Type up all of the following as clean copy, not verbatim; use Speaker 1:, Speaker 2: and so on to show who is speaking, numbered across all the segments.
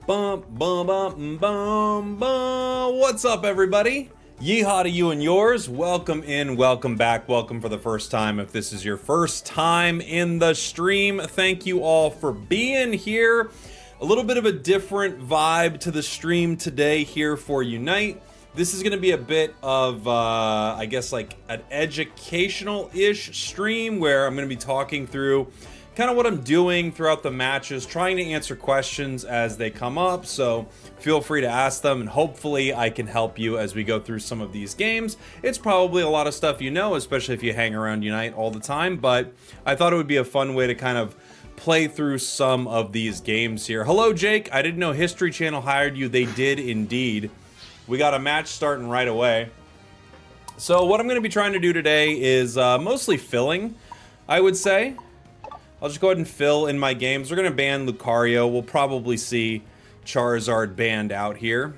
Speaker 1: Bum, bum, bum, bum, bum. What's up, everybody? Yeehaw to you and yours. Welcome in, welcome back, welcome for the first time. If this is your first time in the stream, thank you all for being here. A little bit of a different vibe to the stream today here for Unite. This is going to be a bit of, I guess, like an educational-ish stream where I'm going to be talking through kind of what I'm doing throughout the matches, trying to answer questions as they come up, so feel free to ask them, and hopefully I can help you as we go through some of these games. It's probably a lot of stuff you know, especially if you hang around Unite all the time, but I thought it would be a fun way to kind of play through some of these games here. Hello, Jake. I didn't know History Channel hired you. They did indeed. We got a match starting right away. So what I'm going to be trying to do today is mostly filling, I would say. I'll just go ahead and fill in my games. We're going to ban Lucario. We'll probably see Charizard banned out here.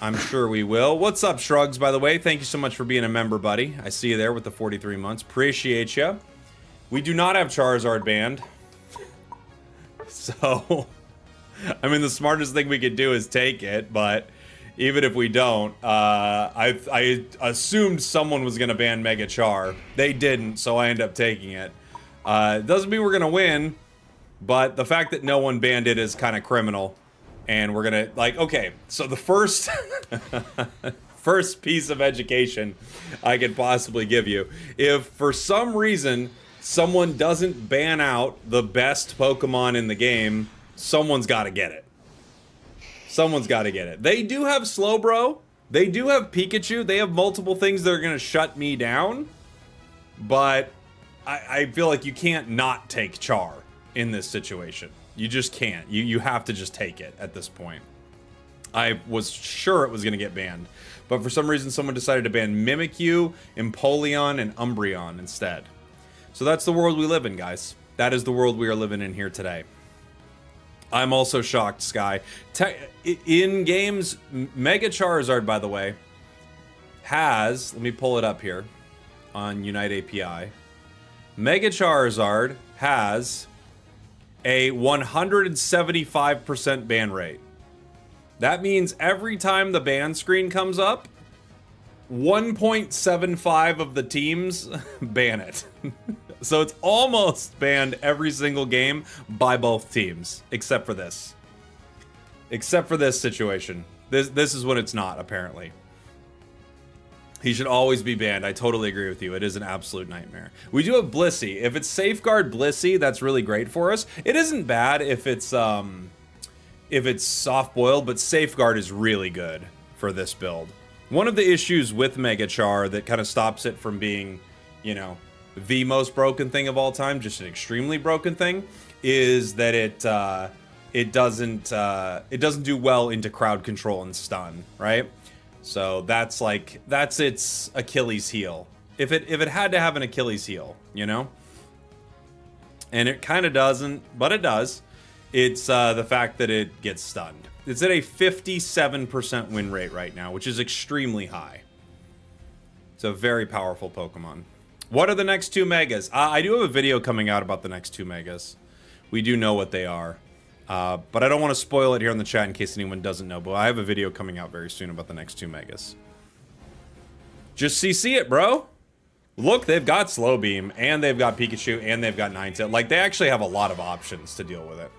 Speaker 1: I'm sure we will. What's up, Shrugs, by the way? Thank you so much for being a member, buddy. I see you there with the 43 months. Appreciate you. We do not have Charizard banned. So, I mean, the smartest thing we could do is take it, but even if we don't, I assumed someone was going to ban Mega Char. They didn't, so I end up taking it. Doesn't mean we're going to win, but the fact that no one banned it is kind of criminal. And we're going to, like, okay, so the first, first piece of education I could possibly give you. If for some reason someone doesn't ban out the best Pokemon in the game, someone's got to get it. Someone's got to get it. They do have Slowbro. They do have Pikachu. They have multiple things that are going to shut me down. But I feel like you can't not take Char in this situation. You just can't. You have to just take it at this point. I was sure it was going to get banned. But for some reason, someone decided to ban Mimikyu, Empoleon, and Umbreon instead. So that's the world we live in, guys. That is the world we are living in here today. I'm also shocked, Sky. In games, Mega Charizard, by the way, has... Let me pull it up here on Unite API. Mega Charizard has a 175% ban rate. That means every time the ban screen comes up, 1.75 of the teams ban it. So it's almost banned every single game by both teams, except for this. Except for this situation. This is when it's not, apparently. He should always be banned. I totally agree with you. It is an absolute nightmare. We do have Blissey. If it's Safeguard Blissey, that's really great for us. It isn't bad if it's soft-boiled, but Safeguard is really good for this build. One of the issues with Mega Char that kind of stops it from being, you know, the most broken thing of all time, just an extremely broken thing, is that it doesn't do well into crowd control and stun, right? So that's its Achilles heel. If it had to have an Achilles heel, you know? And it kind of doesn't, but it does. It's the fact that it gets stunned. It's at a 57% win rate right now, which is extremely high. It's a very powerful Pokemon. What are the next two Megas? I do have a video coming out about the next two Megas. We do know what they are. But I don't want to spoil it here in the chat in case anyone doesn't know. But I have a video coming out very soon about the next two Megas. Just CC it, bro. Look, they've got Slow Beam, and they've got Pikachu, and they've got Ninetale. Like, they actually have a lot of options to deal with it.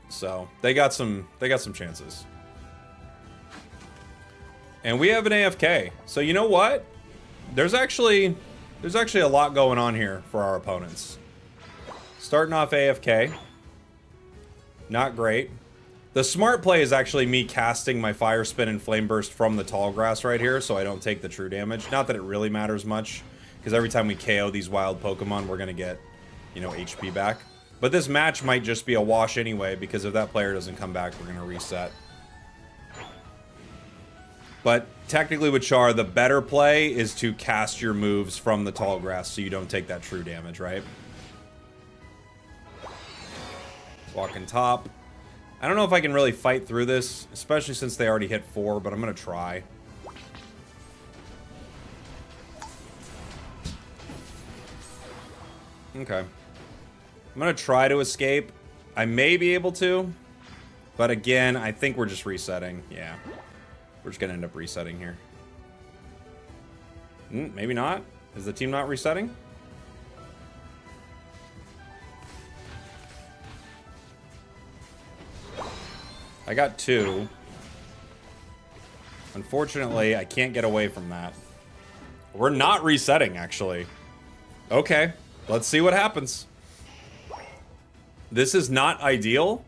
Speaker 1: So, they got some chances. And we have an AFK. So, you know what? There's actually a lot going on here for our opponents. Starting off AFK. Not great. The smart play is actually me casting my Fire Spin and Flame Burst from the tall grass right here, so I don't take the true damage. Not that it really matters much, because every time we KO these wild Pokemon, we're going to get, you know, HP back. But this match might just be a wash anyway, because if that player doesn't come back, we're going to reset. But technically with Char, the better play is to cast your moves from the tall grass so you don't take that true damage, right? Walking top. I don't know if I can really fight through this, especially since they already hit 4, but I'm going to try. Okay. I'm going to try to escape. I may be able to. But again, I think we're just resetting. Yeah. We're just going to end up resetting here. Maybe not. Is the team not resetting? I got 2. Unfortunately, I can't get away from that. We're not resetting, actually. Okay, let's see what happens. This is not ideal.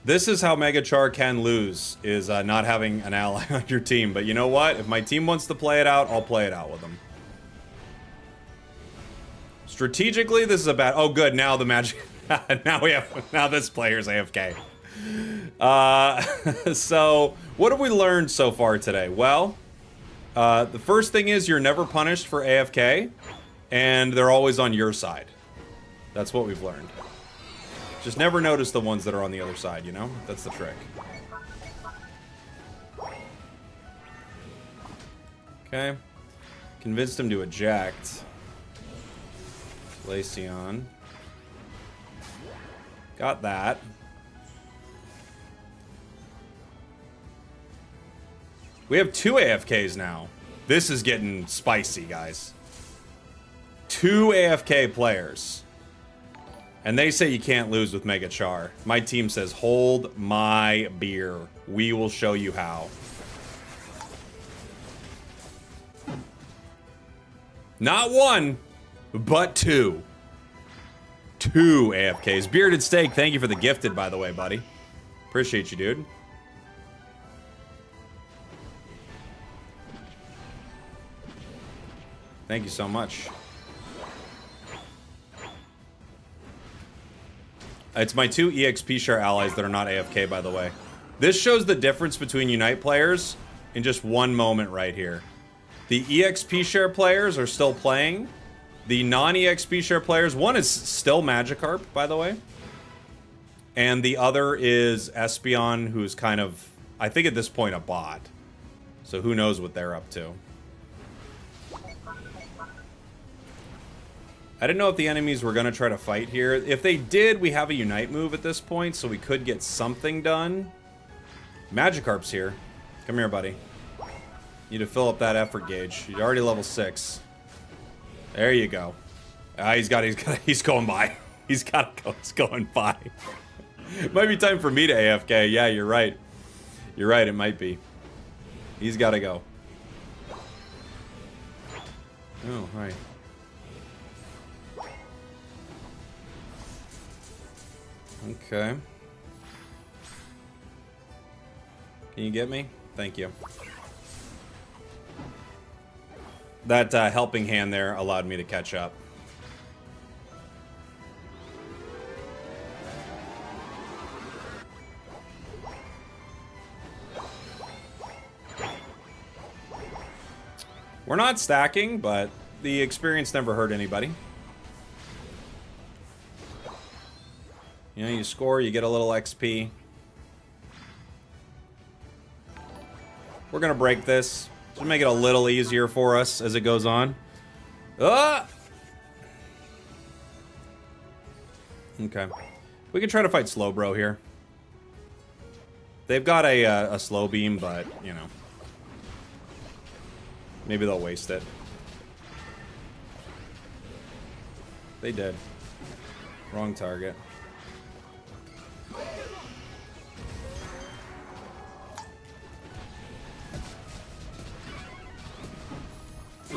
Speaker 1: This is how Mega Char can lose, is not having an ally on your team. But you know what? If my team wants to play it out, I'll play it out with them. Strategically, this is a bad... Oh, good. Now the magic... now this player's AFK. So, what have we learned so far today? Well, the first thing is you're never punished for AFK, and they're always on your side. That's what we've learned. Just never notice the ones that are on the other side, you know? That's the trick. Okay. Convinced him to eject. Glaceon. Got that. We have 2 AFKs now. This is getting spicy, guys. 2 AFK players. And they say you can't lose with Mega Char. My team says, hold my beer. We will show you how. Not 1, but 2. 2 AFKs. Bearded Steak, thank you for the gifted, by the way, buddy. Appreciate you, dude. Thank you so much. It's my 2 EXP share allies that are not AFK, by the way. This shows the difference between Unite players in just one moment right here. The EXP share players are still playing. The non-EXP share players, one is still Magikarp, by the way. And the other is Espeon, who's kind of, I think at this point, a bot. So who knows what they're up to. I didn't know if the enemies were going to try to fight here. If they did, we have a Unite move at this point, so we could get something done. Magikarp's here. Come here, buddy. Need to fill up that effort gauge. You're already level 6. There you go. He's going by. He's got to go. He's going by. Might be time for me to AFK. Yeah, you're right. You're right, it might be. He's got to go. Oh, hi. Okay. Can you get me? Thank you. That helping hand there allowed me to catch up. We're not stacking, but the experience never hurt anybody. You know, you score, you get a little XP. We're gonna break this to make it a little easier for us as it goes on. Ah! Okay. We can try to fight Slowbro here. They've got a slow beam, but, you know. Maybe they'll waste it. They did. Wrong target.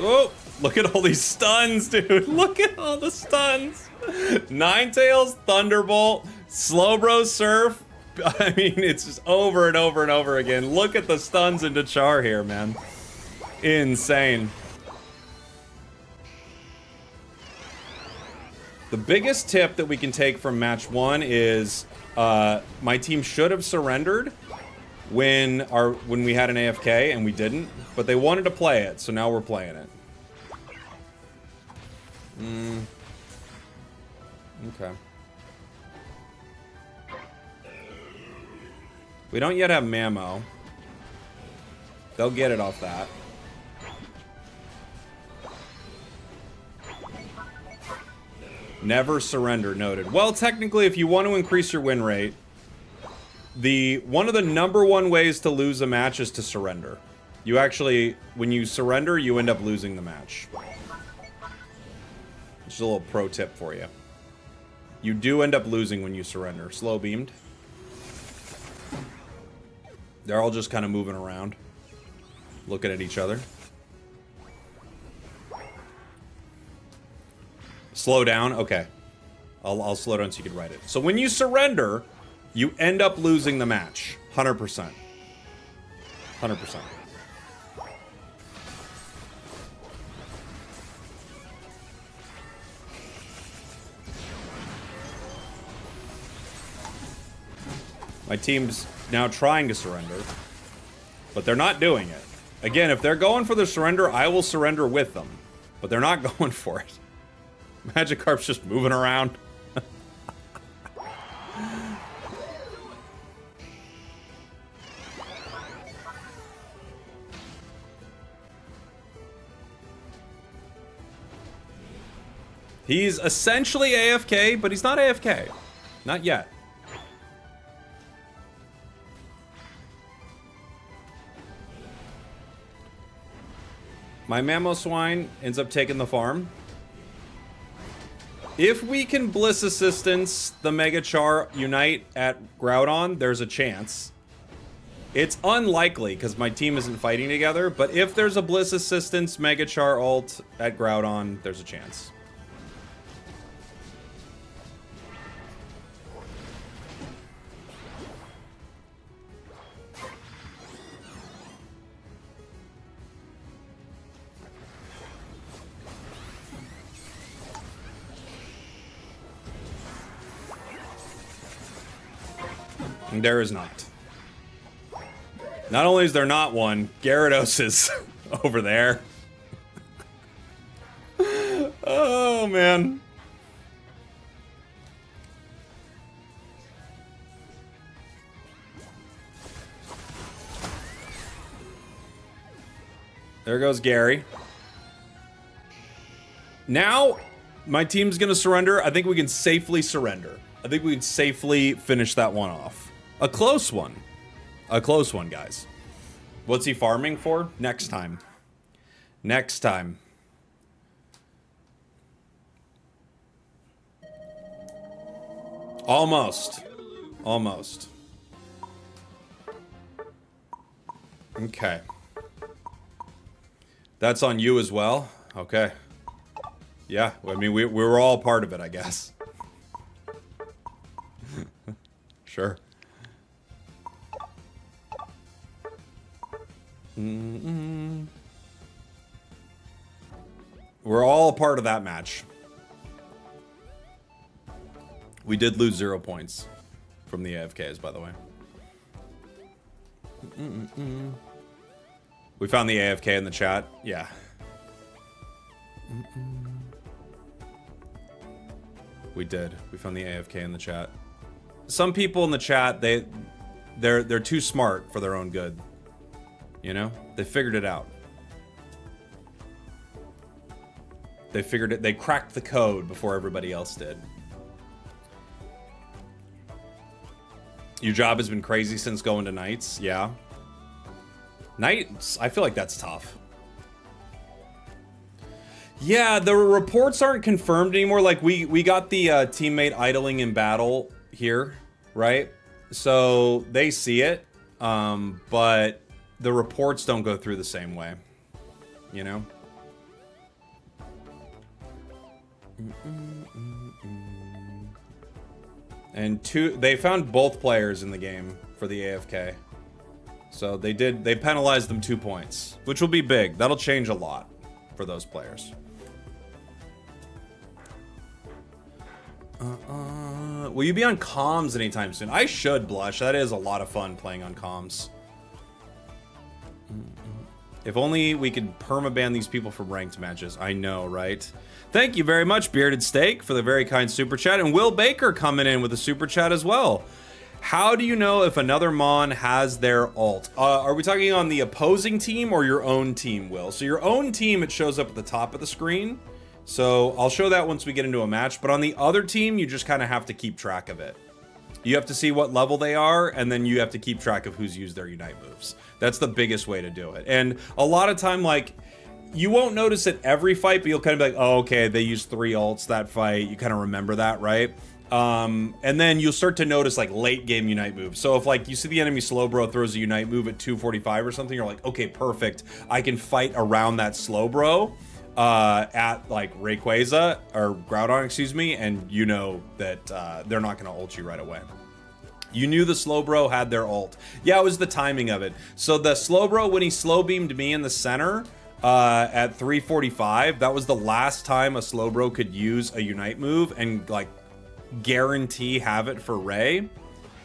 Speaker 1: Oh, look at all these stuns, dude. Look at all the stuns. Ninetales, Thunderbolt, Slowbro Surf. I mean, it's just over and over and over again. Look at the stuns into Char here, man. Insane. The biggest tip that we can take from match 1 is my team should have surrendered when we had an AFK and we didn't, but they wanted to play it, so now we're playing it. Okay. We don't yet have Mammo. They'll get it off that. Never surrender, noted. Well, technically, if you want to increase your win rate, one of the #1 ways to lose a match is to surrender. You actually, when you surrender, you end up losing the match. Just a little pro tip for you. You do end up losing when you surrender. Slow beamed. They're all just kind of moving around, looking at each other. Slow down? Okay. I'll slow down so you can write it. So when you surrender, you end up losing the match. 100%. 100%. My team's now trying to surrender, but they're not doing it. Again, if they're going for the surrender, I will surrender with them, but they're not going for it. Magikarp's just moving around. He's essentially AFK, but he's not AFK. Not yet. My Mamoswine ends up taking the farm. If we can Bliss Assistance the Mega Char Unite at Groudon, there's a chance. It's unlikely because my team isn't fighting together, but if there's a Bliss Assistance Mega Char ult at Groudon, there's a chance. There is not. Not only is there not one, Gyarados is over there. Oh, man. There goes Gary. Now, my team's gonna surrender. I think we can safely surrender. I think we can safely finish that one off. A close one. A close one, guys. What's he farming for? Next time. Next time. Almost. Almost. Okay. That's on you as well? Okay. Yeah, I mean, we were all part of it, I guess. Sure. We're all a part of that match. We did lose 0 points from the AFKs, by the way. We found the AFK in the chat. Yeah. We did. We found the AFK in the chat. Some people in the chat, they're too smart for their own good. You know? They figured it out. They figured it. They cracked the code before everybody else did. Your job has been crazy since going to nights. Yeah. Nights, I feel like that's tough. Yeah, the reports aren't confirmed anymore. Like, we got the teammate idling in battle here, right? So they see it, but the reports don't go through the same way, you know? And they found both players in the game for the AFK. So they penalized them 2 points, which will be big. That'll change a lot for those players. Will you be on comms anytime soon? I should, Blush. That is a lot of fun playing on comms. If only we could permaban these people from ranked matches. I know, right? Thank you very much, Bearded Steak, for the very kind super chat. And Will Baker coming in with a super chat as well. How do you know if another Mon has their ult? Are we talking on the opposing team or your own team, Will? So your own team, it shows up at the top of the screen. So I'll show that once we get into a match. But on the other team, you just kind of have to keep track of it. You have to see what level they are, and then you have to keep track of who's used their Unite moves. That's the biggest way to do it. And a lot of time, like, you won't notice it every fight, but you'll kind of be like, oh, okay, they used 3 ults that fight. You kind of remember that, right? And then you'll start to notice, like, late game Unite moves. So if, like, you see the enemy Slowbro throws a Unite move at 245 or something, you're like, okay, perfect. I can fight around that Slowbro at, like, Rayquaza, or Groudon, excuse me, and you know that they're not going to ult you right away. You knew the Slowbro had their ult. Yeah, it was the timing of it. So the Slowbro, when he slow beamed me in the center at 345, that was the last time a Slowbro could use a Unite move and, like, guarantee have it for Ray,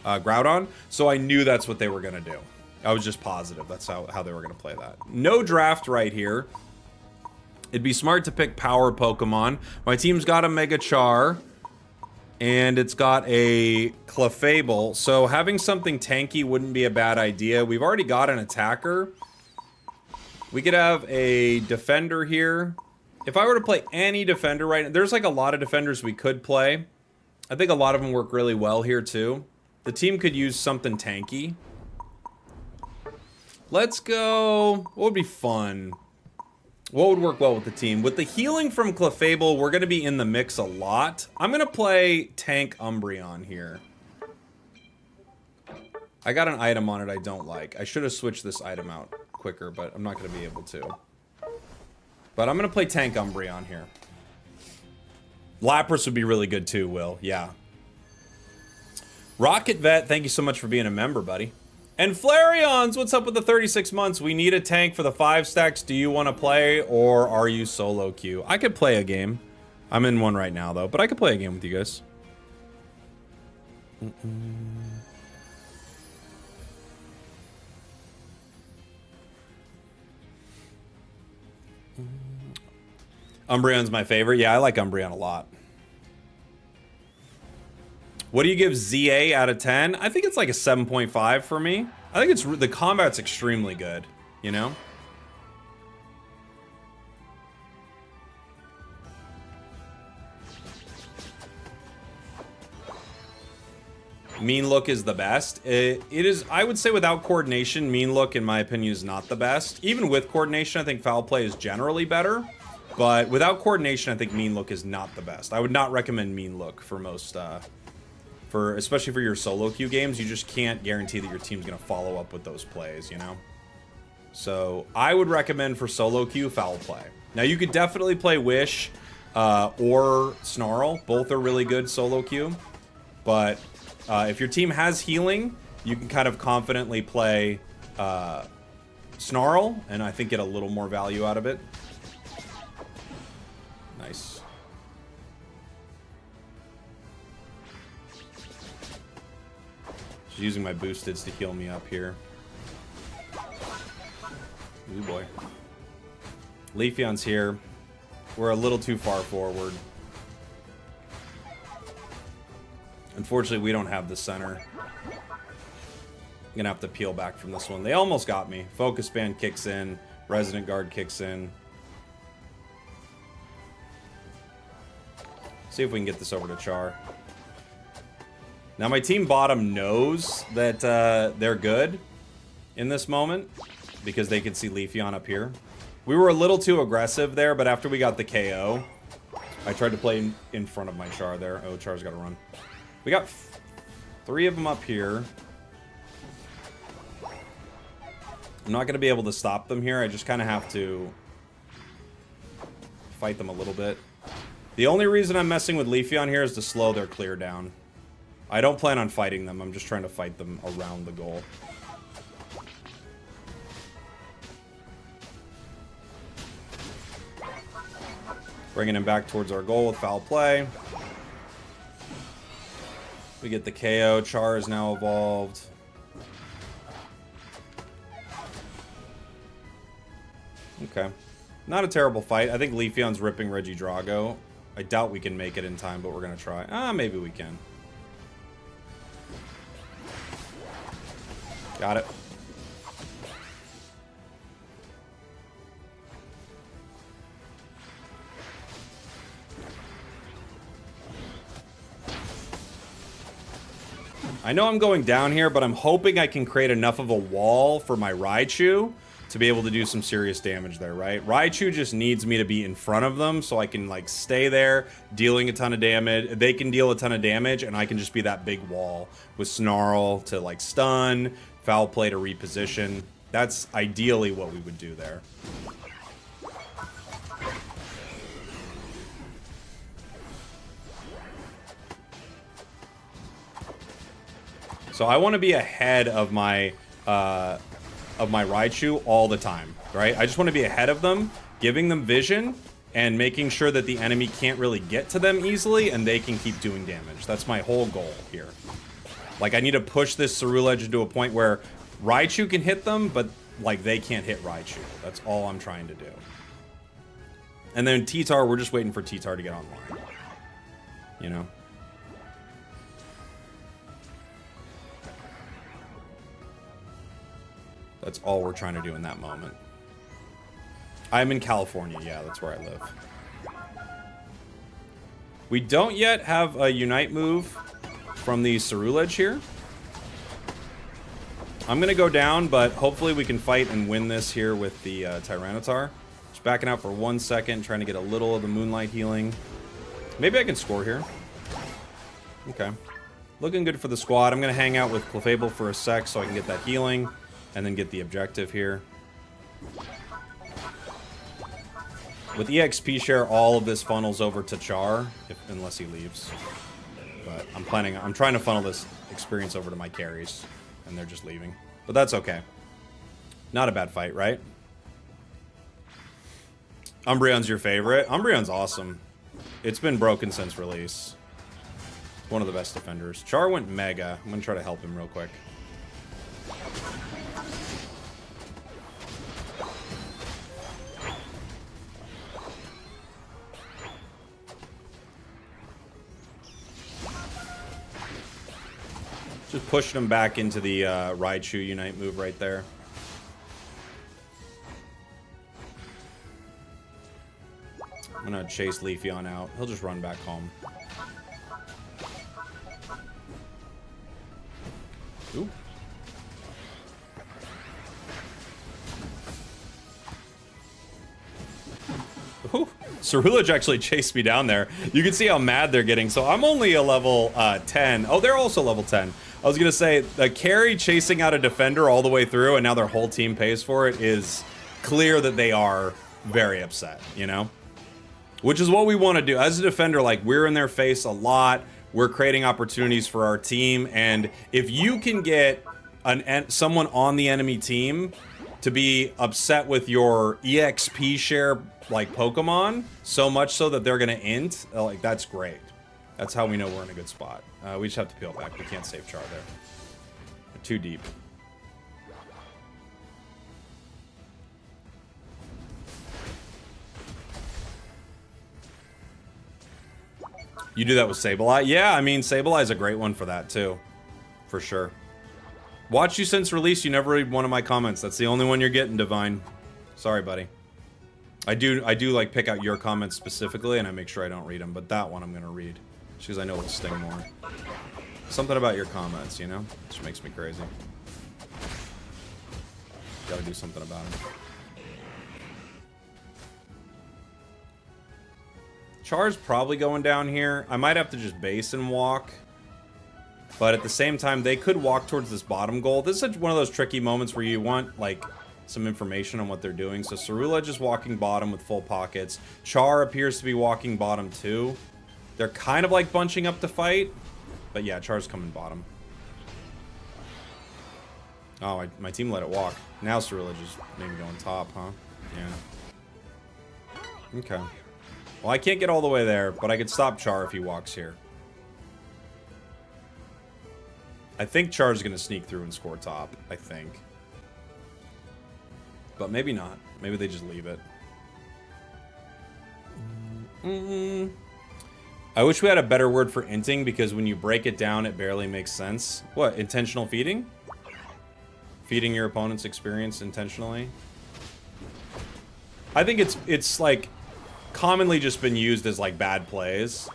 Speaker 1: Groudon. So I knew that's what they were going to do. I was just positive that's how they were going to play that. No draft right here. It'd be smart to pick power Pokemon. My team's got a Mega Char. And it's got a Clefable, so having something tanky wouldn't be a bad idea. We've already got an attacker. We could have a defender here. If I were to play any defender right now, there's like a lot of defenders we could play. I think a lot of them work really well here too. The team could use something tanky. Let's go... What would be fun? What would work well with the team? With the healing from Clefable, we're going to be in the mix a lot. I'm going to play Tank Umbreon here. I got an item on it I don't like. I should have switched this item out quicker, but I'm not going to be able to. But I'm going to play Tank Umbreon here. Lapras would be really good too, Will. Yeah. Rocket Vet, thank you so much for being a member, buddy. And Flareons, what's up with the 36 months? We need a tank for the 5 stacks. Do you want to play, or are you solo queue? I could play a game. I'm in one right now, though, but I could play a game with you guys. Umbreon's my favorite. Yeah, I like Umbreon a lot. What do you give ZA out of 10? I think it's like a 7.5 for me. I think it's the combat's extremely good, you know? Mean Look is the best. It is, I would say without coordination, Mean Look, in my opinion, is not the best. Even with coordination, I think Foul Play is generally better. But without coordination, I think Mean Look is not the best. I would not recommend Mean Look for most... especially for your solo queue games. You just can't guarantee that your team's going to follow up with those plays, you know? So I would recommend for solo queue, Foul Play. Now you could definitely play Wish or Snarl. Both are really good solo queue. But if your team has healing, you can kind of confidently play Snarl, and I think get a little more value out of it. Nice. Using my boosteds to heal me up here. Ooh boy. Leafeon's here. We're a little too far forward. Unfortunately, we don't have the center. I'm gonna have to peel back from this one. They almost got me. Focus Band kicks in. Resident Guard kicks in. See if we can get this over to Char. Now, my team bottom knows that they're good in this moment because they could see Leafeon up here. We were a little too aggressive there, but after we got the KO, I tried to play in front of my Char there. Oh, Char's got to run. We got 3 of them up here. I'm not going to be able to stop them here. I just kind of have to fight them a little bit. The only reason I'm messing with Leafeon here is to slow their clear down. I don't plan on fighting them. I'm just trying to fight them around the goal. Bringing him back towards our goal with Foul Play. We get the KO. Char is now evolved. Okay. Not a terrible fight. I think Leafeon's ripping Regidrago. I doubt we can make it in time, but we're going to try. Maybe we can. Got it. I know I'm going down here, but I'm hoping I can create enough of a wall for my Raichu to be able to do some serious damage there, right? Raichu just needs me to be in front of them so I can, like, stay there, dealing a ton of damage. They can deal a ton of damage, and I can just be that big wall with Snarl to, like, stun, Foul Play to reposition. That's ideally what we would do there. So I want to be ahead of my Raichu all the time, right? I just want to be ahead of them, giving them vision, and making sure that the enemy can't really get to them easily, and they can keep doing damage. That's my whole goal here. Like, I need to push this Ceruledge to a point where Raichu can hit them, but, like, they can't hit Raichu. That's all I'm trying to do. And then T-Tar, we're just waiting for T-Tar to get online. You know? That's all we're trying to do in that moment. I'm in California. Yeah, that's where I live. We don't yet have a Unite move from the Ceruledge here. I'm going to go down, but hopefully we can fight and win this here with the Tyranitar. Just backing out for 1 second, trying to get a little of the Moonlight healing. Maybe I can score here. Okay. Looking good for the squad. I'm going to hang out with Clefable for a sec so I can get that healing. And then get the objective here. With EXP share, all of this funnels over to Char, unless he leaves. But I'm trying to funnel this experience over to my carries, and they're just leaving. But that's okay. Not a bad fight, right? Umbreon's your favorite? Umbreon's awesome. It's been broken since release. One of the best defenders. Char went Mega. I'm going to try to help him real quick. Just pushing him back into the Raichu Unite move right there. I'm going to chase Leafeon out. He'll just run back home. Ooh. Ooh. Ceruledge actually chased me down there. You can see how mad they're getting. So I'm only a level 10. Oh, they're also level 10. I was going to say, the carry chasing out a defender all the way through, and now their whole team pays for it, is clear that they are very upset, you know? Which is what we want to do. As a defender, like, we're in their face a lot. We're creating opportunities for our team. And if you can get someone on the enemy team to be upset with your EXP share, like, Pokemon, so much so that they're going to int, like, that's great. That's how we know we're in a good spot. We just have to peel back. We can't save Char there. We're too deep. You do that with Sableye? Yeah, I mean, Sableye is a great one for that, too. For sure. Watched you since release. You never read one of my comments. That's the only one you're getting, Divine. Sorry, buddy. I do like pick out your comments specifically, and I make sure I don't read them. But that one I'm gonna read, just because I know it'll sting more. Something about your comments, you know, just makes me crazy. Gotta do something about it. Char's probably going down here. I might have to just base and walk. But at the same time, they could walk towards this bottom goal. This is one of those tricky moments where you want, like, some information on what they're doing. So Ceruledge is walking bottom with full pockets. Char appears to be walking bottom too. They're kind of like bunching up to fight. But yeah, Char's coming bottom. Oh, my team let it walk. Now Ceruledge is maybe going top, huh? Yeah. Okay. Well, I can't get all the way there, but I could stop Char if he walks here. I think Char's going to sneak through and score top, I think. But maybe not. Maybe they just leave it. I wish we had a better word for inting, because when you break it down, it barely makes sense. What, intentional feeding? Feeding your opponent's experience intentionally? I think it's like commonly just been used as like bad plays.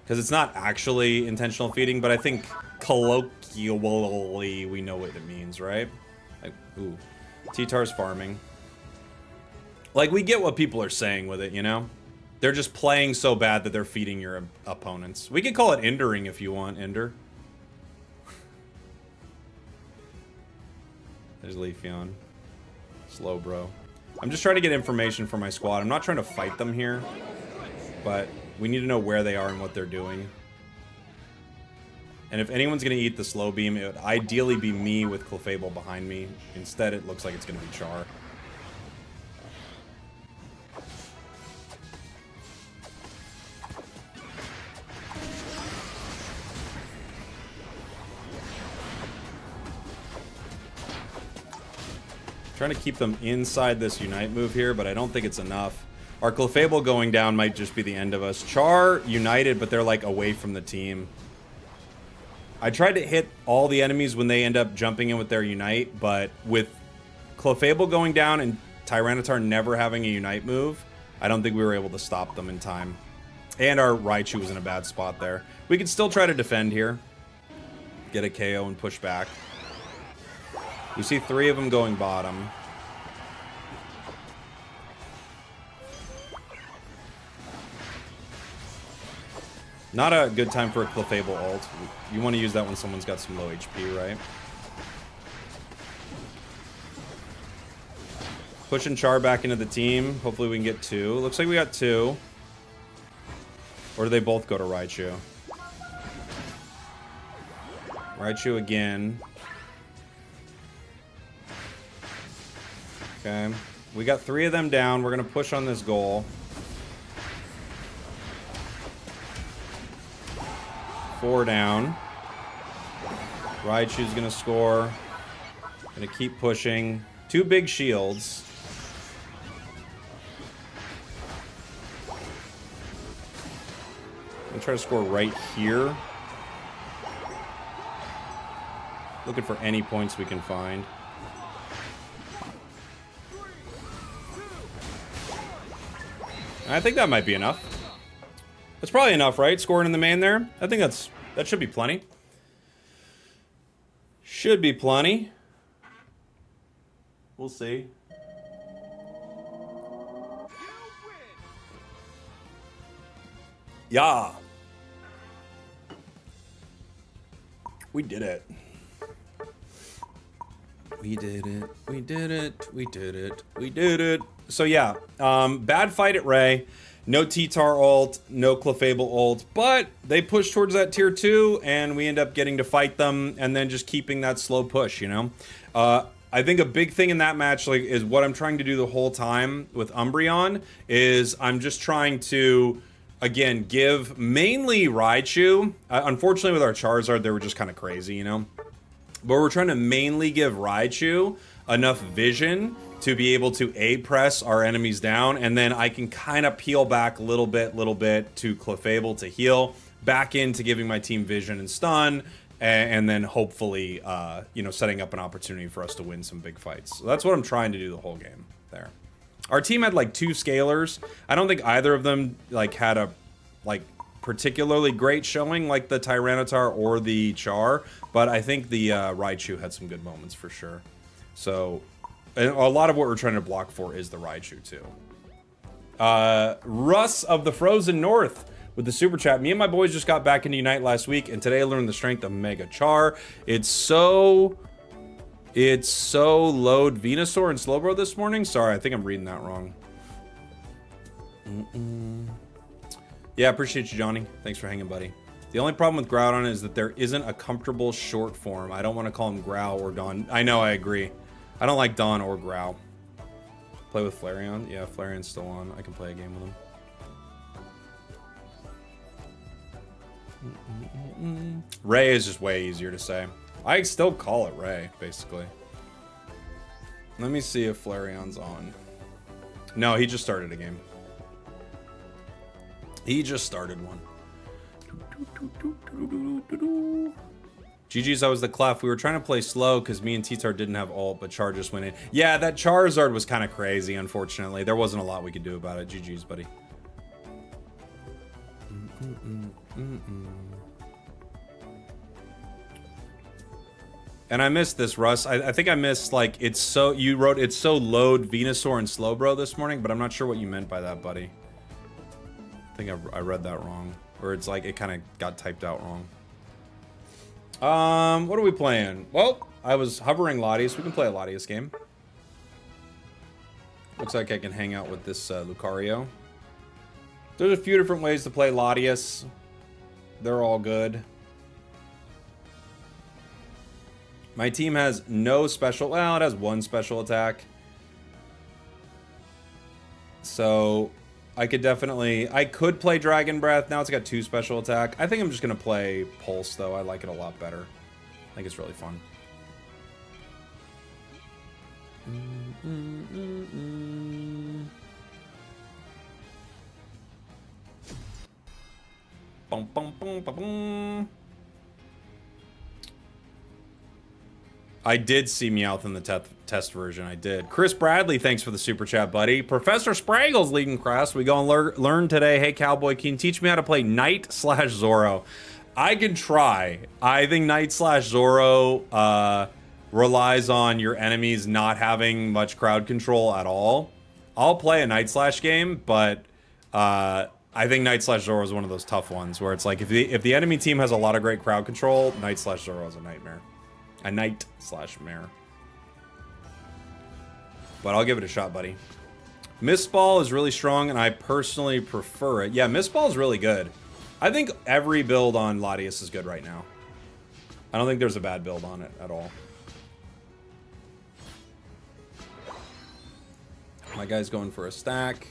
Speaker 1: Because it's not actually intentional feeding, but I think colloquially we know what it means, right? Like, ooh, T-Tar's farming. Like, we get what people are saying with it, you know? They're just playing so bad that they're feeding your opponents. We could call it endering if you want, Ender. There's Leafeon. Slow, bro. I'm just trying to get information for my squad. I'm not trying to fight them here, but we need to know where they are and what they're doing. And if anyone's going to eat the slow beam, it would ideally be me with Clefable behind me. Instead, it looks like it's going to be Char. Trying to keep them inside this Unite move here, but I don't think it's enough. Our Clefable going down might just be the end of us. Char united, but they're like away from the team. I tried to hit all the enemies when they end up jumping in with their Unite, but with Clefable going down and Tyranitar never having a Unite move, I don't think we were able to stop them in time. And our Raichu was in a bad spot there. We could still try to defend here. Get a KO and push back. We see 3 of them going bottom. Not a good time for a Clefable ult. You want to use that when someone's got some low HP, right? Pushing Char back into the team. Hopefully we can get 2. Looks like we got 2. Or do they both go to Raichu? Raichu again. Okay. We got 3 of them down. We're going to push on this goal. 4 down. Raichu's going to score. Going to keep pushing. 2 big shields. I'm going to try to score right here. Looking for any points we can find. I think that might be enough. That's probably enough, right? Scoring in the main there. I think that should be plenty. Should be plenty. We'll see. Yeah. We did it. We did it. We did it. We did it. We did it. So yeah, bad fight at Ray. No T-Tar ult, no Clefable ult, but they push towards that tier 2, and we end up getting to fight them, and then just keeping that slow push, you know? I think a big thing in that match, like, is what I'm trying to do the whole time with Umbreon, is I'm just trying to, again, give mainly Raichu. Unfortunately, with our Charizard, they were just kind of crazy, you know? But we're trying to mainly give Raichu enough vision to be able to A-press our enemies down, and then I can kind of peel back a little bit to Clefable to heal, back into giving my team vision and stun, and then hopefully, you know, setting up an opportunity for us to win some big fights. So that's what I'm trying to do the whole game there. Our team had like 2 scalers. I don't think either of them like had a like particularly great showing like the Tyranitar or the Char, but I think the Raichu had some good moments for sure. So and a lot of what we're trying to block for is the Raichu too. Russ of the Frozen North with the super chat. Me and my boys just got back into Unite last week, and today I learned the strength of Mega Char. It's so load Venusaur and Slowbro this morning. Sorry, I think I'm reading that wrong. Yeah, appreciate you, Johnny. Thanks for hanging, buddy. The only problem with Groudon is that there isn't a comfortable short form. I don't want to call him Growl or Dawn. I know, I agree. I don't like Dawn or Growl. Play with Flareon? Yeah, Flareon's still on. I can play a game with him. Ray is just way easier to say. I still call it Ray, basically. Let me see if Flareon's on. No, he just started a game. He just started one. GG's, I was the Clef. We were trying to play slow because me and T-Tar didn't have ult, but Char just went in. Yeah, that Charizard was kind of crazy, unfortunately. There wasn't a lot we could do about it. GG's, buddy. And I missed this, Russ. I think I missed, like, it's so... You wrote, it's so load Venusaur and Slowbro this morning, but I'm not sure what you meant by that, buddy. I think I read that wrong. Or it's like, it kind of got typed out wrong. What are we playing? Well, I was hovering Latias. We can play a Latias game. Looks like I can hang out with this Lucario. There's a few different ways to play Latias. They're all good. My team has no special... Well, it has one special attack. So, I could definitely... I could play Dragon Breath. Now it's got 2 special attack. I think I'm just going to play Pulse, though. I like it a lot better. I think it's really fun. Boom, boom, boom, boom, boom. I did see Meowth in the test version. I did. Chris Bradley, thanks for the super chat, buddy. Professor Spragels leading class. We go and learn today. Hey, Cowboy, can you teach me how to play Knight/Zoro? I can try. I think Knight/Zoro relies on your enemies not having much crowd control at all. I'll play a Knight/Slash game, but I think Knight/Zoro is one of those tough ones where it's like if the enemy team has a lot of great crowd control, Knight/Zoro is a nightmare. A Knight/Mare. But I'll give it a shot, buddy. Mist Ball is really strong, and I personally prefer it. Yeah, Mist Ball is really good. I think every build on Latias is good right now. I don't think there's a bad build on it at all. My guy's going for a stack.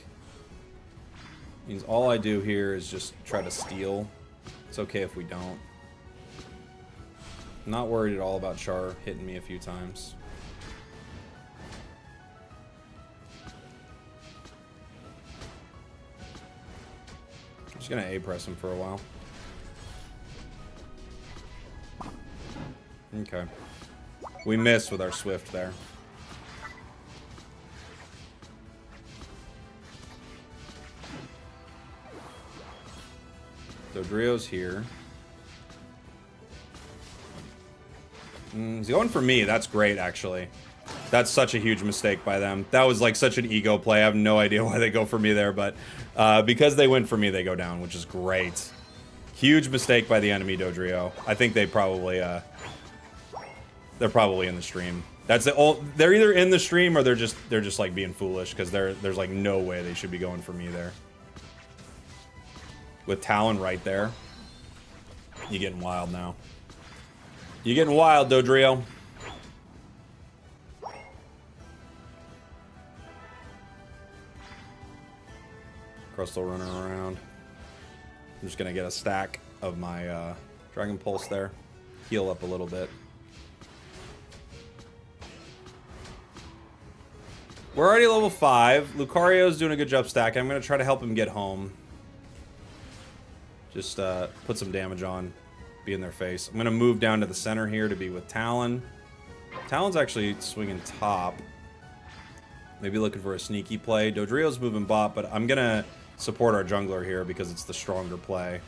Speaker 1: Means all I do here is just try to steal. It's okay if we don't. Not worried at all about Char hitting me a few times. I'm just gonna A-press him for a while. Okay. We missed with our Swift there. Dodrio's here. He's going for me. That's great, actually. That's such a huge mistake by them. That was like such an ego play. I have no idea why they go for me there, but because they went for me, they go down, which is great. Huge mistake by the enemy Dodrio. I think they're probably in the stream. That's the they're either in the stream or they're just like being foolish because there's like no way they should be going for me there. With Talon right there. You're getting wild now. You're getting wild, Dodrio. Crustle running around. I'm just gonna get a stack of my Dragon Pulse there. Heal up a little bit. We're already level 5. Lucario's doing a good job stacking. I'm gonna try to help him get home. Just put some damage on. Be in their face. I'm going to move down to the center here to be with Talon. Talon's actually swinging top. Maybe looking for a sneaky play. Dodrio's moving bot, but I'm going to support our jungler here because it's the stronger play.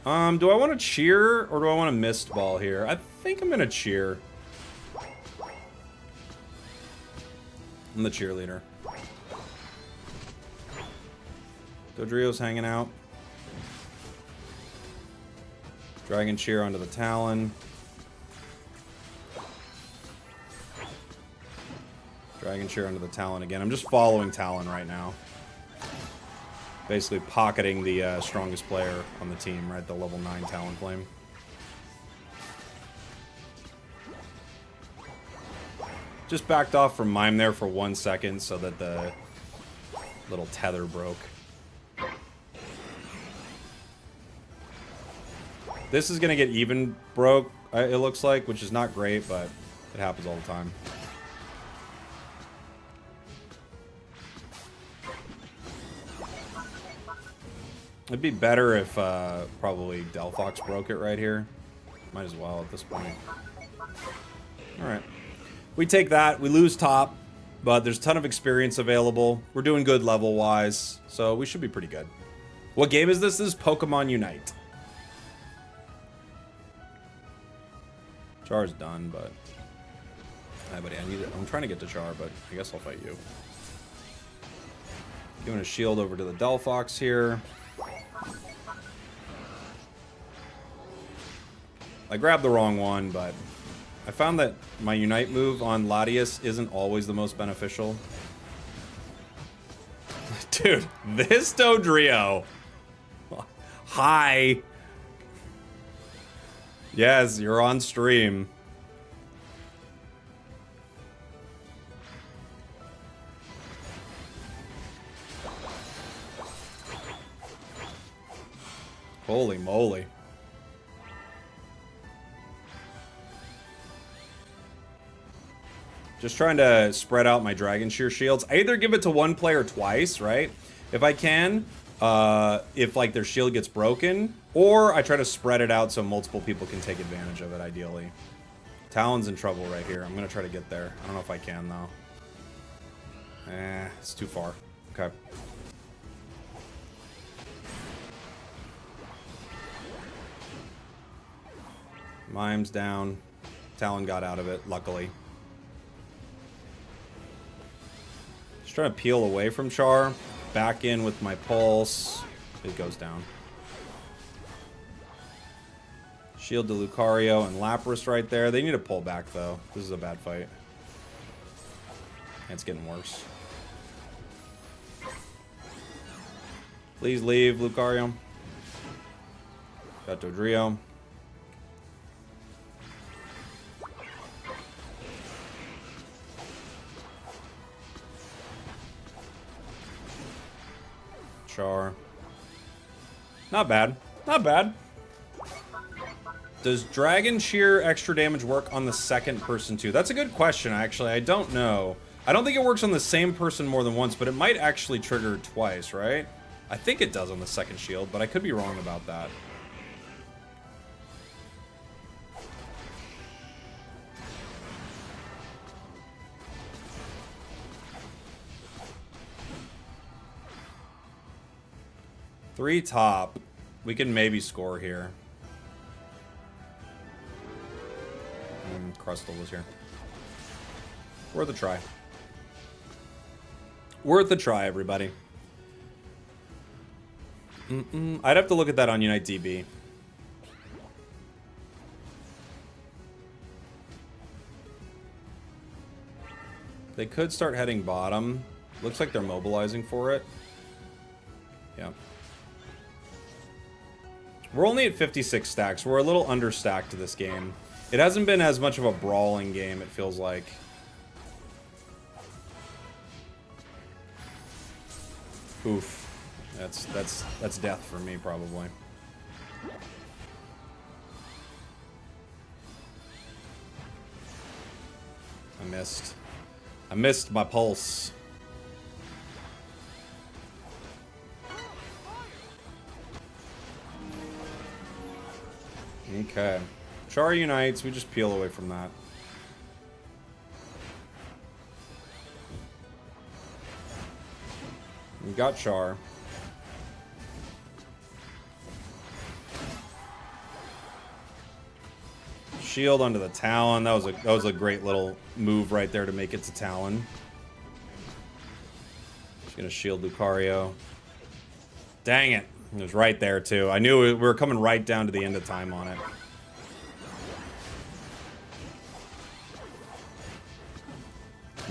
Speaker 1: Do I want to cheer or do I want to mist ball here? I think I'm going to cheer. I'm the cheerleader. Dodrio's hanging out. Dragon Cheer onto the Talon. Dragon Cheer onto the Talon again. I'm just following Talon right now. Basically pocketing the strongest player on the team, right? The level 9 Talonflame. Just backed off from Mime there for 1 second so that the little tether broke. This is going to get even broke, it looks like, which is not great, but it happens all the time. It'd be better if probably Delphox broke it right here. Might as well at this point. Alright. We take that. We lose top, but there's a ton of experience available. We're doing good level-wise, so we should be pretty good. What game is this? This is Pokemon Unite. Char's done, but... Hi, buddy. I'm trying to get to Char, but I guess I'll fight you. Giving a shield over to the Delphox here. I grabbed the wrong one, but I found that my Unite move on Latias isn't always the most beneficial. Dude, this Dodrio. Hi. Yes, you're on stream. Holy moly. Just trying to spread out my Dragon Shear shields. I either give it to one player twice, right? If I can, if like their shield gets broken, or I try to spread it out so multiple people can take advantage of it, ideally. Talon's in trouble right here. I'm gonna try to get there. I don't know if I can, though. It's too far. Okay. Mime's down. Talon got out of it, luckily. Just trying to peel away from Char. Back in with my pulse. It goes down. Shield to Lucario and Lapras right there. They need to pull back, though. This is a bad fight. It's getting worse. Please leave, Lucario. Got Dodrio. Char. Not bad. Not bad. Does Dragon Shear extra damage work on the second person too? That's a good question, actually. I don't know. I don't think it works on the same person more than once, but it might actually trigger twice, right? I think it does on the second shield, but I could be wrong about that. Three top. We can maybe score here. Crustle was here. Worth a try. Worth a try, everybody. I'd have to look at that on Unite DB. They could start heading bottom. Looks like they're mobilizing for it. Yeah. We're only at 56 stacks. We're a little understacked this game. It hasn't been as much of a brawling game, it feels like. Oof. That's death for me, probably. I missed. I missed my pulse. Okay. Char unites, we just peel away from that. We got Char. Shield onto the Talon. That was a great little move right there to make it to Talon. Just gonna shield Lucario. Dang it. It was right there too. I knew we were coming right down to the end of time on it.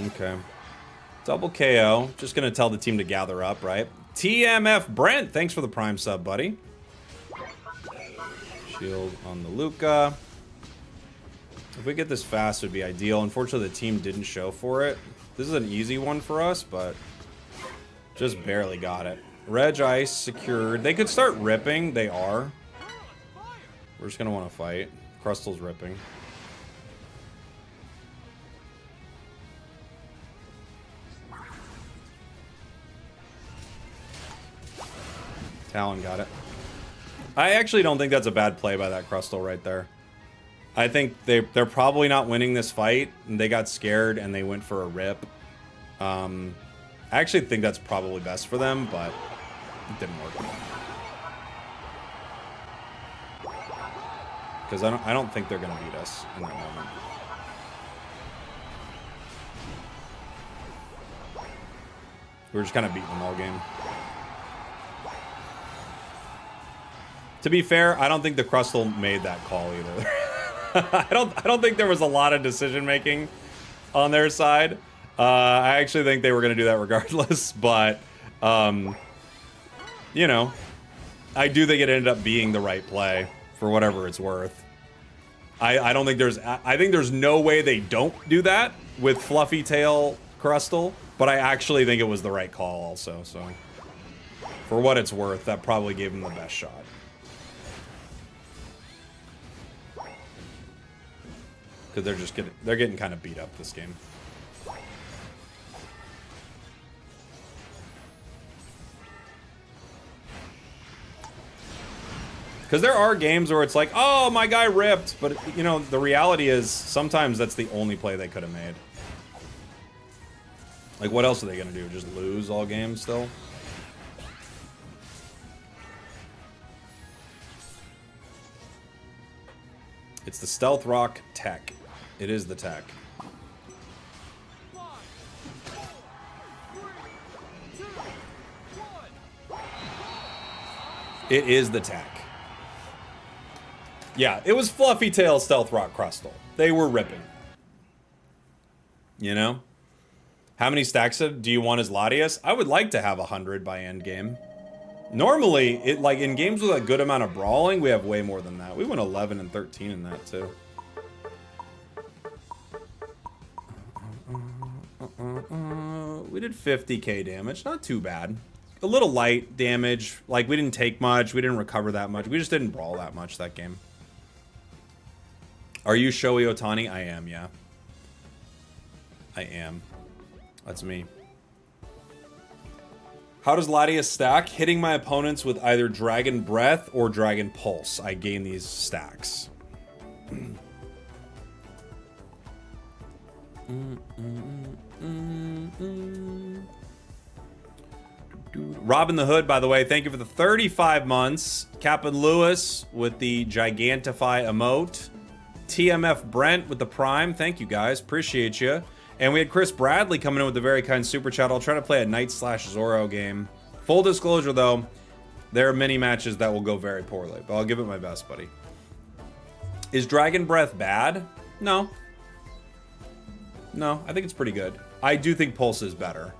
Speaker 1: Okay. Double KO. Just gonna tell the team to gather up, right? TMF Brent, thanks for the Prime sub, buddy. Shield on the Luca. If we get this fast, it would be ideal. Unfortunately, the team didn't show for it. This is an easy one for us, but just barely got it. Reg Ice secured. They could start ripping. They are. We're just gonna want to fight. Crustal's ripping. Talon got it. I actually don't think that's a bad play by that Crustal right there. I think they're probably not winning this fight, and they got scared and they went for a rip. I actually think that's probably best for them, but it didn't work. Because I don't think they're gonna beat us in that moment. We were just kind of beating them all game. To be fair, I don't think the Crustle made that call either. I don't think there was a lot of decision making on their side. I actually think they were going to do that regardless, but you know, I do think it ended up being the right play for whatever it's worth. I don't think I think there's no way they don't do that with Fluffy Tail Crustle, but I actually think it was the right call also. So for what it's worth, that probably gave him the best shot. Because they're getting kind of beat up this game. Because there are games where it's like, oh, my guy ripped, but you know, the reality is sometimes that's the only play they could have made. Like, what else are they gonna do? Just lose all games still? It's the Stealth Rock Tech. It is the tech. It is the tech. Yeah, it was Fluffy Tail Stealth Rock Crustle. They were ripping. You know? How many stacks do you want as Latias? I would like to have 100 by end game. Normally, like in games with a good amount of brawling, we have way more than that. We went 11 and 13 in that too. We did 50k damage, not too bad. A little light damage, like we didn't take much, we didn't recover that much, we just didn't brawl that much that game. Are you Shohei Ohtani? I am, yeah. I am. That's me. How does Latias stack? Hitting my opponents with either Dragon Breath or Dragon Pulse. I gain these stacks. Robin the Hood, by the way, thank you for the 35 months. Captain Lewis with the Gigantify emote. TMF Brent with the Prime. Thank you, guys. Appreciate you. And we had Chris Bradley coming in with a very kind super chat. I'll try to play a Knight/Zoro game. Full disclosure, though, there are many matches that will go very poorly, but I'll give it my best, buddy. Is Dragon Breath bad? No. No, I think it's pretty good. I do think Pulse is better.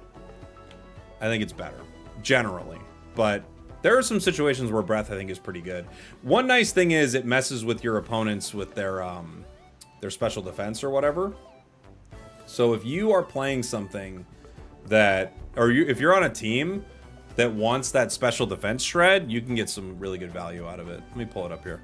Speaker 1: I think it's better, generally. But there are some situations where Breath, I think, is pretty good. One nice thing is it messes with your opponents with their special defense or whatever. So if you are playing something that, or if you're on a team that wants that special defense shred, you can get some really good value out of it. Let me pull it up here.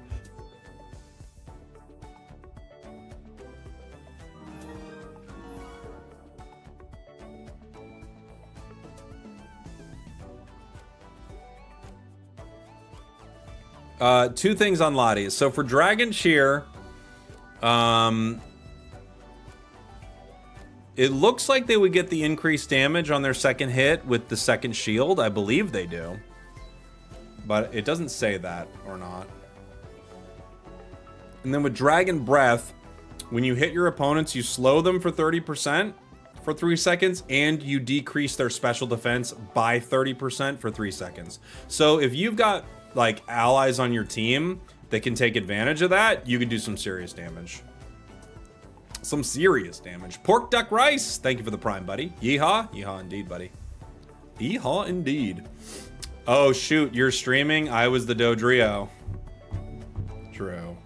Speaker 1: Two things on Latias. So for Dragon Cheer, it looks like they would get the increased damage on their second hit with the second shield. I believe they do. But it doesn't say that or not. And then with Dragon Breath, when you hit your opponents, you slow them for 30% for 3 seconds, and you decrease their special defense by 30% for 3 seconds. So if you've got like allies on your team that can take advantage of that, you can do some serious damage. Some serious damage. Pork Duck Rice, thank you for the Prime, buddy. Yeehaw. Yeehaw indeed, buddy. Yeehaw indeed. Oh, shoot, you're streaming? I was the Dodrio. True.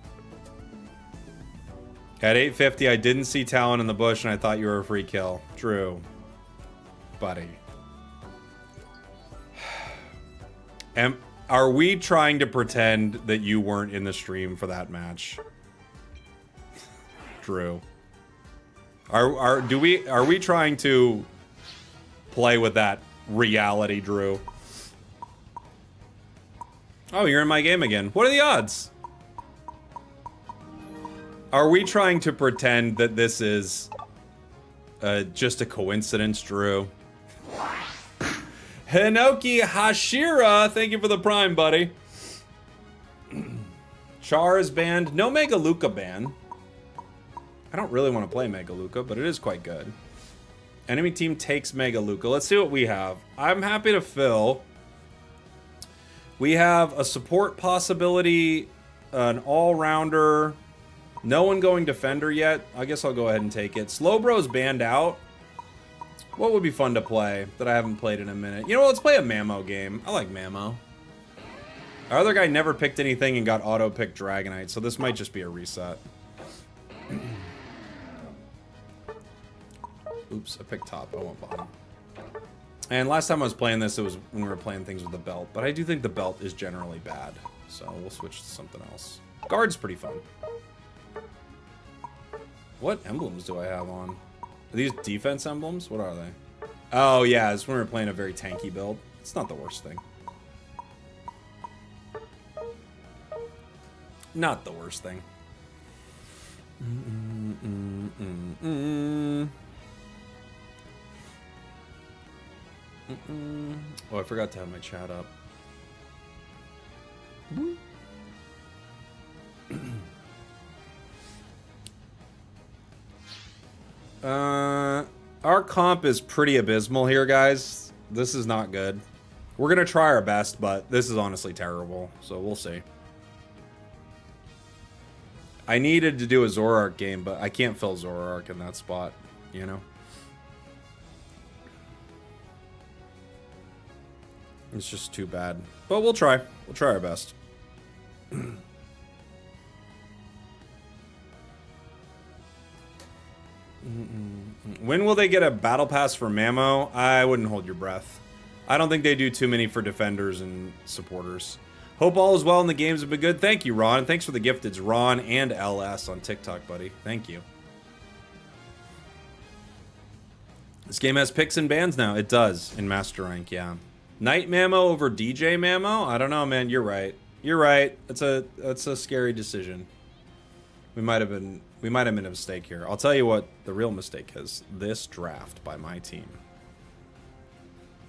Speaker 1: At 850, I didn't see Talon in the bush, and I thought you were a free kill. True. Buddy. Are we trying to pretend that you weren't in the stream for that match? True. Are we trying to play with that reality, Drew? Oh, you're in my game again. What are the odds? Are we trying to pretend that this is just a coincidence, Drew? Hinoki Hashira, thank you for the prime, buddy. Char is banned. No Mega Luca ban. I don't really want to play Mega Luca, but it is quite good. Enemy team takes Mega Luca. Let's see what we have. I'm happy to fill. We have a support possibility, an all-rounder, no one going defender yet. I guess I'll go ahead and take it. Slowbro's banned out. What would be fun to play that I haven't played in a minute? You know, let's play a Mamo game. I like Mamo. Our other guy never picked anything and got auto-picked Dragonite, so this might just be a reset. Oops, I picked top. I want bottom. And last time I was playing this, it was when we were playing things with the belt. But I do think the belt is generally bad. So we'll switch to something else. Guard's pretty fun. What emblems do I have on? Are these defense emblems? What are they? Oh, yeah, it's when we were playing a very tanky build. It's not the worst thing. Not the worst thing. Oh, I forgot to have my chat up. Our comp is pretty abysmal here, guys. This is not good. We're gonna try our best, but this is honestly terrible, so we'll see. I needed to do a Zoroark game, but I can't fill Zoroark in that spot, you know? It's just too bad. But we'll try. We'll try our best. When will they get a battle pass for Mamo? I wouldn't hold your breath. I don't think they do too many for defenders and supporters. Hope all is well and the games have been good. Thank you, Ron. Thanks for the gift. It's Ron and LS on TikTok, buddy. Thank you. This game has picks and bans now. It does in Master Rank, yeah. Night Mamo over DJ Mamo? I don't know, man. You're right. You're right. That's a scary decision. We might have made a mistake here. I'll tell you what the real mistake is. This draft by my team.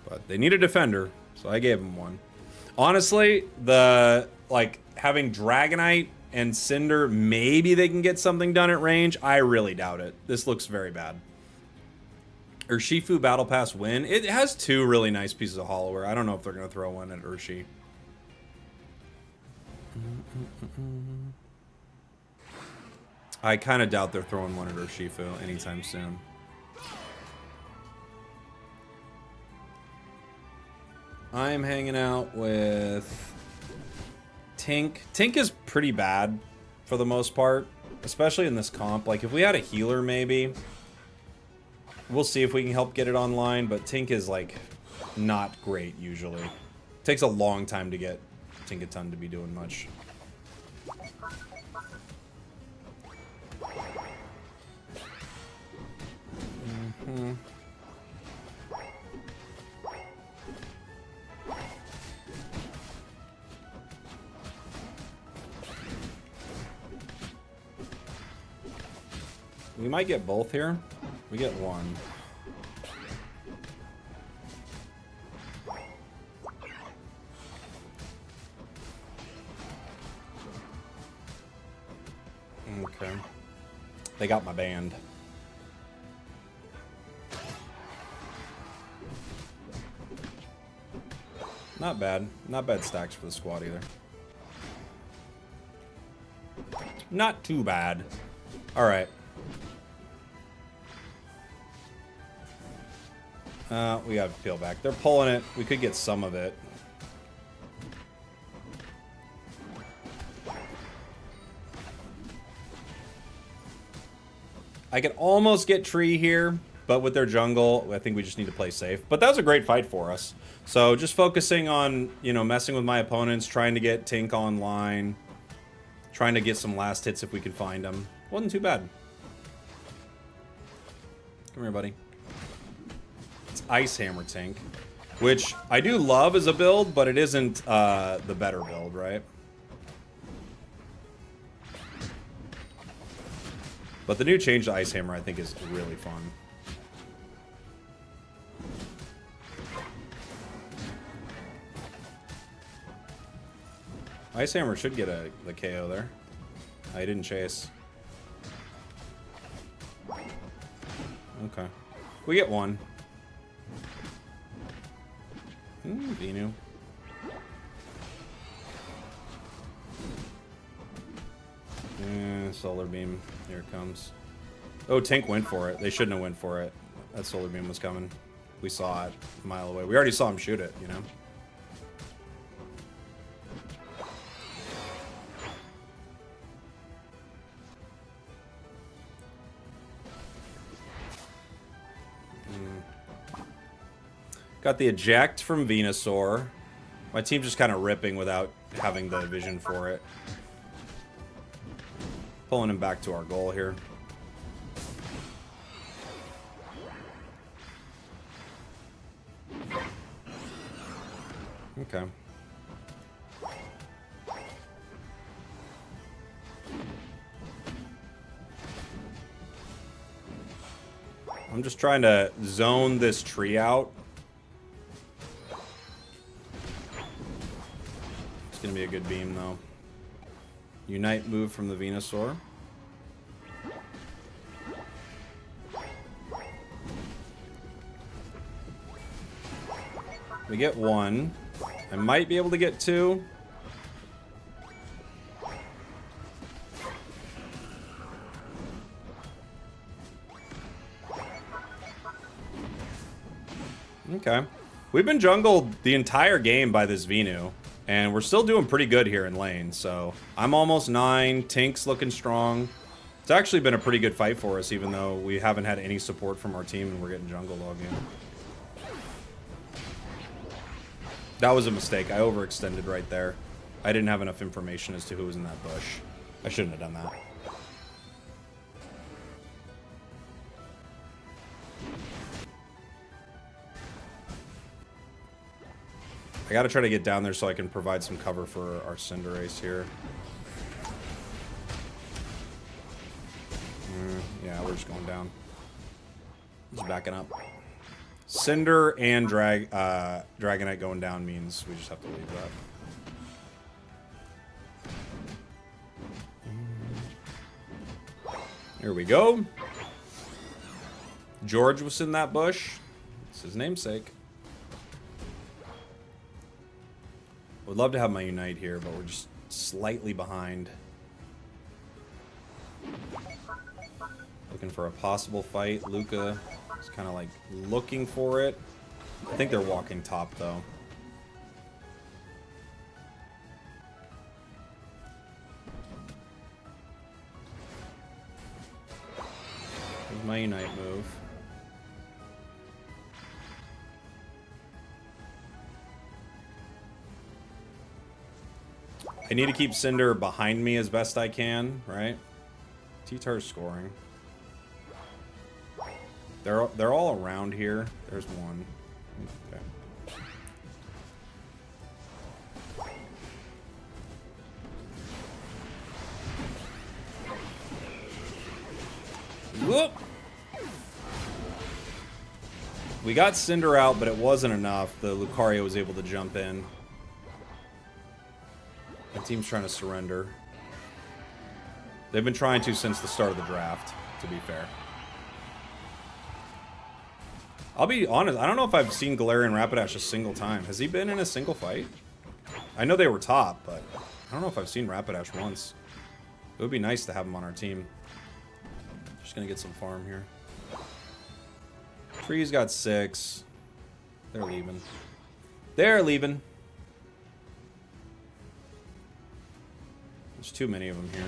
Speaker 1: But they need a defender, so I gave them one. Honestly, having Dragonite and Cinder, maybe they can get something done at range. I really doubt it. This looks very bad. Urshifu Battle Pass win. It has two really nice pieces of Hollowware. I don't know if they're going to throw one at Urshi. I kind of doubt they're throwing one at Urshifu anytime soon. I'm hanging out with Tink. Tink is pretty bad for the most part, especially in this comp. Like, if we had a healer, maybe. We'll see if we can help get it online, but Tink is, like, not great, usually. Takes a long time to get Tinkaton to be doing much. We might get both here. We get one. Okay. They got my band. Not bad. Not bad stacks for the squad either. Not too bad. All right. We have to peel back. They're pulling it. We could get some of it. I could almost get tree here, but with their jungle, I think we just need to play safe. But that was a great fight for us. So just focusing on, you know, messing with my opponents, trying to get Tink online, trying to get some last hits if we could find them. Wasn't too bad. Come here, buddy. It's Ice Hammer Tink, which I do love as a build, but it isn't the better build, right? But the new change to Ice Hammer, I think, is really fun. Ice Hammer should get the KO there. I didn't chase. Okay. We get one. Venu. Solar Beam. Here it comes. Oh, Tink went for it. They shouldn't have went for it. That Solar Beam was coming. We saw it a mile away. We already saw him shoot it, you know? Got the eject from Venusaur. My team's just kind of ripping without having the vision for it. Pulling him back to our goal here. Okay. I'm just trying to zone this tree out. It's gonna be a good beam though. Unite move from the Venusaur. We get one. I might be able to get two. Okay. We've been jungled the entire game by this Venu, and we're still doing pretty good here in lane, so I'm almost 9. Tink's looking strong. It's actually been a pretty good fight for us, even though we haven't had any support from our team and we're getting jungled all game. That was a mistake. I overextended right there. I didn't have enough information as to who was in that bush. I shouldn't have done that. I gotta try to get down there so I can provide some cover for our Cinderace here. Yeah, we're just going down. Just backing up. Cinder and Dragonite going down means we just have to leave that. Here we go. George was in that bush. It's his namesake. Would love to have my Unite here, but we're just slightly behind. Looking for a possible fight. Luca is kind of like looking for it. I think they're walking top though. Here's my Unite move. I need to keep Cinder behind me as best I can, right? T-Tar's scoring. They're all around here. There's one. Okay. Whoop! We got Cinder out, but it wasn't enough. The Lucario was able to jump in. The team's trying to surrender. They've been trying to since the start of the draft, to be fair. I'll be honest, I don't know if I've seen Galarian Rapidash a single time. Has he been in a single fight? I know they were top, but I don't know if I've seen Rapidash once. It would be nice to have him on our team. Just gonna get some farm here. Tree's got 6. They're leaving. They're leaving. There's too many of them here.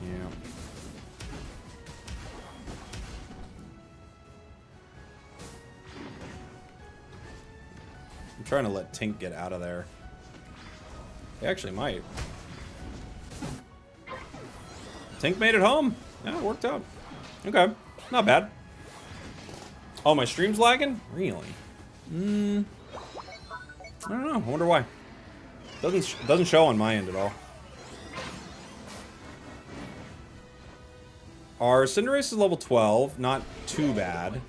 Speaker 1: Yeah. I'm trying to let Tink get out of there. He actually might. Tink made it home. Yeah, it worked out. Okay. Not bad. Oh, my stream's lagging? Really? I don't know. I wonder why. Doesn't show on my end at all. Our Cinderace is level 12, not too bad.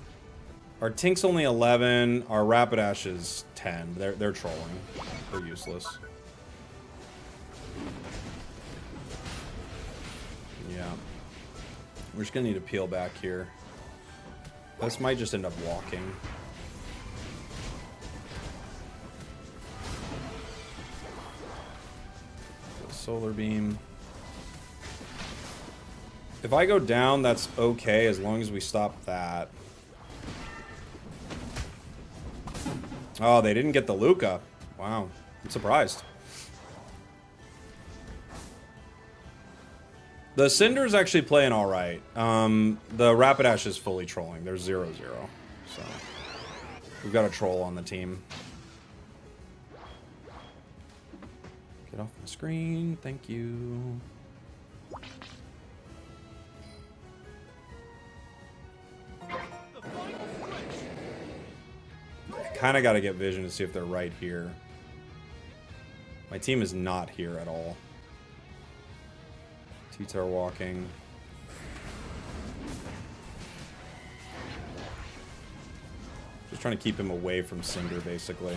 Speaker 1: Our Tink's only 11. Our Rapidash is 10. They're trolling. They're useless. Yeah. We're just gonna need to peel back here. This might just end up walking. Solar Beam. If I go down, that's okay as long as we stop that. Oh, they didn't get the Luca. Wow. I'm surprised. The Cinder's actually playing alright. The Rapidash is fully trolling. They're 0-0. So, we've got a troll on the team. Get off the screen. Thank you. Kind of got to get vision to see if they're right here. My team is not here at all. T-Tar walking. Just trying to keep him away from Cinder, basically.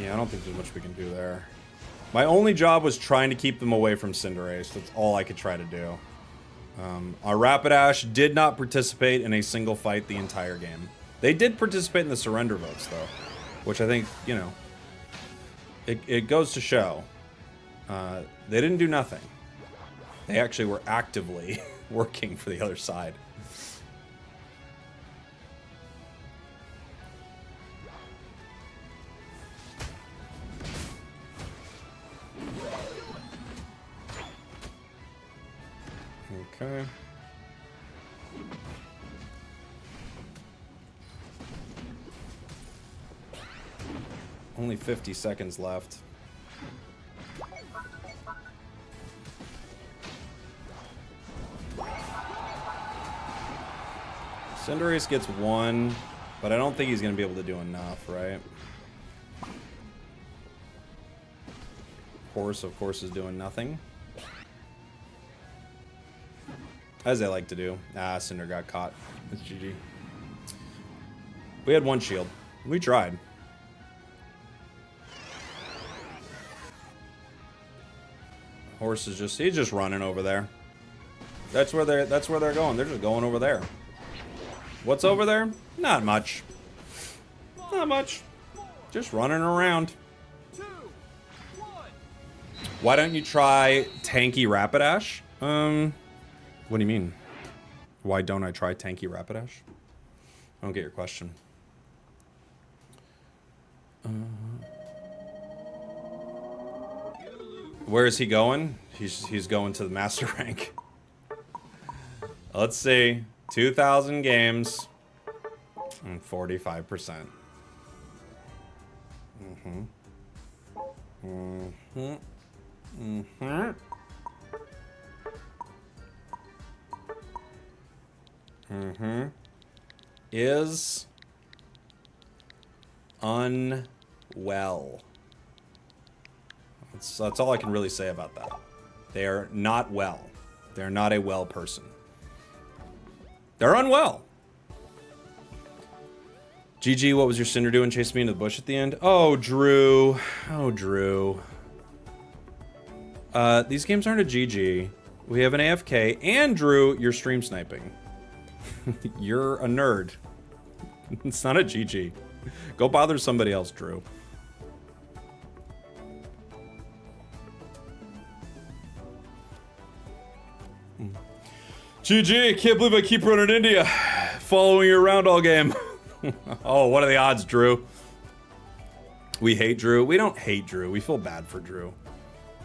Speaker 1: Yeah, I don't think there's much we can do there. My only job was trying to keep them away from Cinderace. That's all I could try to do. Our Rapidash did not participate in a single fight the entire game. They did participate in the surrender votes, though. Which I think, you know, it goes to show. They didn't do nothing. They actually were actively working for the other side. Okay. Only 50 seconds left. Cinderace gets one, but I don't think he's going to be able to do enough, right? Horse, of course, is doing nothing. As they like to do. Ah, Cinder got caught. It's GG. We had one shield. We tried. Horse is just, he's just running over there. That's where they're going. They're just going over there. What's over there? Not much. Not much. Just running around. Why don't you try tanky Rapidash? What do you mean? Why don't I try tanky Rapidash? I don't get your question. Where is he going? He's going to the master rank. Let's see. 2,000 games and 45%. Is unwell. That's all I can really say about that. They are not well. They're not a well person. They're unwell. GG, what was your Cinder doing? Chasing me into the bush at the end? Oh, Drew. Oh, Drew. These games aren't a GG. We have an AFK. And, Drew, you're stream sniping. You're a nerd. It's not a GG. Go bother somebody else, Drew. GG, can't believe I keep running India. Following you around all game. Oh, what are the odds, Drew? We hate Drew. We don't hate Drew. We feel bad for Drew.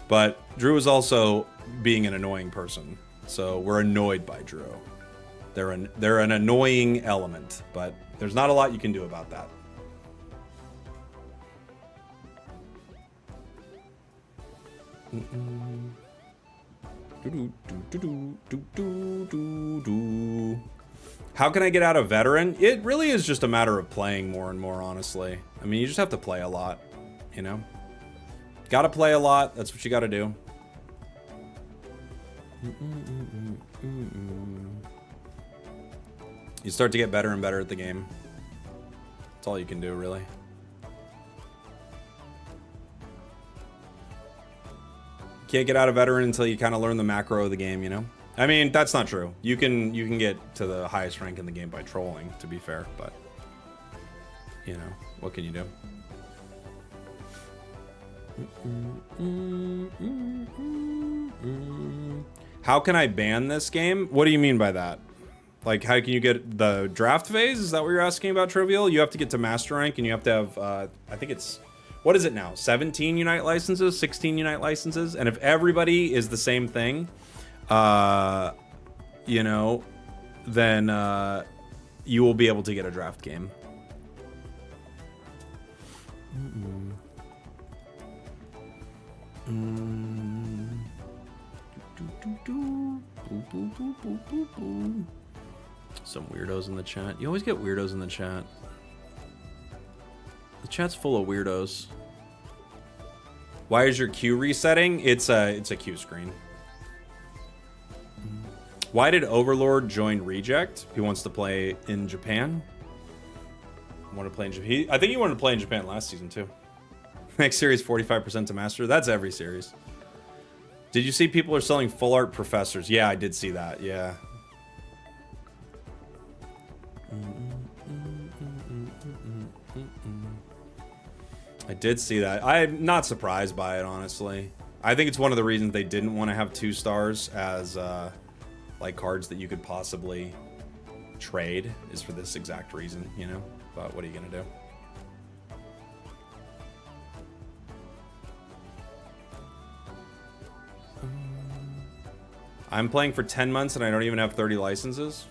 Speaker 1: But Drew is also being an annoying person. So we're annoyed by Drew. They're an annoying element, but there's not a lot you can do about that. How can I get out of veteran? It really is just a matter of playing more and more, honestly. I mean, you just have to play a lot. you know? Gotta play a lot. That's what you gotta do. You start to get better and better at the game. That's all you can do, really. Can't get out of veteran until you kind of learn the macro of the game, you know? I mean, that's not true. You can get to the highest rank in the game by trolling, to be fair, but you know, what can you do? How can I ban this game? What do you mean by that? Like, how can you get the draft phase? Is that what you're asking about, Trivial? You have to get to master rank, and you have to have, I think it's, what is it now? 17 Unite licenses, 16 Unite licenses? And if everybody is the same thing, you know, then you will be able to get a draft game. Some weirdos in the chat. You always get weirdos in the chat. The chat's full of weirdos. Why is your queue resetting? It's a queue screen. Why did Overlord join Reject? He wants to play in Japan. Want to play in Japan? I think he wanted to play in Japan last season too. Next series 45% to master. That's every series. Did you see people are selling full art professors? Yeah, I did see that. Yeah. I did see that. I'm not surprised by it, honestly. I think it's one of the reasons they didn't want to have 2 stars as like cards that you could possibly trade, is for this exact reason, you know? But what are you gonna do? I'm playing for 10 months and I don't even have 30 licenses.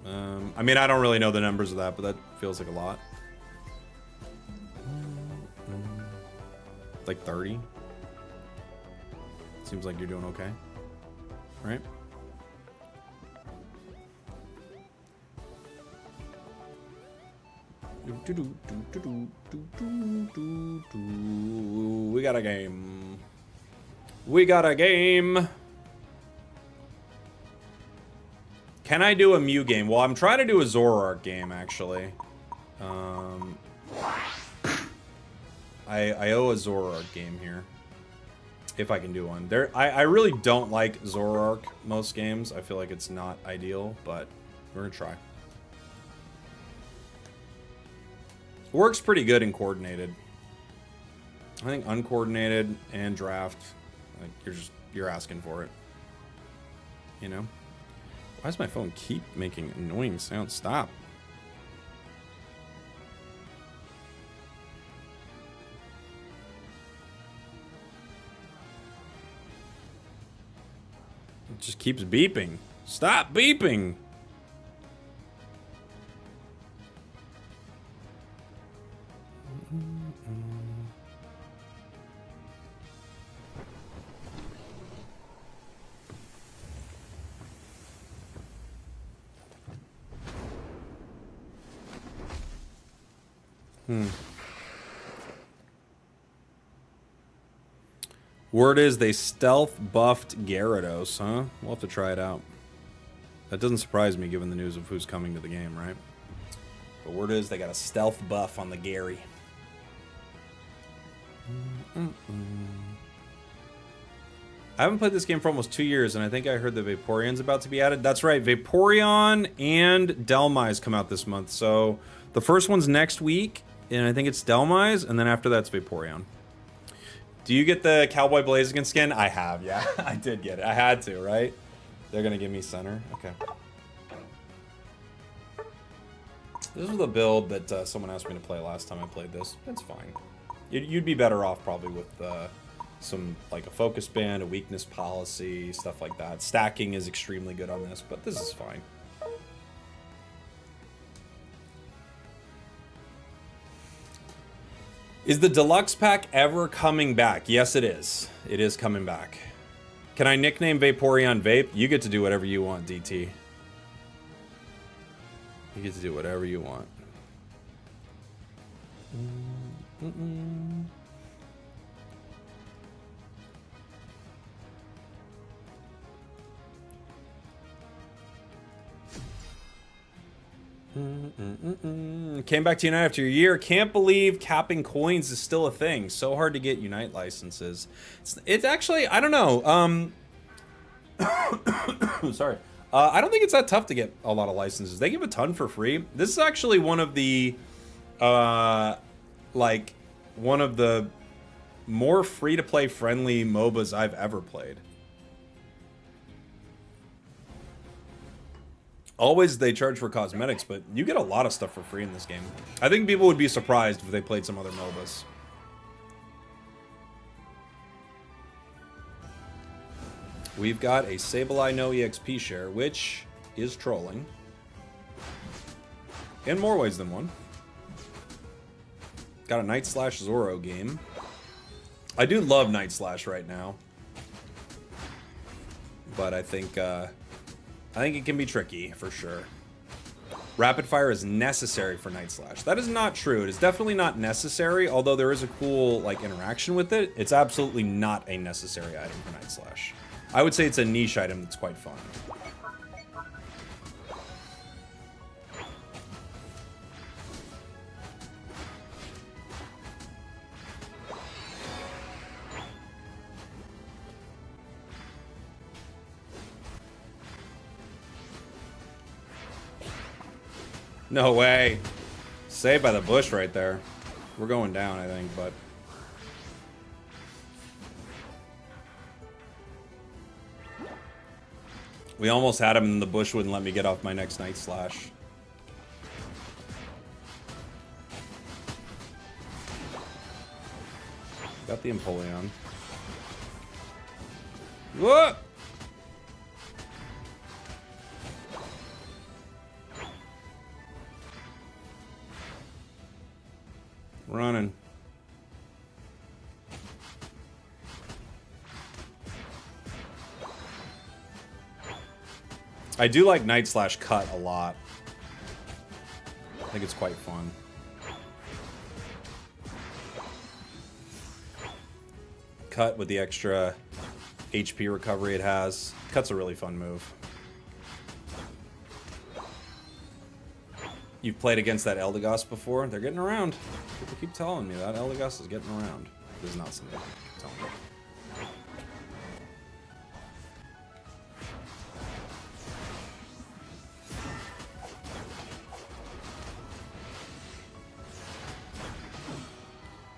Speaker 1: I mean, I don't really know the numbers of that, but that feels like a lot. Like 30. Seems like you're doing okay, right? We got a game. We got a game. Can I do a Mew game? Well, I'm trying to do a Zoroark game, actually. I owe a Zoroark game here. If I can do one. I really don't like Zoroark most games. I feel like it's not ideal, but we're gonna try. Works pretty good in coordinated. I think uncoordinated and draft, like you're asking for it. You know? Why does my phone keep making annoying sounds? Stop. It just keeps beeping. Stop beeping. Word is they stealth buffed Gyarados, huh? We'll have to try it out. That doesn't surprise me given the news of who's coming to the game, right? But word is they got a stealth buff on the Gary. I haven't played this game for almost 2 years, and I think I heard that Vaporeon's about to be added. That's right, Vaporeon and Dhelmise come out this month. So the first one's next week, and I think it's Dhelmise, and then after that's Vaporeon. Do you get the Cowboy Blaziken skin? I have, yeah. I did get it. I had to, right? They're going to give me center. Okay. This was the build that someone asked me to play last time I played this. It's fine. You'd be better off probably with some, like a focus band, a weakness policy, stuff like that. Stacking is extremely good on this, but this is fine. Is the deluxe pack ever coming back? Yes, it is. It is coming back. Can I nickname Vaporeon Vape? You get to do whatever you want, DT. You get to do whatever you want. Came back to Unite after a year. Can't believe capping coins is still a thing. So hard to get Unite licenses. It's actually, I don't know. Sorry. I don't think it's that tough to get a lot of licenses. They give a ton for free. This is actually one of the, one of the more free-to-play friendly MOBAs I've ever played. Always they charge for cosmetics, but you get a lot of stuff for free in this game. I think people would be surprised if they played some other MOBAs. We've got a Sableye no EXP share, which is trolling. In more ways than one. Got a Night Slash Zoro game. I do love Night Slash right now. But I think it can be tricky, for sure. Rapid Fire is necessary for Night Slash. That is not true. It is definitely not necessary, although there is a cool, like, interaction with it. It's absolutely not a necessary item for Night Slash. I would say it's a niche item that's quite fun. No way. Saved by the bush right there. We're going down, I think, but... We almost had him and the bush wouldn't let me get off my next Night Slash. Got the Empoleon. Whoa! Running. I do like Night Slash Cut a lot. I think it's quite fun. Cut with the extra HP recovery it has. Cut's a really fun move. You've played against that Eldegoss before? They're getting around. People keep telling me that Eldegoss is getting around. This is not something they keep telling me.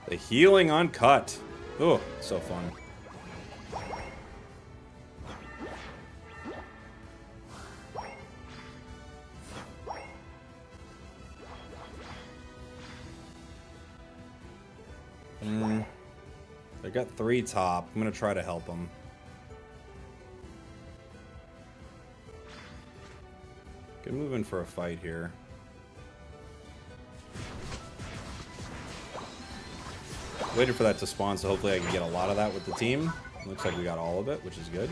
Speaker 1: The healing on Cut. Oh, so fun. They got 3 top. I'm gonna try to help them. Good move in for a fight here. Waited for that to spawn, so hopefully I can get a lot of that with the team. Looks like we got all of it, which is good.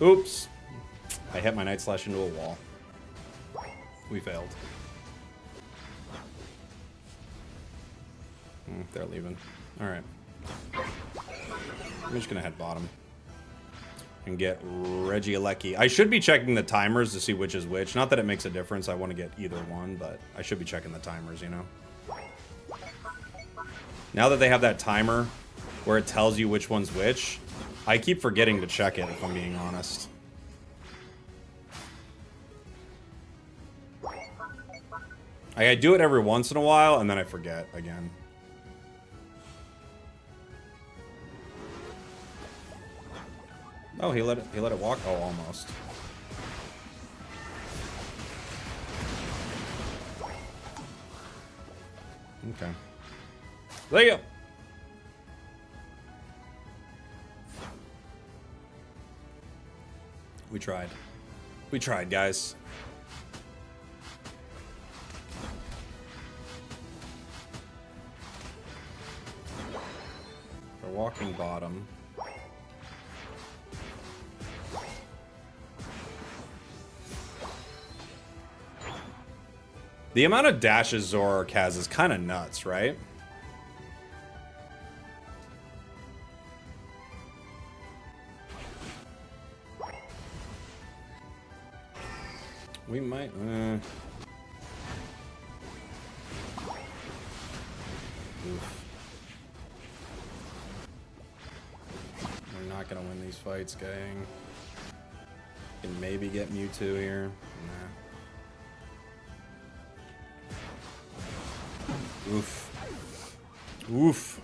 Speaker 1: Oops. I hit my Night Slash into a wall. We failed. They're leaving. Alright. I'm just gonna head bottom. And get Regieleki. I should be checking the timers to see which is which. Not that it makes a difference. I want to get either one, but I should be checking the timers, you know? Now that they have that timer where it tells you which one's which, I keep forgetting to check it, if I'm being honest. I do it every once in a while, and then I forget again. Oh, he let it walk? Oh, almost. Okay. There you go. We tried. We tried, guys. They're walking bottom. The amount of dashes Zoroark has is kind of nuts, right? We might... Oof. We're not gonna win these fights, gang. Can maybe get Mewtwo here. Nah. Oof. Oof.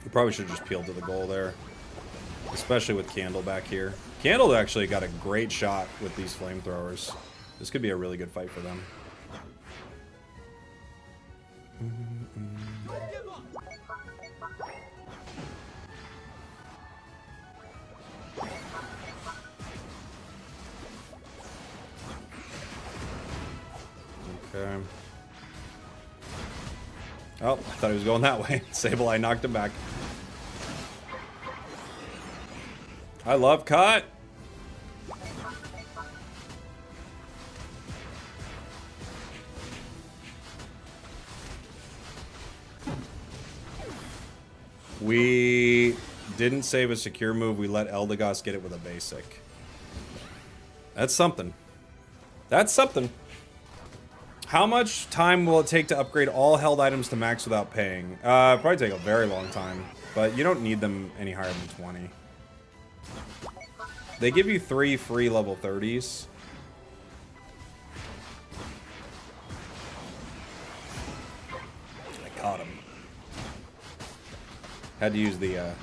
Speaker 1: We probably should have just peeled to the goal there. Especially with Candle back here. Candle actually got a great shot with these flamethrowers. This could be a really good fight for them. Okay. Oh, I thought he was going that way. Sableye knocked him back. I love cut. We didn't save a secure move. We let Eldegoss get it with a basic. That's something. That's something. How much time will it take to upgrade all held items to max without paying? Probably take a very long time, but you don't need them any higher than 20. They give you 3 free level 30s. I caught him. Had to use the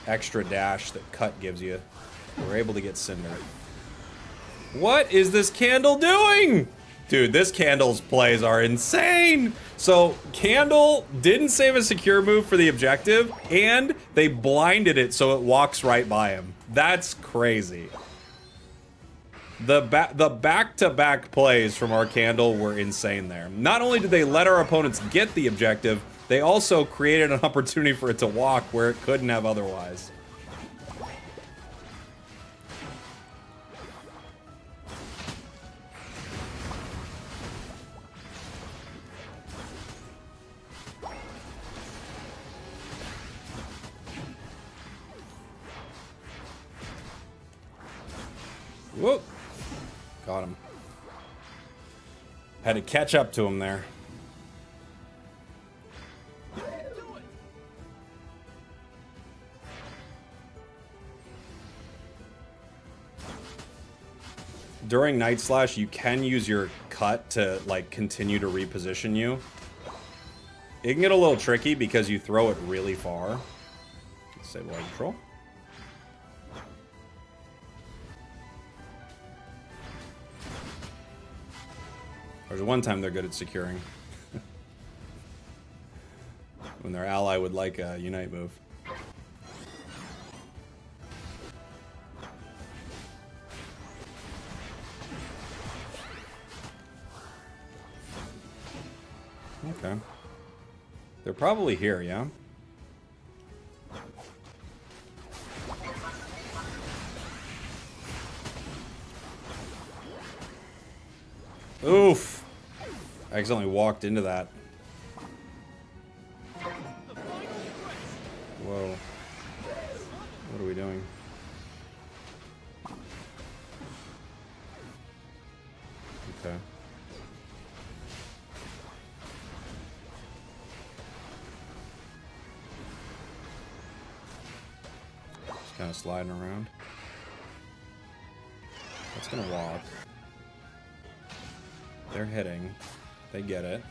Speaker 1: extra dash that Cut gives you. We're able to get Cinder. What is this Candle doing? Dude, this Candle's plays are insane! So, Candle didn't save a secure move for the objective, and they blinded it so it walks right by him. That's crazy. The back-to-back plays from our Candle were insane there. Not only did they let our opponents get the objective, they also created an opportunity for it to walk where it couldn't have otherwise. Whoop. Got him. Had to catch up to him there. During Night Slash, you can use your cut to, like, continue to reposition you. It can get a little tricky because you throw it really far. Disable control. There's one time they're good at securing. When their ally would like a Unite move. Okay. They're probably here, yeah? Oof! I accidentally walked into that. Whoa. What are we doing? Okay. Just kind of sliding around. That's gonna walk. They're hitting. They get it.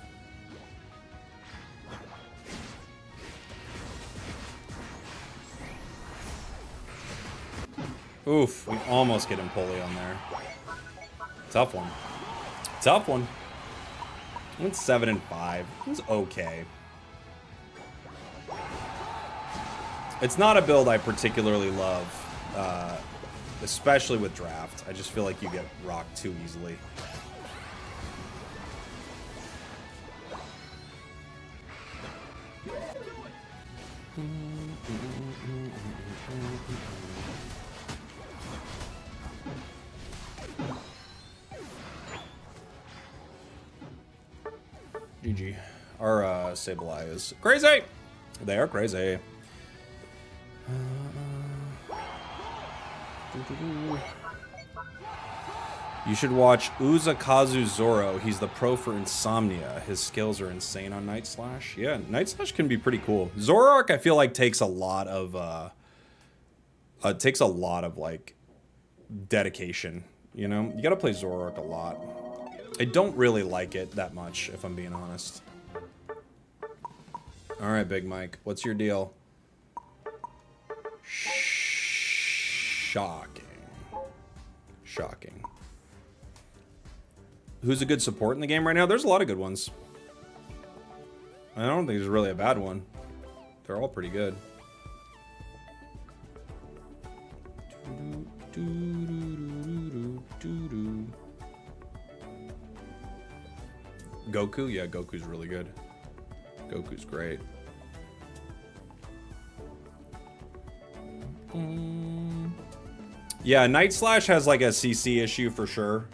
Speaker 1: Oof, we almost get Empoleon there. Tough one. Tough one. Went 7 and 5. It was okay. It's not a build I particularly love, especially with draft. I just feel like you get rocked too easily. GG. Our Sableye is crazy. They are crazy. You should watch Uzakazu Zoro. He's the pro for Insomnia. His skills are insane on Night Slash. Yeah, Night Slash can be pretty cool. Zoroark, I feel like takes a lot of like dedication. You know, you gotta play Zoroark a lot. I don't really like it that much, if I'm being honest. All right, Big Mike, what's your deal? Shocking. Shocking. Who's a good support in the game right now? There's a lot of good ones. I don't think there's really a bad one. They're all pretty good. Goku? Yeah, Goku's really good. Goku's great. Yeah, Night Slash has like a CC issue for sure.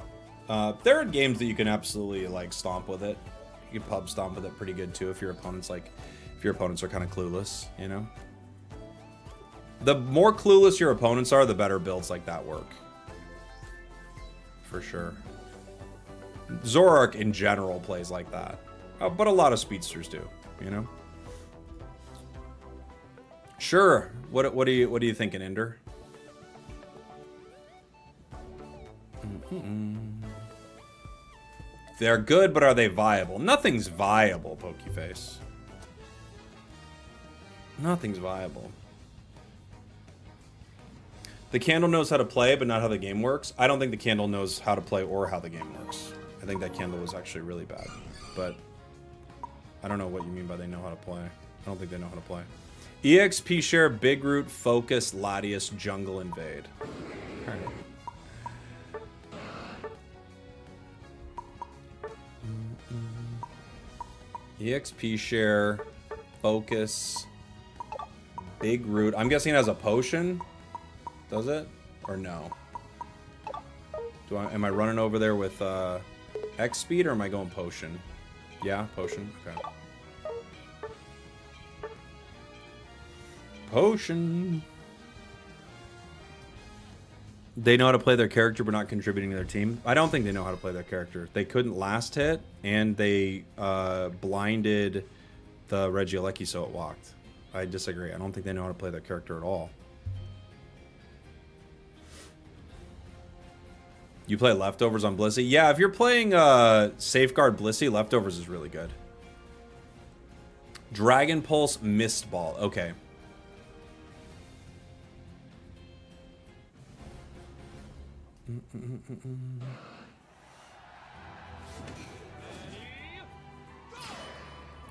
Speaker 1: There are games that you can absolutely like stomp with it. You can pub stomp with it pretty good too if your opponents are kind of clueless, you know? The more clueless your opponents are, the better builds like that work. For sure. Zoroark in general plays like that. But a lot of speedsters do, you know? Sure. What are you thinking, Ender? They're good, but are they viable? Nothing's viable, Pokeface. Nothing's viable. The candle knows how to play, but not how the game works. I don't think the candle knows how to play or how the game works. I think that candle was actually really bad. But I don't know what you mean by they know how to play. I don't think they know how to play. EXP share, Big Root, Focus, Latias, Jungle, Invade. All right. EXP share, Focus, Big Root. I'm guessing it has a potion. Does it? Or no? Am I running over there with X speed or am I going potion? Yeah, potion. Okay. Potion. They know how to play their character but not contributing to their team. I don't think they know how to play their character. They couldn't last hit, and they blinded the Regieleki so it walked. I disagree. I don't think they know how to play their character at all. You play Leftovers on Blissey? Yeah, if you're playing Safeguard Blissey, Leftovers is really good. Dragon Pulse Mist Ball. Okay.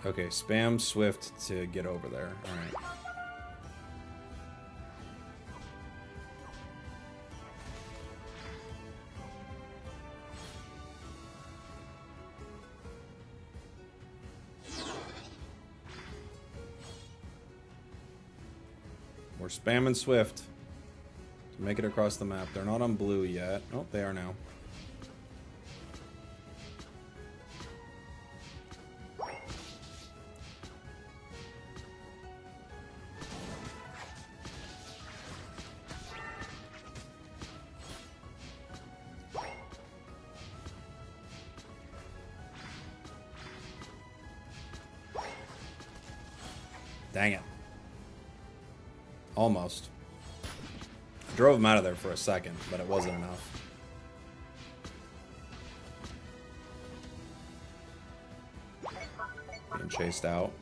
Speaker 1: Okay, spam Swift to get over there. All right. We're spamming Swift to make it across the map. They're not on blue yet. Oh, they are now. Dang it. Almost. Drove him out of there for a second, but it wasn't enough. Being chased out.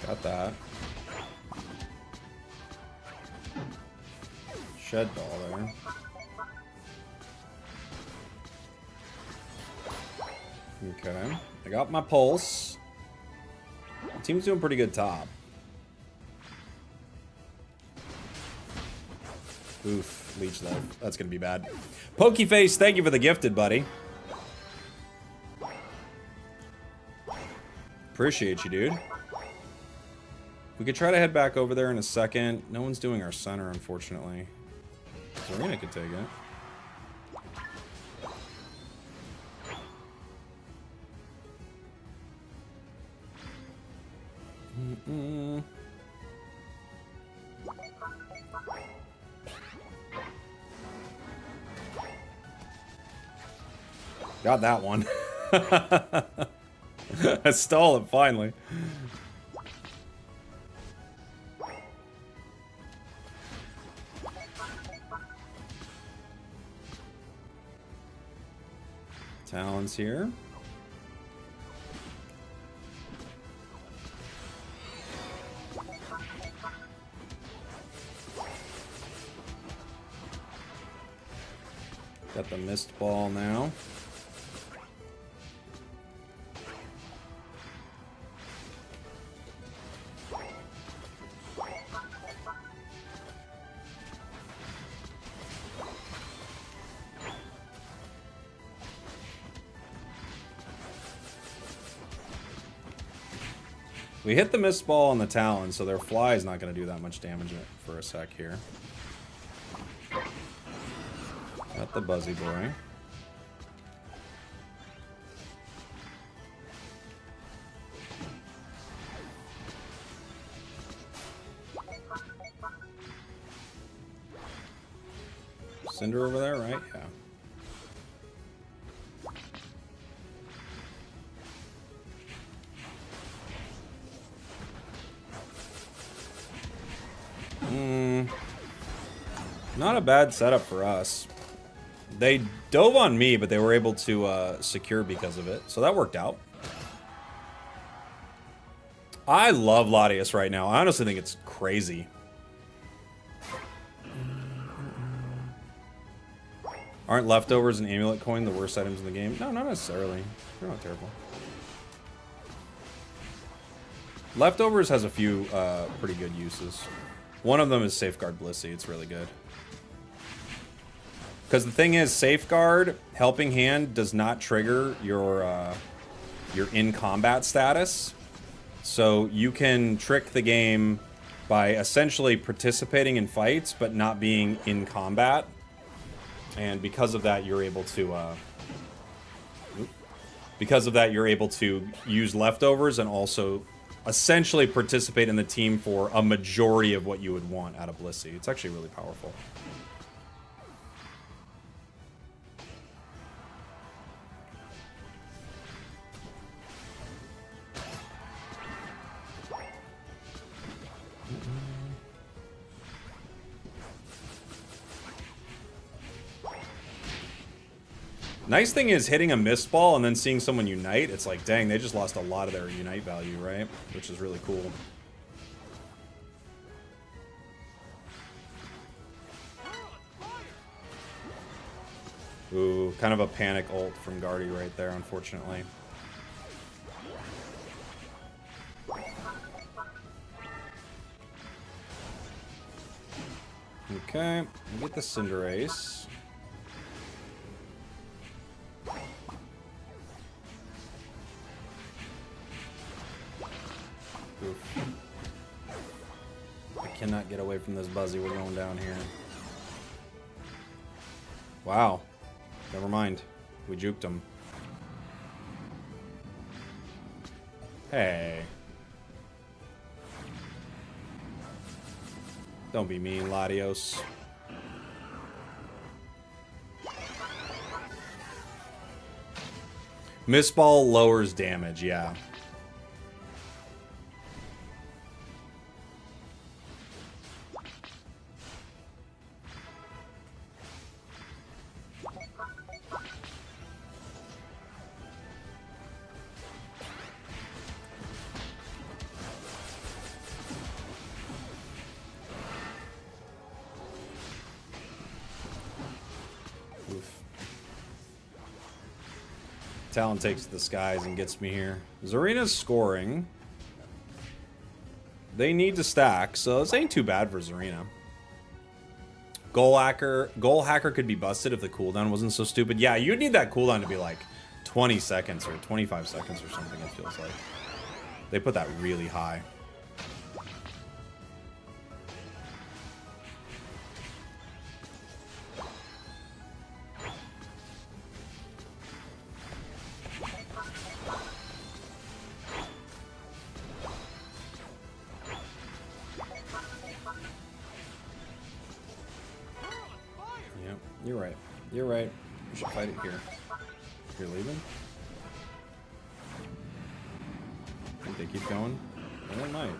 Speaker 1: Got that. Shed ball there. Okay, I got my pulse. The team's doing pretty good top. Oof, leech life. That's gonna be bad. Pokeface, thank you for the gifted, buddy. Appreciate you, dude. We could try to head back over there in a second. No one's doing our center, unfortunately. Serena could take it. Got that one. I stole it finally. Talons here. Got the mist ball now. We hit the mist ball on the Talon, so their fly is not going to do that much damage for a sec here. Got the Buzzy Boy. Cinder over there, right? Yeah. Not a bad setup for us. They dove on me, but they were able to secure because of it. So that worked out. I love Latias right now. I honestly think it's crazy. Aren't leftovers and amulet coin the worst items in the game? No, not necessarily. They're not terrible. Leftovers has a few pretty good uses. One of them is Safeguard Blissey. It's really good. Because the thing is, Safeguard, Helping Hand, does not trigger your in-combat status. So you can trick the game by essentially participating in fights, but not being in combat. And because of that, you're able to... because of that, you're able to use leftovers and also essentially participate in the team for a majority of what you would want out of Blissey. It's actually really powerful. Nice thing is hitting a mist ball and then seeing someone unite, it's like, dang, they just lost a lot of their unite value, right? Which is really cool. Ooh, kind of a panic ult from Guardy right there, unfortunately. Okay, get the Cinderace. Oof. I cannot get away from this Buzzy. We're going down here. Wow. Never mind. We juked him. Hey. Don't be mean, Latios. Mistball lowers damage, yeah. Talon takes the skies and gets me here. Zarina's scoring. They need to stack, so this ain't too bad for Zarina. Goal hacker could be busted if the cooldown wasn't so stupid. Yeah, you'd need that cooldown to be like 20 seconds or 25 seconds or something, it feels like. They put that really high. You're right. You're right. We should fight it here. You're leaving? Think they keep going? Well, they might.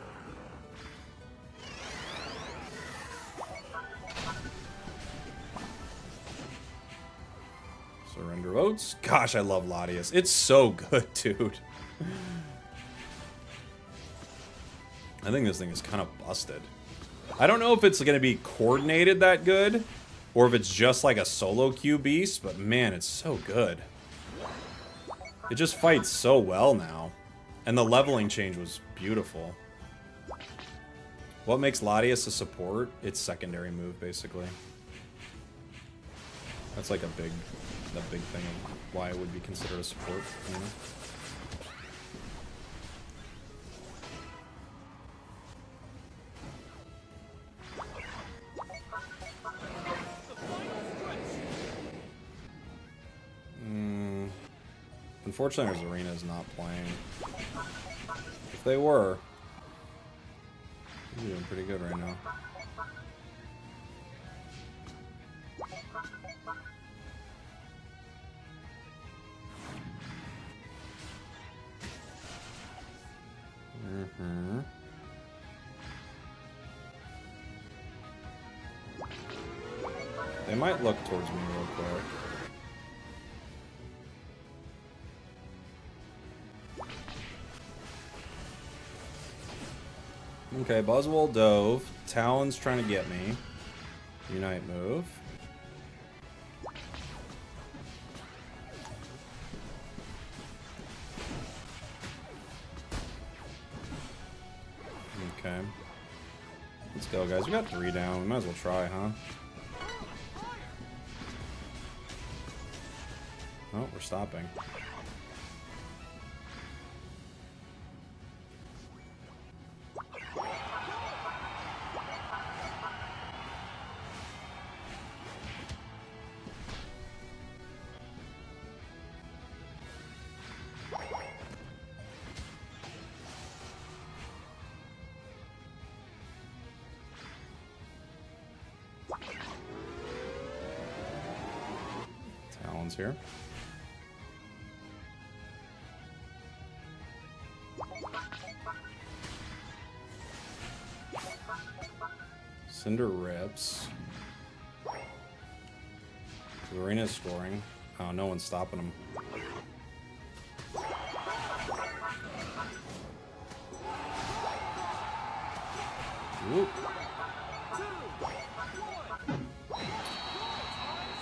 Speaker 1: Surrender votes. Gosh, I love Latias. It's so good, dude. I think this thing is kind of busted. I don't know if it's going to be coordinated that good, or if it's just like a solo queue beast, but man, it's so good. It just fights so well now. And the leveling change was beautiful. What makes Latias a support? Its secondary move, basically. That's like the big thing of why it would be considered a support, you know? Unfortunately, our Zarina is not playing. If they were, they're doing pretty good right now. They might look towards me real quick. Okay, Buzzwole dove. Talon's trying to get me. Unite move. Okay. Let's go, guys. We got 3 down. We might as well try, huh? Oh, we're stopping. Talon's here. Cinder rips. Zarina's scoring. Oh, no one's stopping him. Ooh.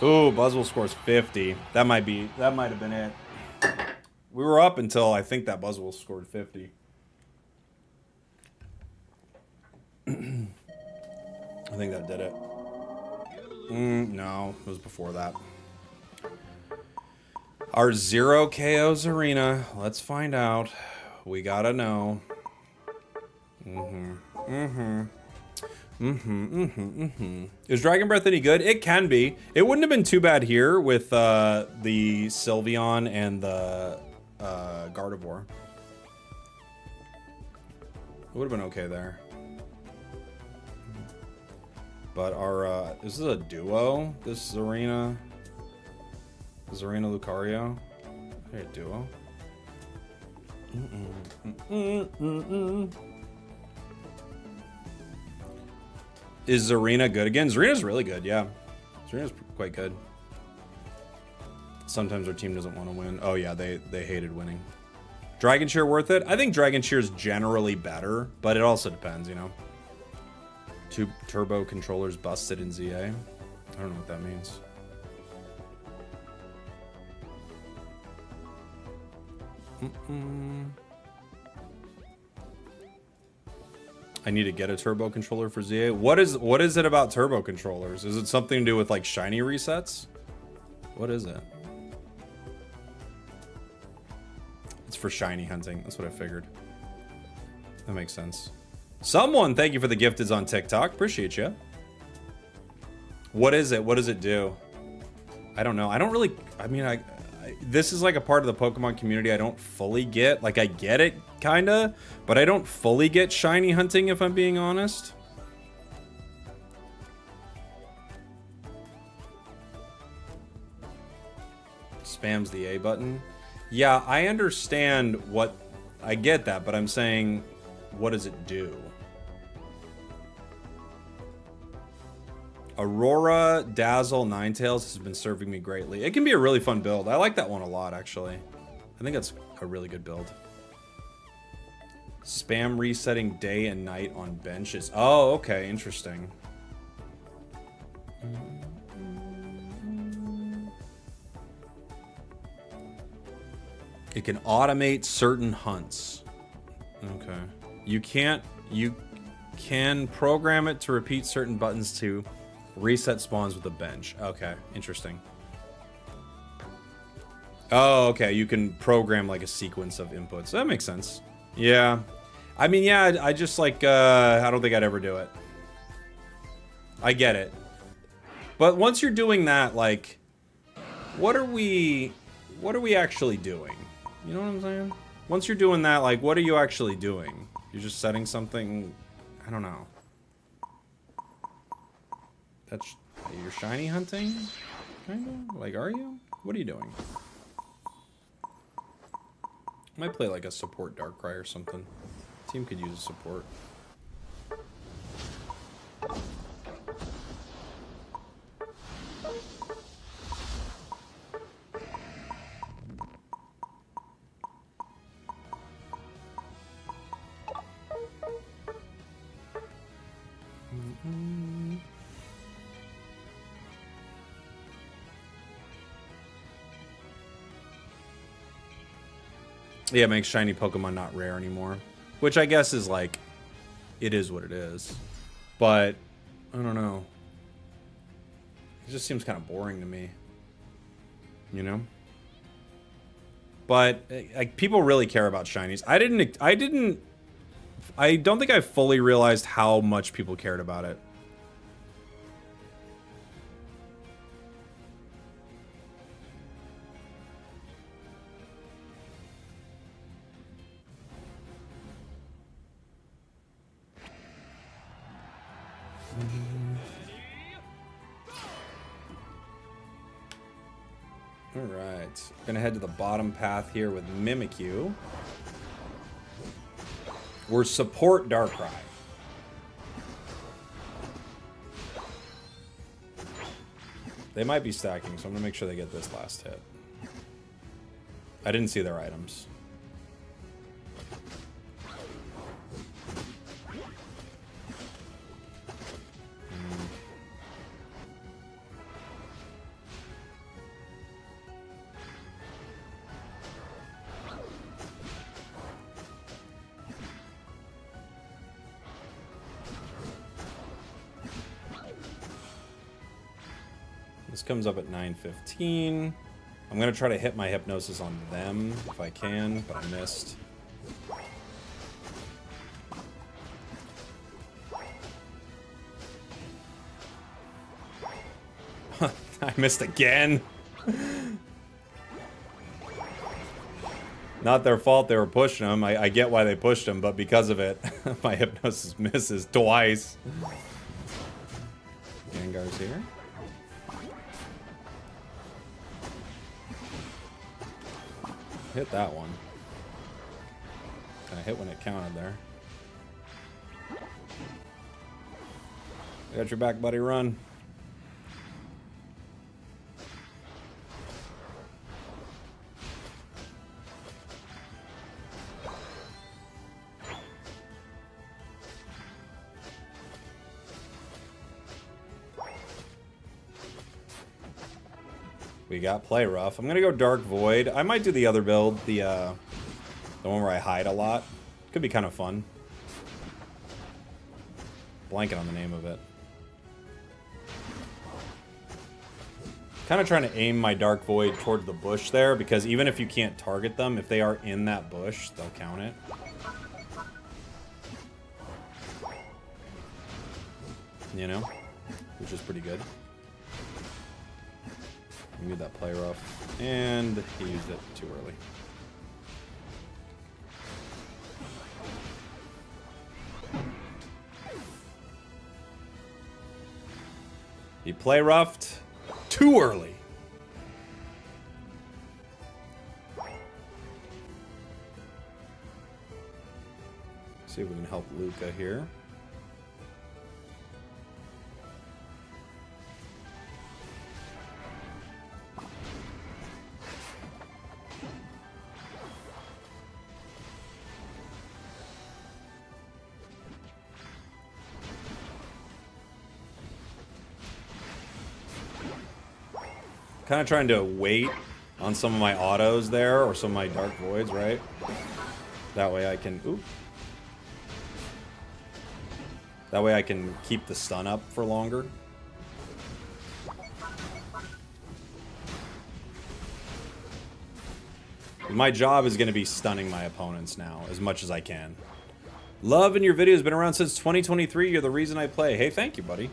Speaker 1: Ooh, Buzzwole scores 50. That might have been it. We were up until I think that Buzzwole scored 50. I think that did it. No, it was before that. Our 0 KO Zarina. Let's find out. We gotta know. Is Dragon Breath any good? It can be. It wouldn't have been too bad here with the Sylveon and the Gardevoir. It would have been okay there. But our, this is a duo, this Zarina Lucario. Hey, duo. Is Zarina good again? Zarina's really good, yeah. Zarina's quite good. Sometimes our team doesn't want to win. Oh yeah, they hated winning. Dragon Cheer worth it? I think Dragon Cheer is generally better, but it also depends, you know. 2 turbo controllers busted in ZA. I don't know what that means. I need to get a turbo controller for ZA. What is it about turbo controllers? Is it something to do with like shiny resets? What is it? It's for shiny hunting. That's what I figured. That makes sense. Someone, thank you for the gifteds on TikTok. Appreciate you. What is it? What does it do? I don't know. I don't really... I mean, this is like a part of the Pokemon community I don't fully get. Like, I get it, kinda. But I don't fully get shiny hunting, if I'm being honest. Spams the A button. Yeah, I understand what... I get that, but I'm saying, what does it do? Aurora, Dazzle, Ninetales has been serving me greatly. It can be a really fun build. I like that one a lot, actually. I think that's a really good build. Spam resetting day and night on benches. Oh, okay, interesting. It can automate certain hunts. Okay. You can program it to repeat certain buttons to reset spawns with a bench. Okay, interesting. Oh, okay, you can program like a sequence of inputs. That makes sense. Yeah. I mean, yeah, I just like, I don't think I'd ever do it. I get it. But once you're doing that, like, what are we actually doing? You know what I'm saying? Once you're doing that, like, what are you actually doing? You're just setting something, I don't know. That's, you're shiny hunting? Kinda? Like, are you? What are you doing? Might play like a support Darkrai or something. Team could use a support. Yeah, it makes shiny Pokemon not rare anymore. Which I guess is like, it is what it is. But, I don't know. It just seems kind of boring to me. You know? But, like, people really care about shinies. I don't think I fully realized how much people cared about it. Alright, gonna head to the bottom path here with Mimikyu. We're support Darkrai. They might be stacking, so I'm gonna make sure they get this last hit. I didn't see their items. This comes up at 9:15. I'm gonna try to hit my hypnosis on them if I can, but I missed. I missed again. Not their fault they were pushing them. I get why they pushed them, but because of it, my hypnosis misses twice. Gengar's here. Hit that one. I hit when it counted there. I got your back, buddy. Run. We got Play Rough. I'm gonna go Dark Void. I might do the other build, the one where I hide a lot. Could be kind of fun. Blanket on the name of it. Kind of trying to aim my Dark Void toward the bush there, because even if you can't target them, if they are in that bush, they'll count it. You know? Which is pretty good. We need that Play Rough, and he used it too early. He Play Roughed too early. See if we can help Luca here. Kind of trying to wait on some of my autos there, or some of my Dark Voids, right? That way I can... Ooh. That way I can keep the stun up for longer. My job is going to be stunning my opponents now, as much as I can. Love in your videos, been around since 2023. You're the reason I play. Hey, thank you, buddy.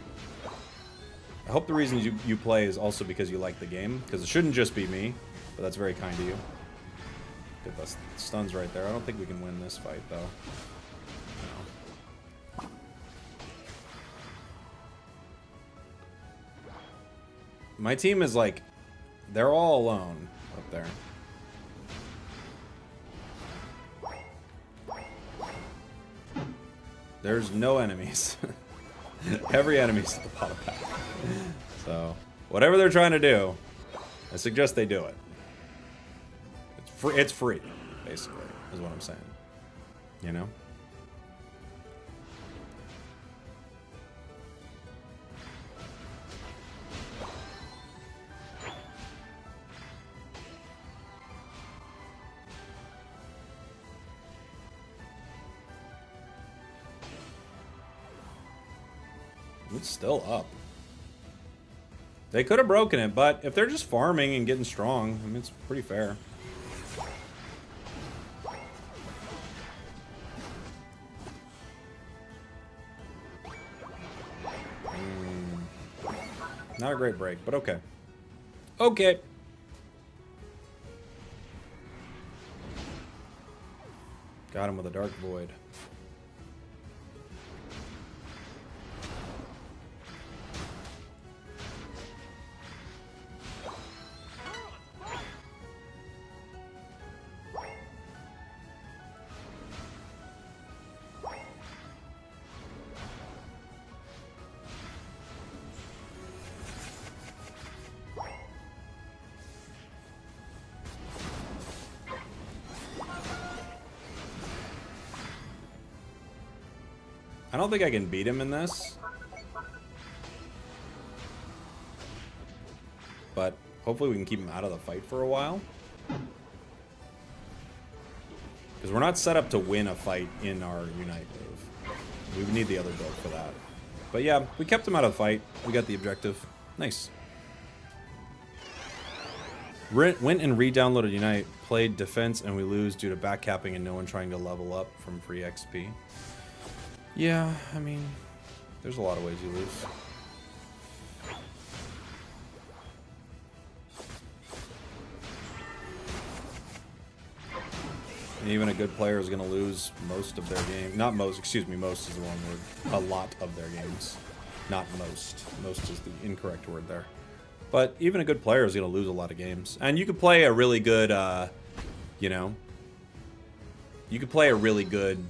Speaker 1: I hope the reason you play is also because you like the game, because it shouldn't just be me, but that's very kind of you. Get the stuns right there. I don't think we can win this fight, though. No. My team is like, they're all alone up there. There's no enemies. Every enemy's at the bottom pack. So, whatever they're trying to do, I suggest they do it. It's free, basically, is what I'm saying. You know? It's still up. They could have broken it, but if they're just farming and getting strong, I mean, it's pretty fair. Not a great break, but okay. Okay. Got him with a Dark Void. I don't think I can beat him in this. But hopefully we can keep him out of the fight for a while. Because we're not set up to win a fight in our Unite move. We would need the other build for that. But yeah, we kept him out of the fight. We got the objective. Nice. Went and re-downloaded Unite. Played defense and we lose due to backcapping and no one trying to level up from free XP. Yeah, I mean, there's a lot of ways you lose. And even a good player is going to lose most of their game. Not most, excuse me, most is the wrong word. A lot of their games. Not most. Most is the incorrect word there. But even a good player is going to lose a lot of games. And you could play a really good, you know, you could play a really good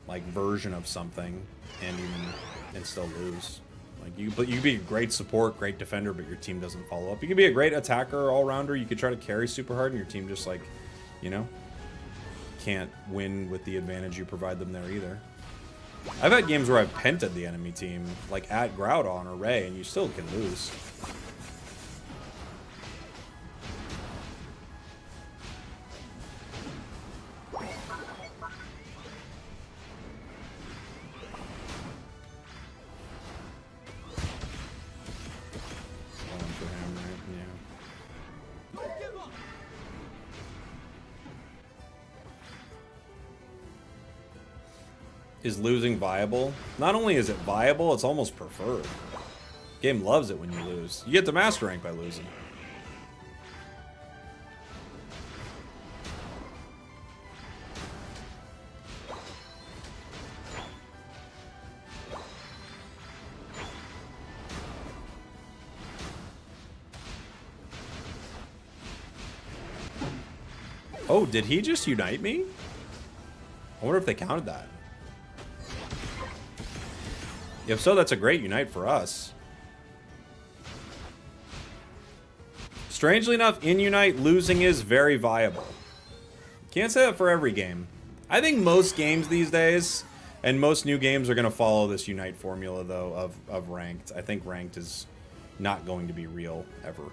Speaker 1: like version of something and still lose. Like you could be a great support, great defender, but your team doesn't follow up. You could be a great attacker, all-rounder. You could try to carry super hard, and your team just like, you know, can't win with the advantage you provide them there either. I've had games where I've pented the enemy team, like at Groudon or Ray, and you still can lose. Is losing viable? Not only is it viable, it's almost preferred. Game loves it when you lose. You get to master rank by losing. Oh, did he just unite me? I wonder if they counted that. If so, that's a great Unite for us. Strangely enough, in Unite, losing is very viable. Can't say that for every game. I think most games these days, and most new games, are going to follow this Unite formula, though, of Ranked. I think Ranked is not going to be real, ever.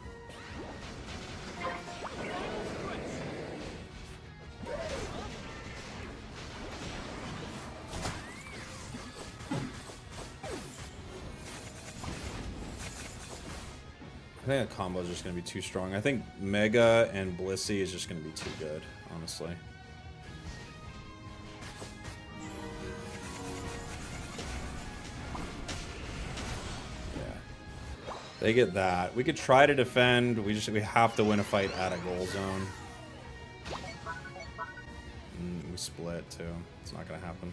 Speaker 1: I think a combo is just going to be too strong. I think Mega and Blissey is just going to be too good, honestly. Yeah. They get that. We could try to defend. We have to win a fight at a goal zone. We split, too. It's not going to happen.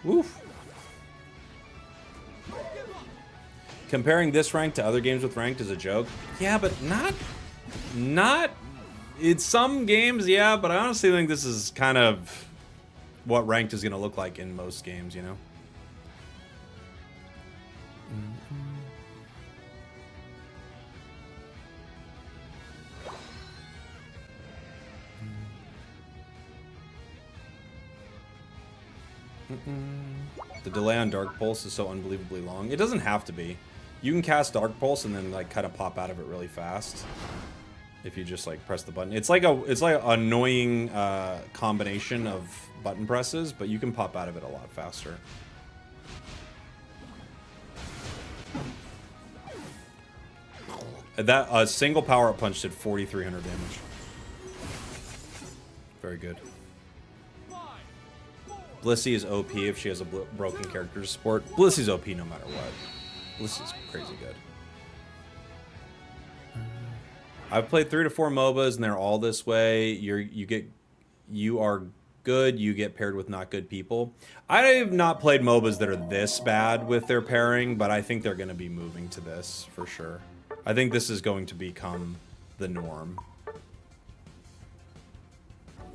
Speaker 1: Oof. Comparing this rank to other games with ranked is a joke. Yeah, but not in some games, yeah, but I honestly think this is kind of what ranked is going to look like in most games, you know? The delay on Dark Pulse is so unbelievably long. It doesn't have to be. You can cast Dark Pulse and then like kind of pop out of it really fast if you just like press the button. It's like an annoying combination of button presses, but you can pop out of it a lot faster. That a single power-up punch did 4,300 damage. Very good. Blissey is OP if she has a broken character to support. Blissey's OP no matter what. Blissey's crazy good. I've played 3 to 4 MOBAs and they're all this way. You are good, you get paired with not good people. I have not played MOBAs that are this bad with their pairing, but I think they're going to be moving to this for sure. I think this is going to become the norm.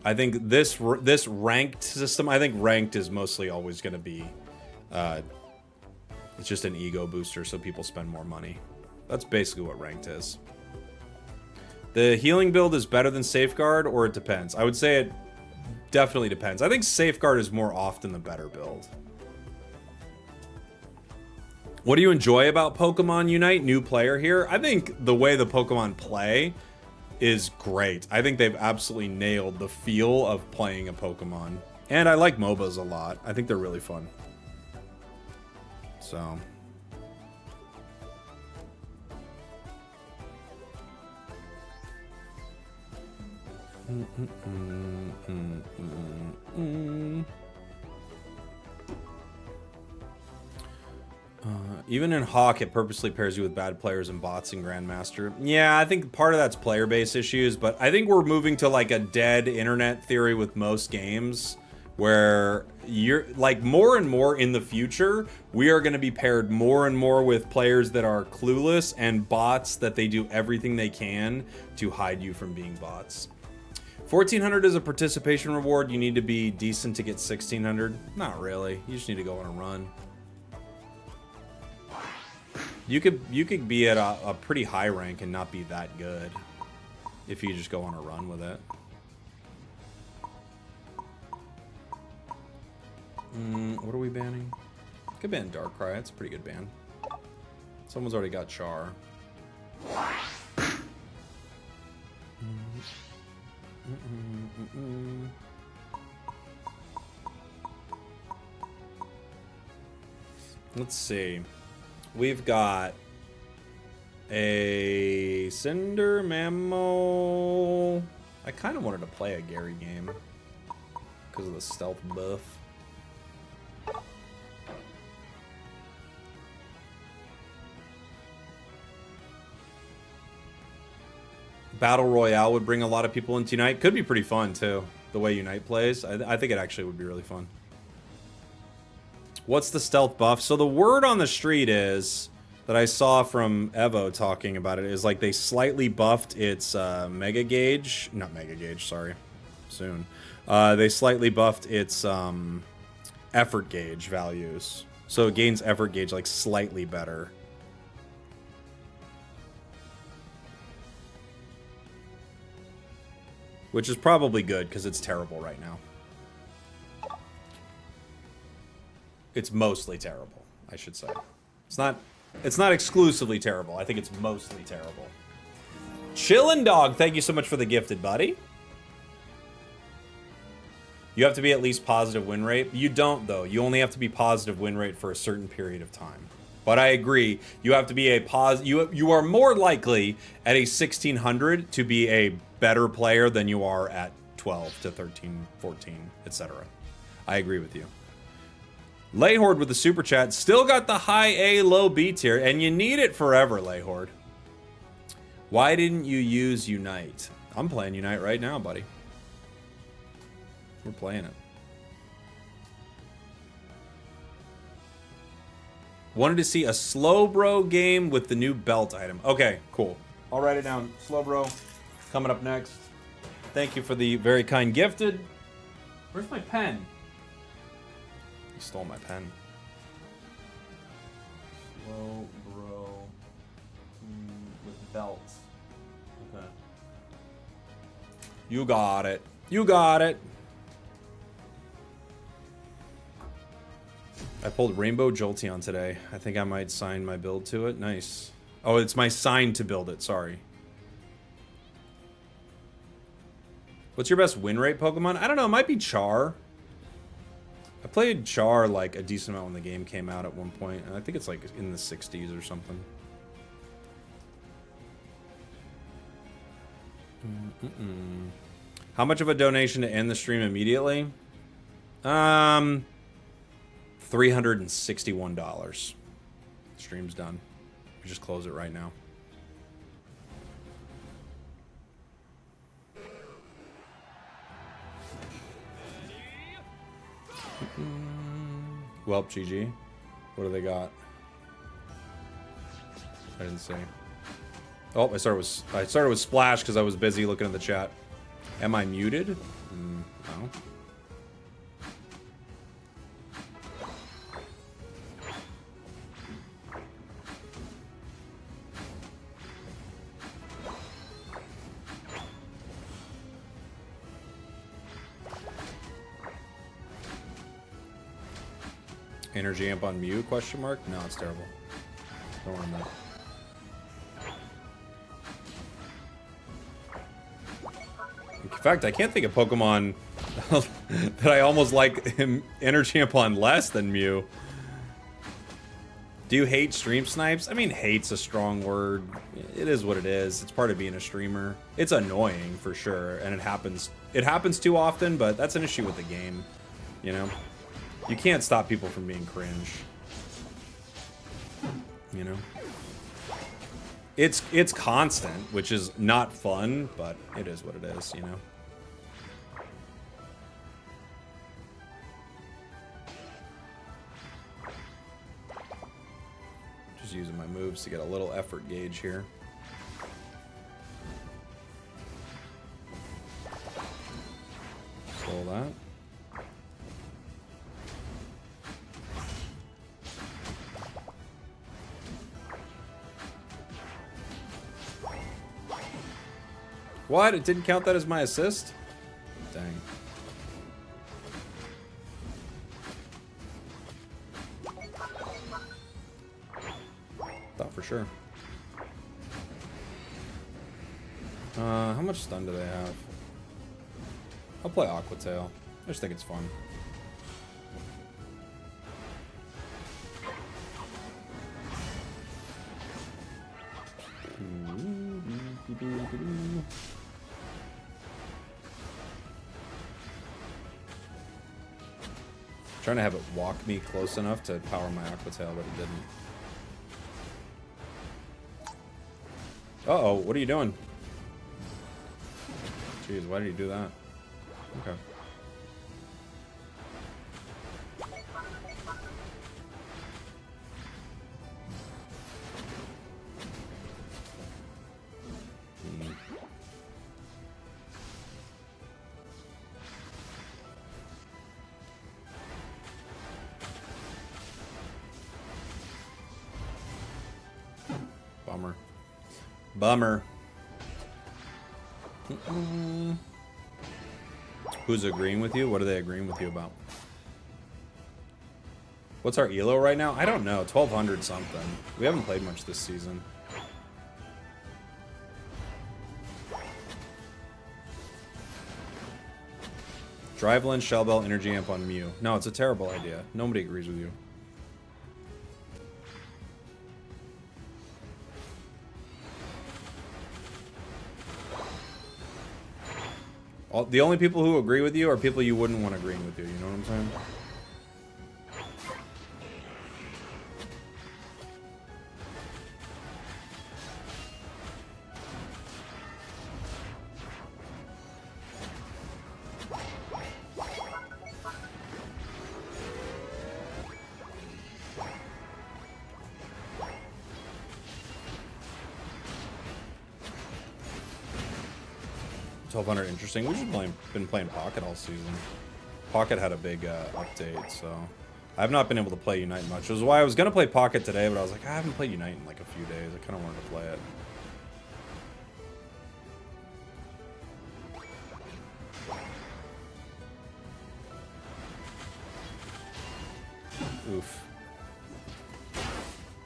Speaker 1: I think this ranked system, I think ranked is mostly always going to be, it's just an ego booster so people spend more money. That's basically what ranked is. The healing build is better than Safeguard, or it depends. I would say it definitely depends. I think Safeguard is more often the better build. What do you enjoy about Pokemon Unite? New player here. I think the way the Pokemon play is great. I think they've absolutely nailed the feel of playing a Pokemon. And I like MOBAs a lot. I think they're really fun. So. Even in Hawk, it purposely pairs you with bad players and bots in Grandmaster. Yeah, I think part of that's player-based issues, but I think we're moving to like a dead internet theory with most games, where you're like more and more in the future, we are going to be paired more and more with players that are clueless and bots that they do everything they can to hide you from being bots. 1,400 is a participation reward. You need to be decent to get 1,600. Not really. You just need to go on a run. You could be at a pretty high rank and not be that good if you just go on a run with it. What are we banning? Could ban Darkrai. That's a pretty good ban. Someone's already got Char. Let's see. We've got a Cinder Mammal. I kind of wanted to play a Gary game because of the stealth buff. Battle Royale would bring a lot of people into Unite. Could be pretty fun, too. the way Unite plays. I think it actually would be really fun. What's the stealth buff? So the word on the street is, that I saw from Evo talking about it, is like they slightly buffed its mega gauge. Not mega gauge, sorry. Soon. They slightly buffed its effort gauge values. So it gains effort gauge like slightly better. Which is probably good, because it's terrible right now. It's mostly terrible, I should say. It's not exclusively terrible. I think it's mostly terrible. Chillin' Dog, thank you so much for the gifted, buddy. You have to be at least positive win rate. You don't, though. You only have to be positive win rate for a certain period of time. But I agree. You have to be a you are more likely at a 1600 to be a better player than you are at 12 to 13, 14, etc. I agree with you. Layhorde with the super chat. Still got the high A, low B tier, and you need it forever, Layhorde. Why didn't you use Unite? I'm playing Unite right now, buddy. We're playing it. Wanted to see a Slowbro game with the new belt item. Okay, cool. I'll write it down. Slowbro, coming up next. Thank you for the very kind gifted. Where's my pen? You stole my pen. Slowbro with belt. Okay. You got it. You got it. I pulled Rainbow Jolteon today. I think I might sign my build to it. Nice. Oh, it's my sign to build it. Sorry. What's your best win rate Pokemon? I don't know. It might be Char. I played Char like a decent amount when the game came out at one point, and I think it's like in the 60s or something. How much of a donation to end the stream immediately? $361. Stream's done. We just close it right now. Well, GG. What do they got? I didn't see. Oh, I started with Splash because I was busy looking at the chat. Am I muted? No. Energy amp on Mew? Question mark? No, it's terrible. Don't worry about it. In fact, I can't think of Pokemon that I almost like him Energy amp on less than Mew. Do you hate stream snipes? I mean, hate's a strong word. It is what it is. It's part of being a streamer. It's annoying for sure, and it happens too often, but that's an issue with the game, you know? You can't stop people from being cringe. You know? It's constant, which is not fun, but it is what it is, you know? Just using my moves to get a little effort gauge here. Stole that. What? It didn't count that as my assist? Dang. Thought for sure. How much stun do they have? I'll play Aqua Tail. I just think it's fun. Trying to have it walk me close enough to power my Aqua Tail, but it didn't. Uh-oh, what are you doing? Jeez, why did you do that? Okay. Bummer. Bummer. Who's agreeing with you? What are they agreeing with you about? What's our ELO right now? I don't know. 1200 something. We haven't played much this season. Drive lens, shell bell, energy amp on Mew. No, it's a terrible idea. Nobody agrees with you. The only people who agree with you are people you wouldn't want agreeing with you. You know what I'm saying? 1200 interesting. We've just been playing Pocket all season. Pocket had a big update, so I've not been able to play Unite much. Which is why I was gonna play Pocket today, but I was like, I haven't played Unite in like a few days. I kind of wanted to play it. Oof.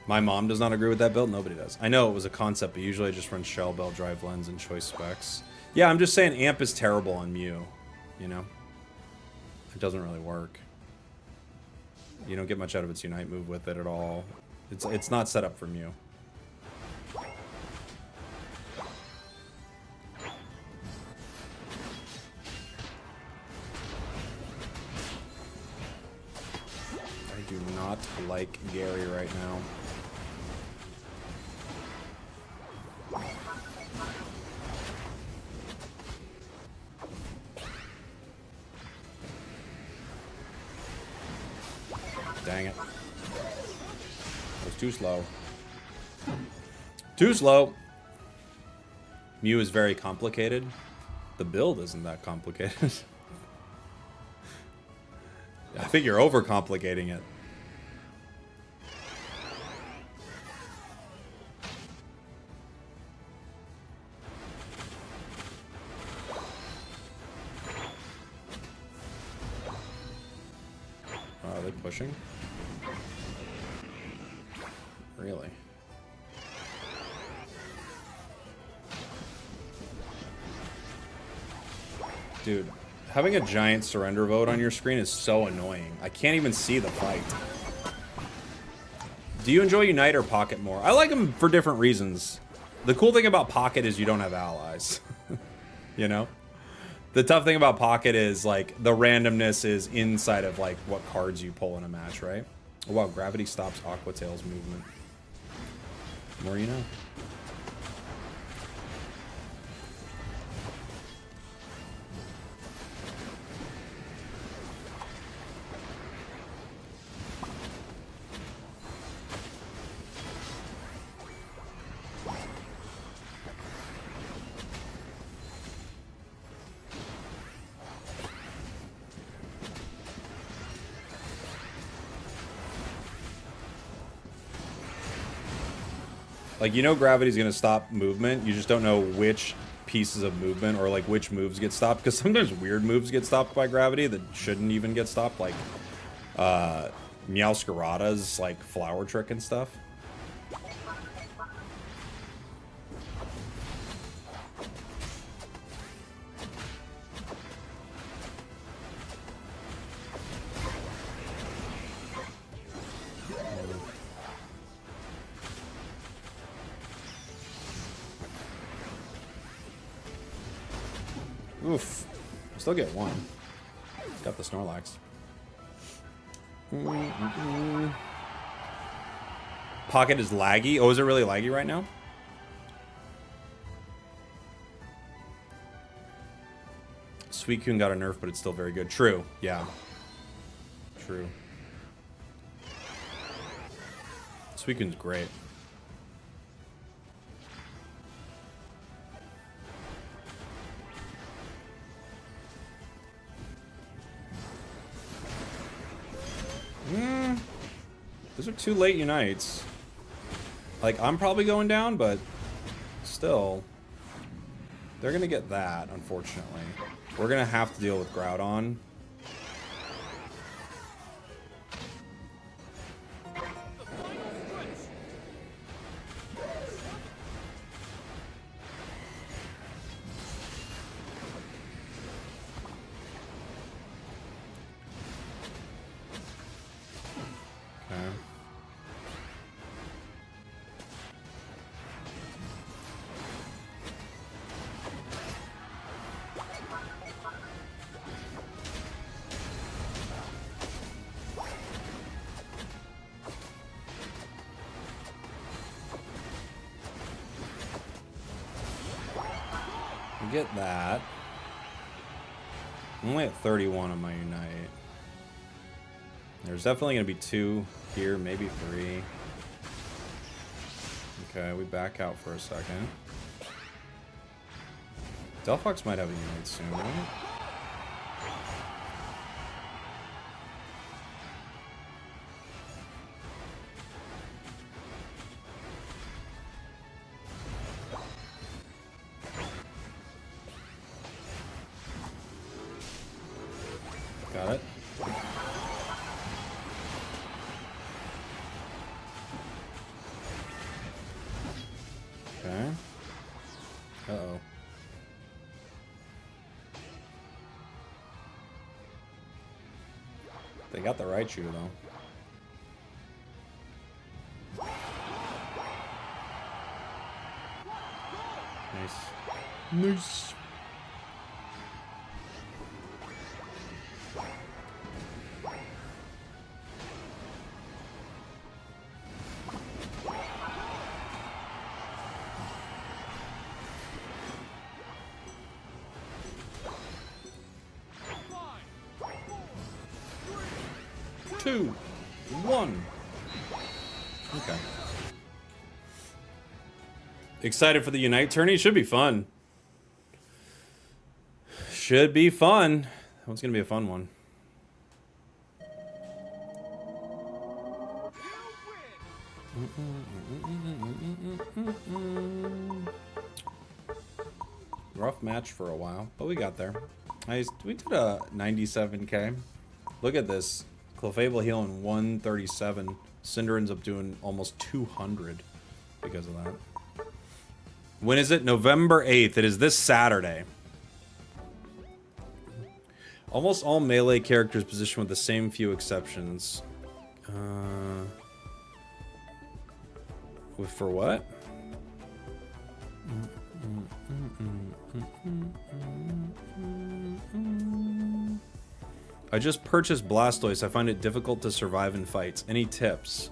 Speaker 1: My mom does not agree with that build. Nobody does. I know it was a concept, but usually I just run shell, bell, drive lens, and choice specs. Yeah, I'm just saying amp is terrible on Mew. You know? It doesn't really work. You don't get much out of its Unite move with it at all. It's not set up for Mew. I do not like Gary right now. Dang it. That was too slow. Too slow. Mew is very complicated. The build isn't that complicated. I think you're overcomplicating it. Are they pushing? Really? Dude, having a giant surrender vote on your screen is so annoying. I can't even see the fight. Do you enjoy Unite or Pocket more? I like them for different reasons. The cool thing about Pocket is you don't have allies. You know? The tough thing about Pocket is, like, the randomness is inside of, like, what cards you pull in a match, right? Oh, wow, gravity stops Aqua Tail's movement. The more you know. Like, you know gravity's gonna stop movement, you just don't know which pieces of movement or, like, which moves get stopped, because sometimes weird moves get stopped by gravity that shouldn't even get stopped, like, Meowscarada's, like, flower trick and stuff. Oof. Still get one. Got the Snorlax. Pocket is laggy. Oh, is it really laggy right now? Suicune got a nerf, but it's still very good. True. Yeah. True. Suicune's great. Those are 2 late unites. Like, I'm probably going down, but still. They're gonna get that, unfortunately. We're gonna have to deal with Groudon. Get that. I'm only at 31 on my Unite. There's definitely going to be 2 here, maybe 3. Okay, we back out for a second. Delphox might have a Unite soon, right? Got it. Okay. Uh-oh. They got the right shooter, though. Nice. Nice. Two, one. Okay. Excited for the Unite tourney? Should be fun. Should be fun. That one's gonna be a fun one. Rough match for a while, but we got there. We did a 97k. Look at this. Clefable healing 137. Cinder ends up doing almost 200 because of that. When is it? November 8th. It is this Saturday. Almost all melee characters positioned with the same few exceptions. For what? I just purchased Blastoise. I find it difficult to survive in fights. Any tips?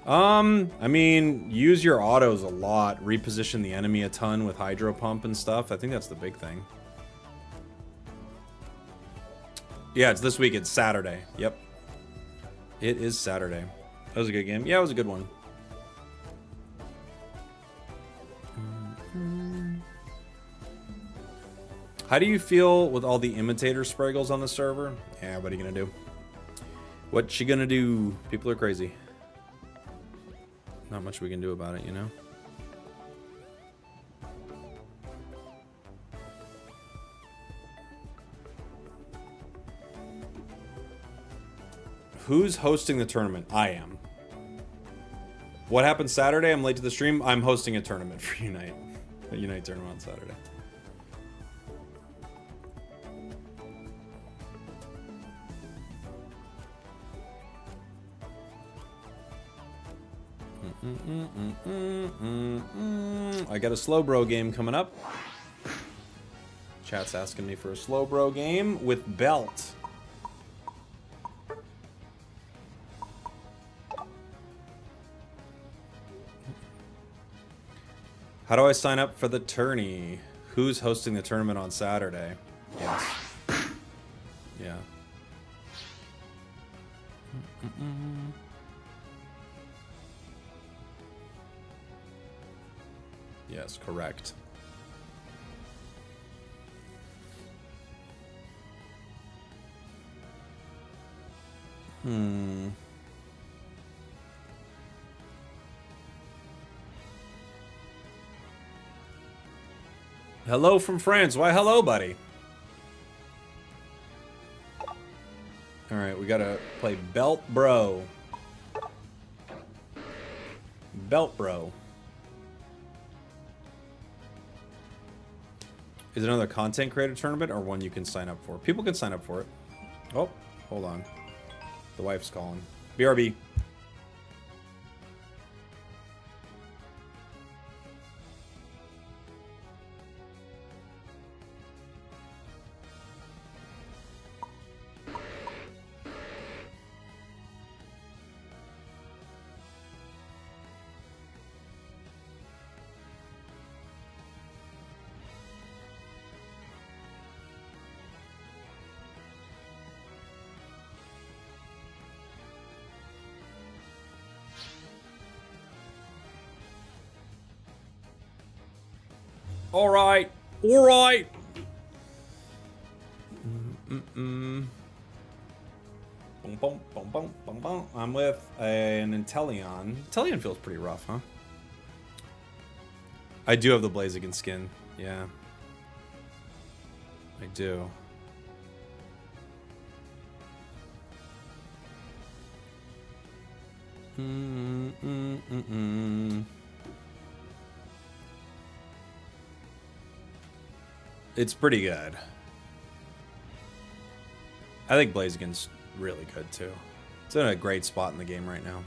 Speaker 1: I mean, use your autos a lot. Reposition the enemy a ton with Hydro Pump and stuff. I think that's the big thing. Yeah, it's this week. It's Saturday. Yep. It is Saturday. That was a good game. Yeah, it was a good one. How do you feel with all the imitator spragels on the server? Yeah, what are you gonna do? What you gonna do? People are crazy. Not much we can do about it, you know? Who's hosting the tournament? I am. What happened Saturday? I'm late to the stream. I'm hosting a tournament for Unite. A Unite tournament on Saturday. I got a slow bro game coming up. Chat's asking me for a slow bro game with belt. How do I sign up for the tourney? Who's hosting the tournament on Saturday? Yes. Yeah. Yes, correct. Hello from France. Why, hello, buddy. All right, we gotta play Belt Bro. Belt Bro. Is it another content creator tournament or one you can sign up for? People can sign up for it. Oh, hold on. The wife's calling. BRB. All right. All right. Boom, boom, boom, boom, boom, boom. I'm with an Inteleon. Inteleon feels pretty rough, huh? I do have the Blaziken skin. Yeah. I do. It's pretty good. I think Blaziken's really good too. It's in a great spot in the game right now.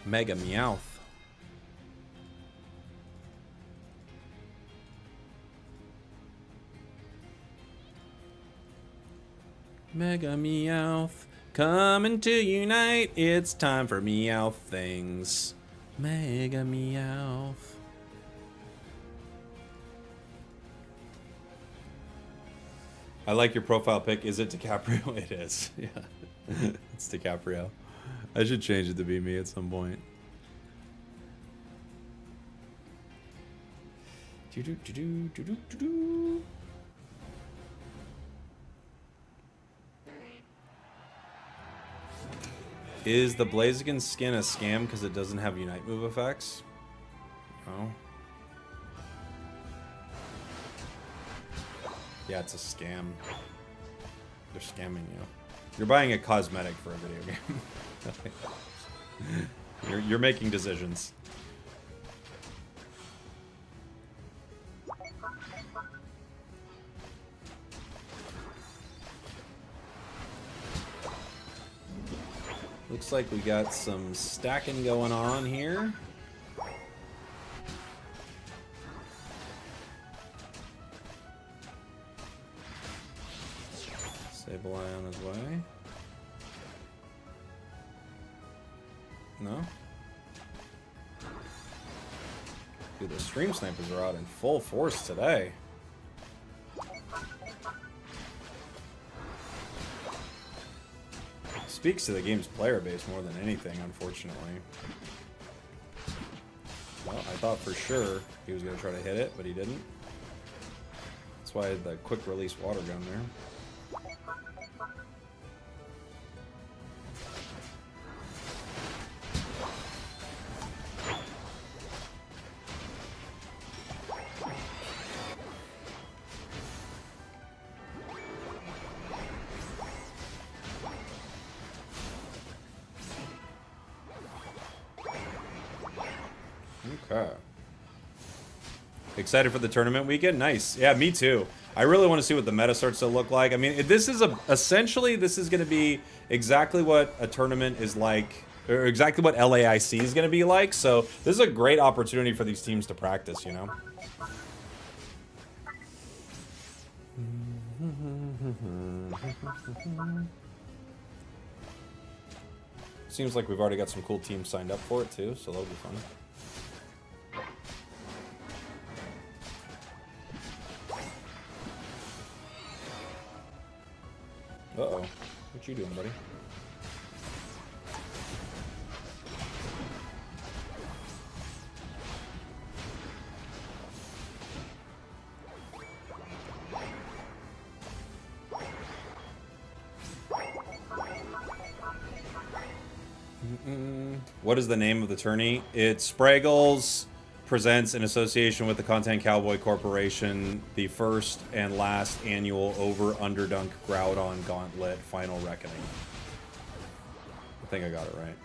Speaker 1: Mega Meowth. Mega Meowth, coming to unite. It's time for Meowth things. Mega Meowth. I like your profile pic. Is it DiCaprio? It is. Yeah. It's DiCaprio. I should change it to be me at some point. Is the Blaziken skin a scam because it doesn't have Unite move effects? Oh. Yeah, it's a scam. They're scamming you. You're buying a cosmetic for a video game. You're making decisions. Looks like we got some stacking going on here. Sableye on his way. No? Dude, the stream snipers are out in full force today. Speaks to the game's player base more than anything, unfortunately. Well, I thought for sure he was going to try to hit it, but he didn't. That's why I had the quick release water gun there. Okay. Excited for the tournament weekend? Nice. Yeah, me too. I really want to see what the meta starts to look like. I mean, this is essentially this is going to be exactly what a tournament is like, or exactly what LAIC is going to be like. So this is a great opportunity for these teams to practice, you know? Seems like we've already got some cool teams signed up for it too, so that'll be fun. Uh-oh. What you doing, buddy? What is the name of the tourney? It's Spragels presents in association with the Content Cowboy Corporation the first and last annual over-underdunk Groudon Gauntlet Final Reckoning. I think I got it right.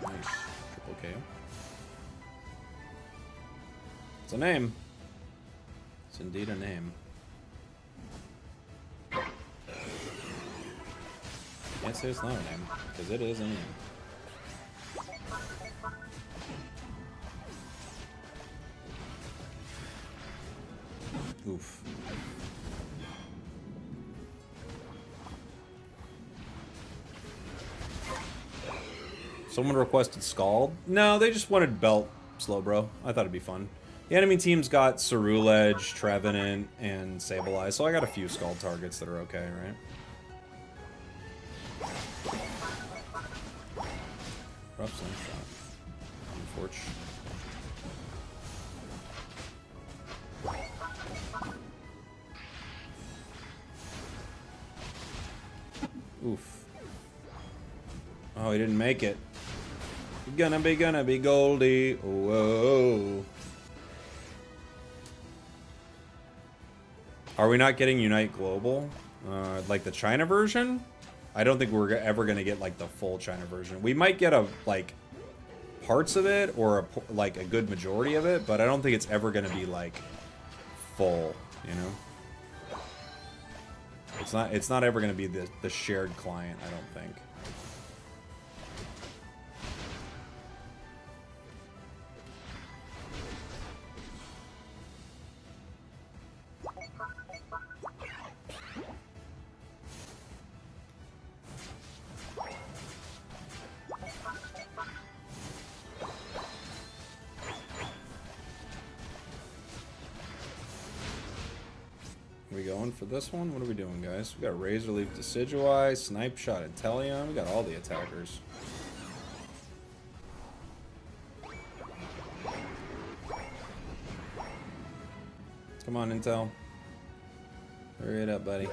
Speaker 1: Nice. Triple KO. It's a name. It's indeed a name. Can't say it's not a name, because it is a name. Oof. Someone requested Scald? No, they just wanted Belt Slowbro. I thought it'd be fun. The enemy team's got Ceruledge, Trevenant, and Sableye, so I got a few Scald targets that are okay, right? Rough Slingshot. Unfortunate. Oof. Oh, he didn't make it. Gonna be Goldie. Whoa. Are we not getting Unite Global? Like the China version? I don't think we're ever gonna get like the full China version. We might get like parts of it or like a good majority of it, but I don't think it's ever gonna be like full, you know? It's not ever gonna be the shared client, I don't think. We going for this one? What are we doing, guys? We got Razor Leaf Decidueye, Snipe Shot Inteleon. We got all the attackers. Come on, Intel. Hurry it up, buddy.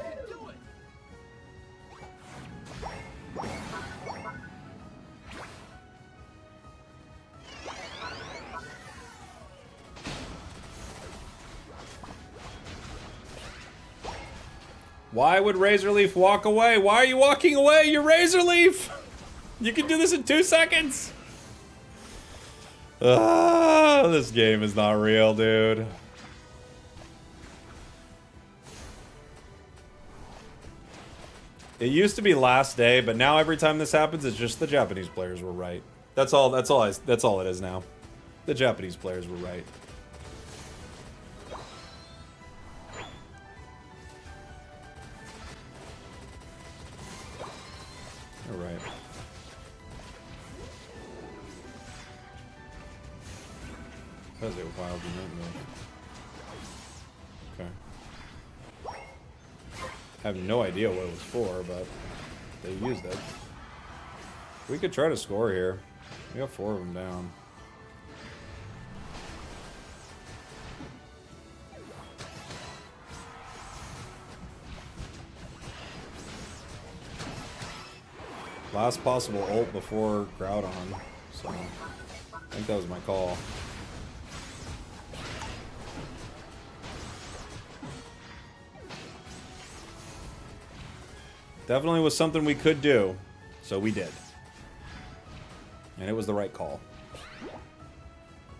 Speaker 1: Why would Razor Leaf walk away? Why are you walking away? You're Razor Leaf! You can do this in 2 seconds! Ah, this game is not real, dude. It used to be last day, but now every time this happens, it's just the Japanese players were right. That's all it is now. The Japanese players were right. Alright. Says it wild unit move. Okay. I have no idea what it was for, but they used it. We could try to score here. We got 4 of them down. Last possible ult before Groudon, so I think that was my call. Definitely was something we could do, so we did. And it was the right call.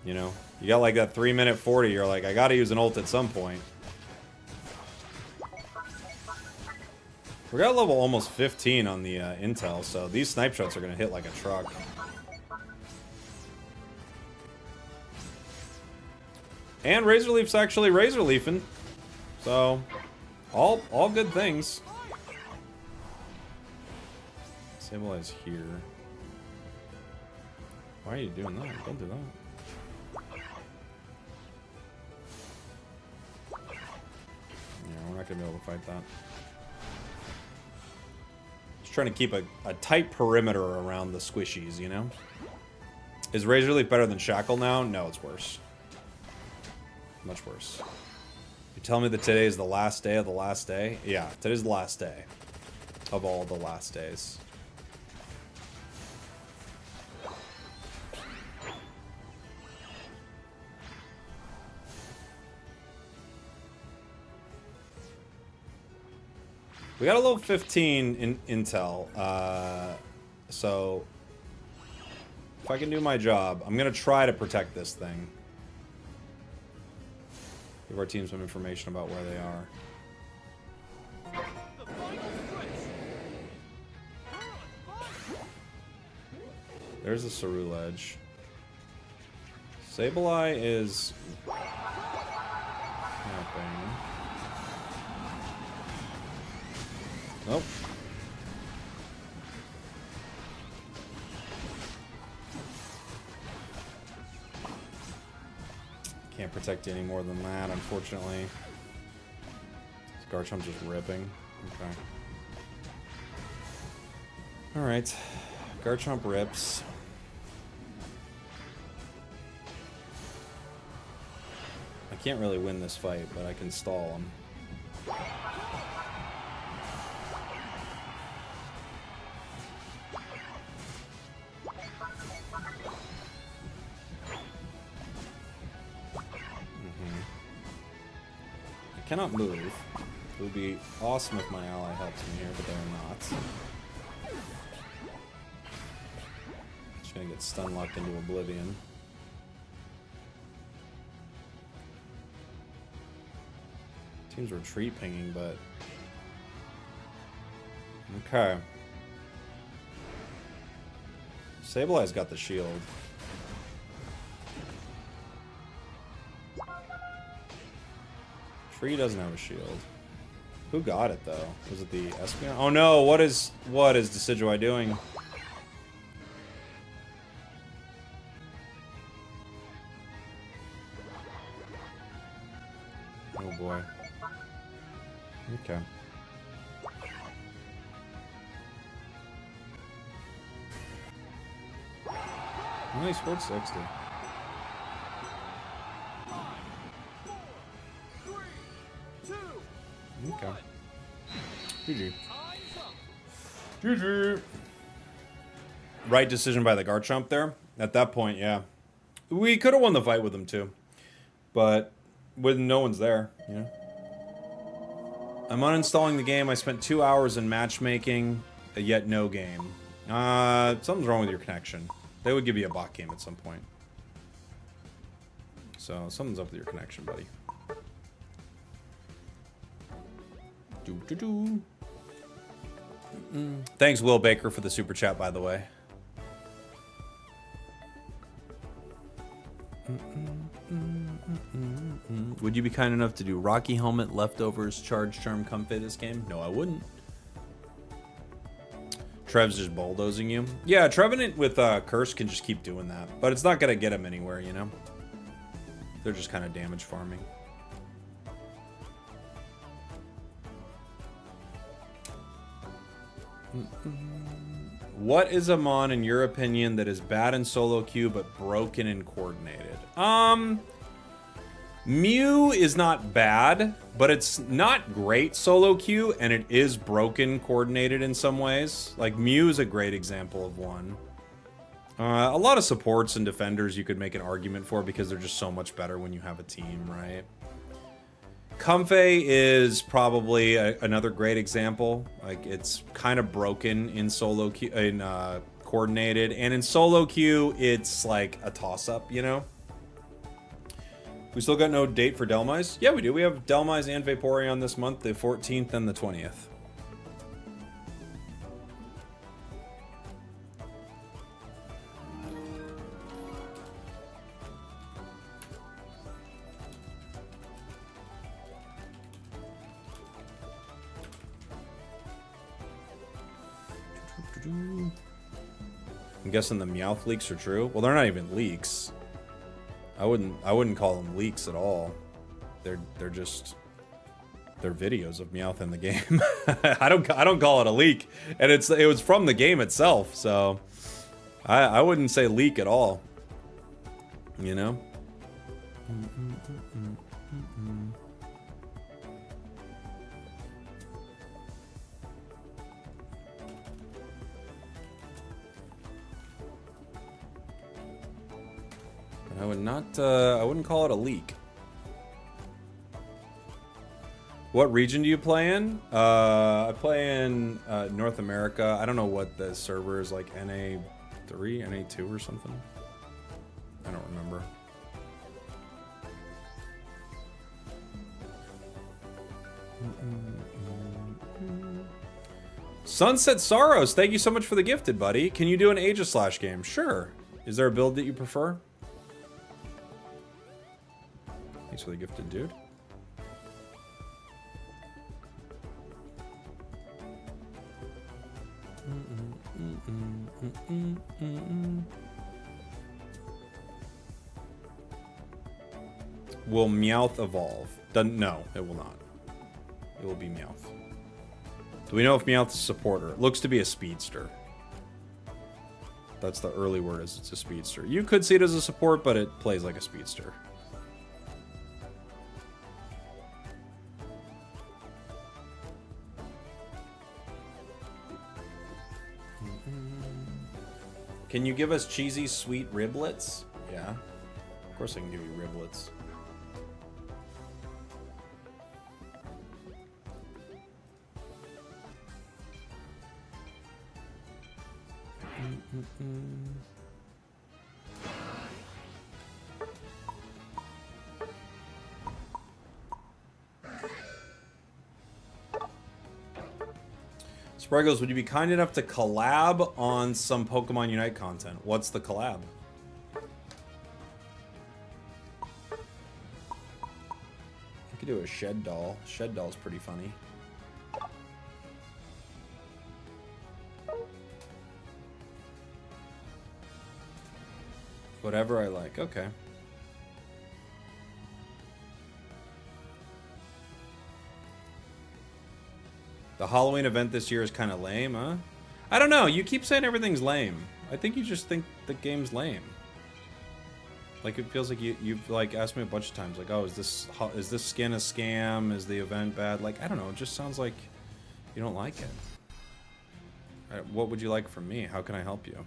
Speaker 1: You know, you got like that 3-minute 40, you're like, I gotta use an ult at some point. We're at level almost 15 on the intel, so these snipe shots are gonna hit like a truck. And Razor Leaf's actually Razor Leafing, so all good things. Symbolize here. Why are you doing that? Don't do that. Yeah, we're not gonna be able to fight that. Just trying to keep a tight perimeter around the squishies, you know? Is Razor Leaf better than Shackle now? No, it's worse. Much worse. You tell me that today is the last day of the last day? Yeah, today's the last day of all the last days. We got a level 15 in intel, so if I can do my job, I'm gonna try to protect this thing. Give our team some information about where they are. There's the Saru ledge. Sableye is camping. Nope. Can't protect you any more than that, unfortunately. This Garchomp's just ripping. Okay. Alright. Garchomp rips. I can't really win this fight, but I can stall him. Cannot move. It would be awesome if my ally helps me here, but they're not. Just gonna get stun locked into oblivion. Team's retreat pinging, but okay. Sableye's got the shield. Tree doesn't have a shield. Who got it though? Was it the Espeon? Oh no! What is Decidueye doing? Oh boy. Okay. Well, he scored 60. Okay. GG. GG. Right decision by the Garchomp there. At that point, yeah. We could have won the fight with him too. But when no one's there, you know. I'm uninstalling the game. I spent 2 hours in matchmaking, yet no game. Something's wrong with your connection. They would give you a bot game at some point. So, something's up with your connection, buddy. Thanks, Will Baker, for the super chat, by the way. Would you be kind enough to do Rocky Helmet, Leftovers, Charge Charm, Comfey this game? No, I wouldn't. Trev's just bulldozing you. Yeah, Trevenant with Curse can just keep doing that. But it's not going to get him anywhere, you know? They're just kind of damage farming. What is a mon, in your opinion, that is bad in solo queue but broken in coordinated? Mew is not bad, but it's not great solo queue, and it is broken coordinated in some ways. Like, Mew is a great example of one. A lot of supports and defenders you could make an argument for because they're just so much better when you have a team, right? Comfey is probably another great example. Like, it's kind of broken in solo queue, in coordinated, and in solo queue, it's like a toss-up, you know? We still got no date for Delmise? Yeah, we do. We have Delmise and Vaporeon this month, the 14th and the 20th. I'm guessing the Meowth leaks are true. Well, they're not even leaks. I wouldn't call them leaks at all. They're videos of Meowth in the game. I don't call it a leak, and it was from the game itself, so I wouldn't say leak at all. You know. I would not. I wouldn't call it a leak. What region do you play in? I play in North America. I don't know what the server is, like NA3, NA2 or something. I don't remember. Sunset Sorrows, thank you so much for the gifted, buddy. Can you do an Aegislash game? Sure. Is there a build that you prefer? Thanks for the gifted, dude. Will Meowth evolve? No, it will not. It will be Meowth. Do we know if Meowth's a supporter? It looks to be a speedster. That's the early word, is it's a speedster. You could see it as a support, but it plays like a speedster. Can you give us cheesy, sweet riblets? Yeah. Of course I can give you riblets. Spragels, would you be kind enough to collab on some Pokemon Unite content? What's the collab? I could do a Shed Doll. Shed Doll's pretty funny. Whatever I like. Okay. The Halloween event this year is kind of lame, huh? I don't know. You keep saying everything's lame. I think you just think the game's lame. Like, it feels like you've like asked me a bunch of times, like, oh, is this skin a scam? Is the event bad? Like, I don't know. It just sounds like you don't like it. What would you like from me? How can I help you?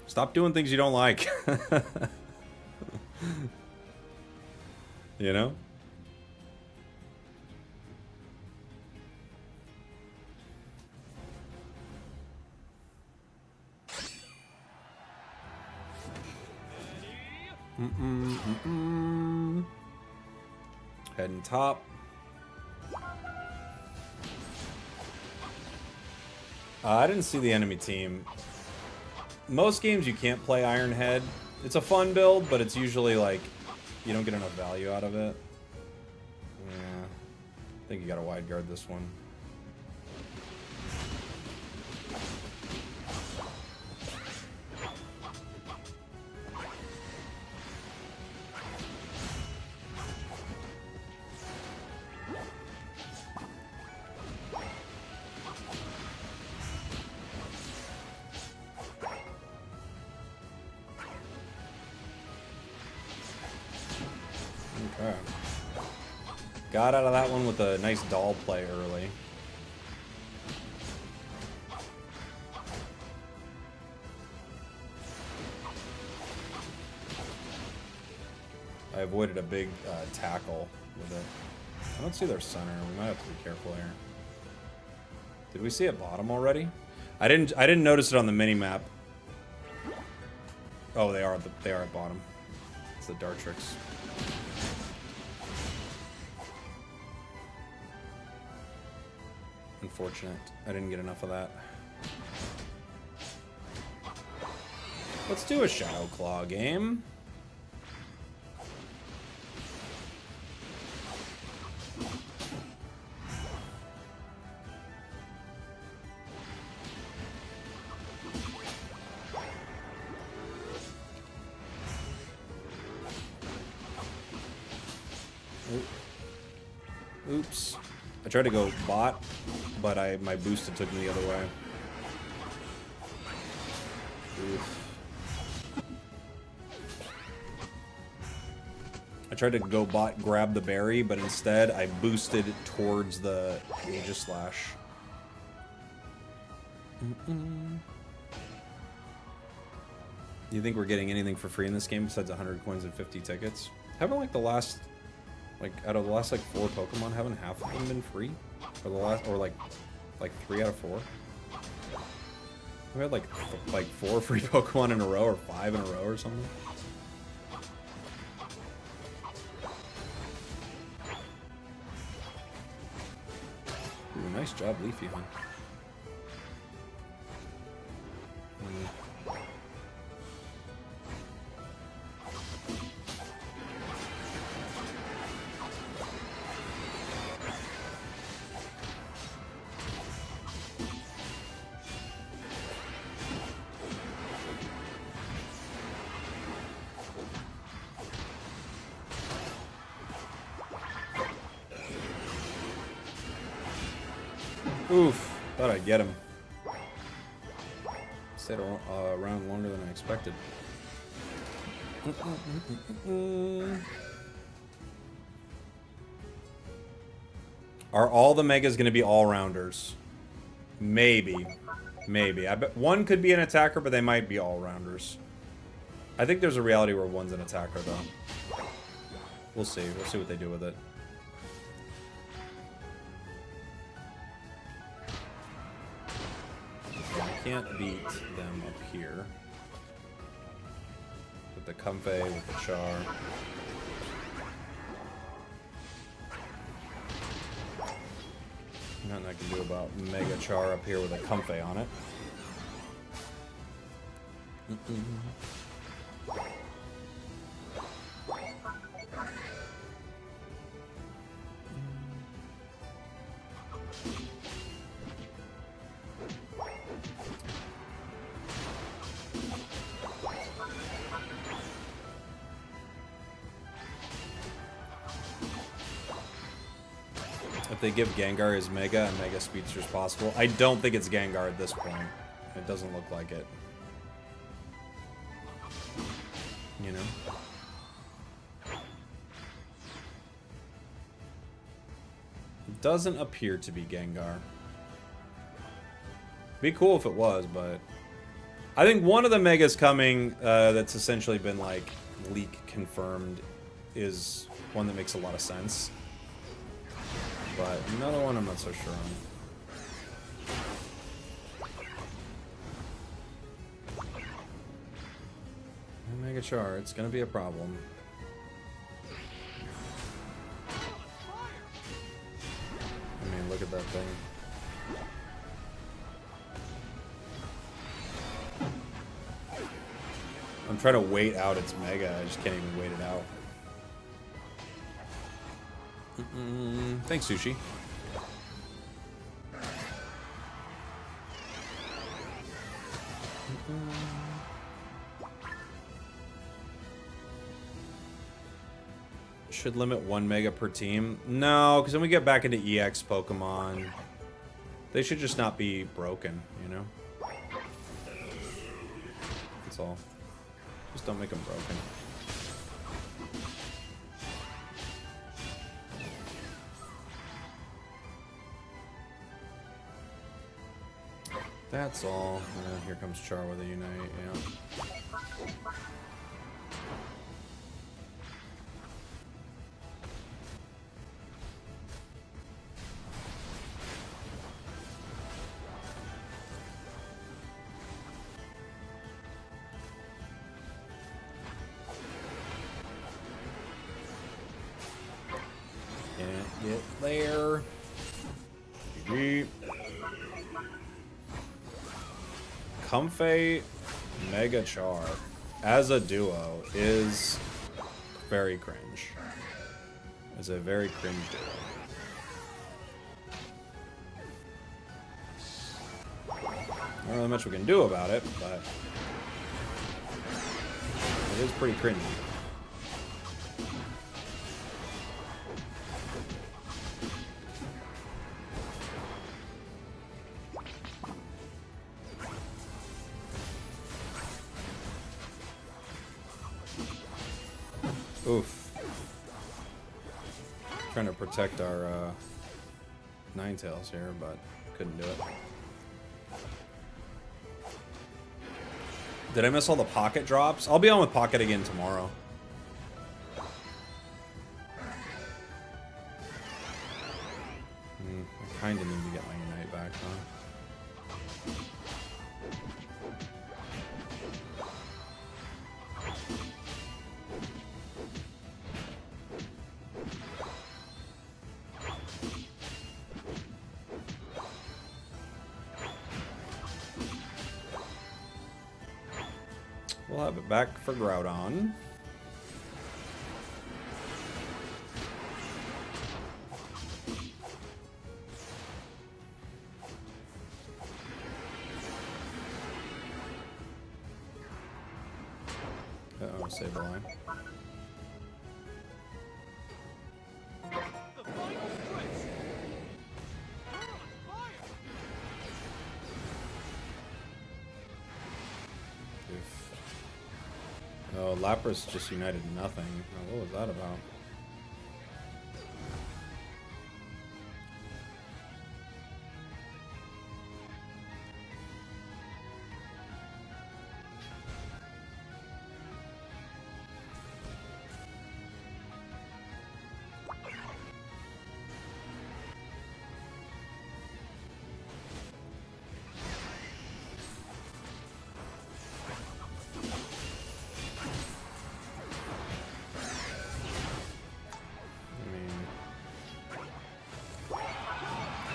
Speaker 1: Stop doing things you don't like. You know? Heading top. I didn't see the enemy team. Most games you can't play Iron Head. It's a fun build, but it's usually like you don't get enough value out of it. Yeah, I think you gotta wide guard this one. Okay. Got out of that one with a nice doll play early. I avoided a big tackle with it. I don't see their center. We might have to be careful here. Did we see it bottom already? I didn't notice it on the mini map. Oh, they are at bottom. It's the Dartrix. Unfortunate. I didn't get enough of that. Let's do a Shadow Claw game. Oops. I tried to go bot, but my boosted took me the other way. Oof. I tried to go bot, grab the berry, but instead I boosted towards the Aegis Slash. Do you think we're getting anything for free in this game besides 100 coins and 50 tickets? Haven't like the last... Like, out of the last, like, 4 Pokemon, haven't half of them been free? Or the last, or like 3 out of 4? We had, like 4 free Pokemon in a row, or 5 in a row, or something? Ooh, nice job, Leafy, huh? Oof, thought I'd get him. Stayed around longer than I expected. Are all the megas going to be all-rounders? Maybe. Maybe. I bet one could be an attacker, but they might be all-rounders. I think there's a reality where one's an attacker, though. We'll see. We'll see what they do with it. I can't beat them up here. With the Comfey, with the Char. Nothing I can do about Mega Char up here with a Comfey on it. If they give Gengar his Mega and Mega Speedster is possible. I don't think it's Gengar at this point. It doesn't look like it. You know? It doesn't appear to be Gengar. Be cool if it was, but... I think one of the Megas coming that's essentially been, like, leak confirmed is one that makes a lot of sense. But another one I'm not so sure on. Mega Char, it's gonna be a problem. I mean, look at that thing. I'm trying to wait out its Mega, I just can't even wait it out. Thanks, Sushi. Should limit 1 Mega per team. No, because then we get back into EX Pokemon. They should just not be broken, you know? That's all. Just don't make them broken. That's all. Here comes Char with a Unite, yeah. Can't get there. GG. Comfey Mega Char as a duo is very cringe. It's a very cringe duo. Not really much we can do about it, but it is pretty cringy. Oof. Trying to protect our Ninetales here, but couldn't do it. Did I miss all the pocket drops? I'll be on with pocket again tomorrow. I kind of need to get my Unite back, huh? We'll have it back for Groudon. Uh-oh, save the line. Oh, Lapras just united nothing. Oh, what was that about?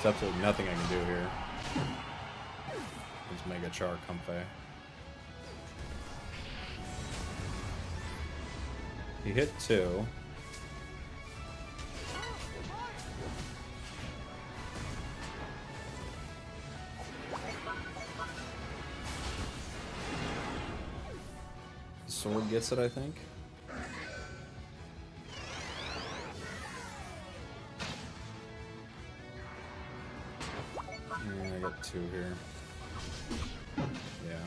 Speaker 1: There's absolutely nothing I can do here. Let's Mega Char Comfey. He hit 2. Sword gets it, I think. I got 2 here. Yeah.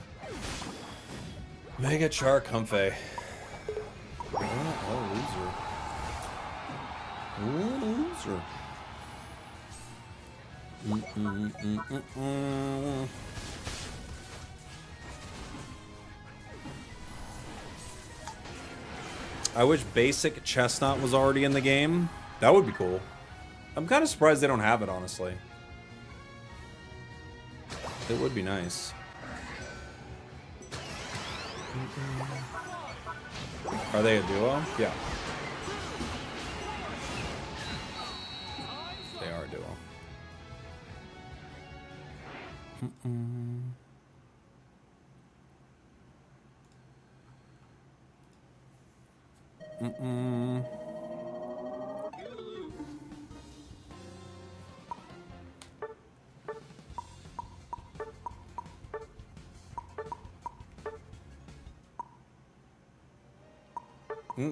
Speaker 1: Mega Char Comfey. What a loser. What a loser. I wish basic Chestnut was already in the game. That would be cool. I'm kind of surprised they don't have it, honestly. It would be nice. Are they a duo? Yeah. They are a duo.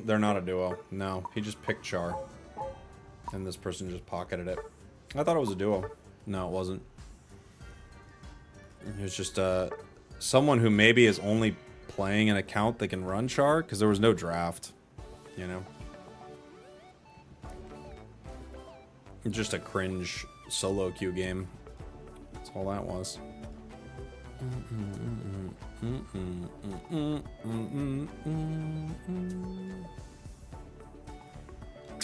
Speaker 1: They're not a duo. No, he just picked Char. And this person just pocketed it. I thought it was a duo. No, it wasn't. It was just someone who maybe is only playing an account that can run Char, because there was no draft, you know? Just a cringe solo queue game. That's all that was.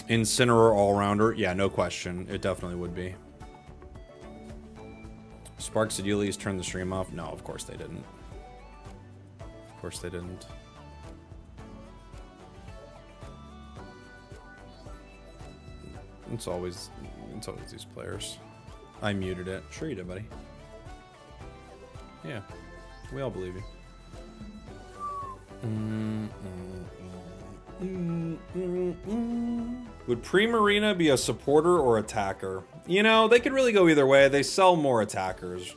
Speaker 1: Incineroar all-rounder? Yeah, no question. It definitely would be. Sparks, did you at least turn the stream off? No, of course they didn't. Of course they didn't. It's always these players. I muted it. Sure you did, buddy. Yeah, we all believe you. Would Primarina be a supporter or attacker? You know, they could really go either way. They sell more attackers.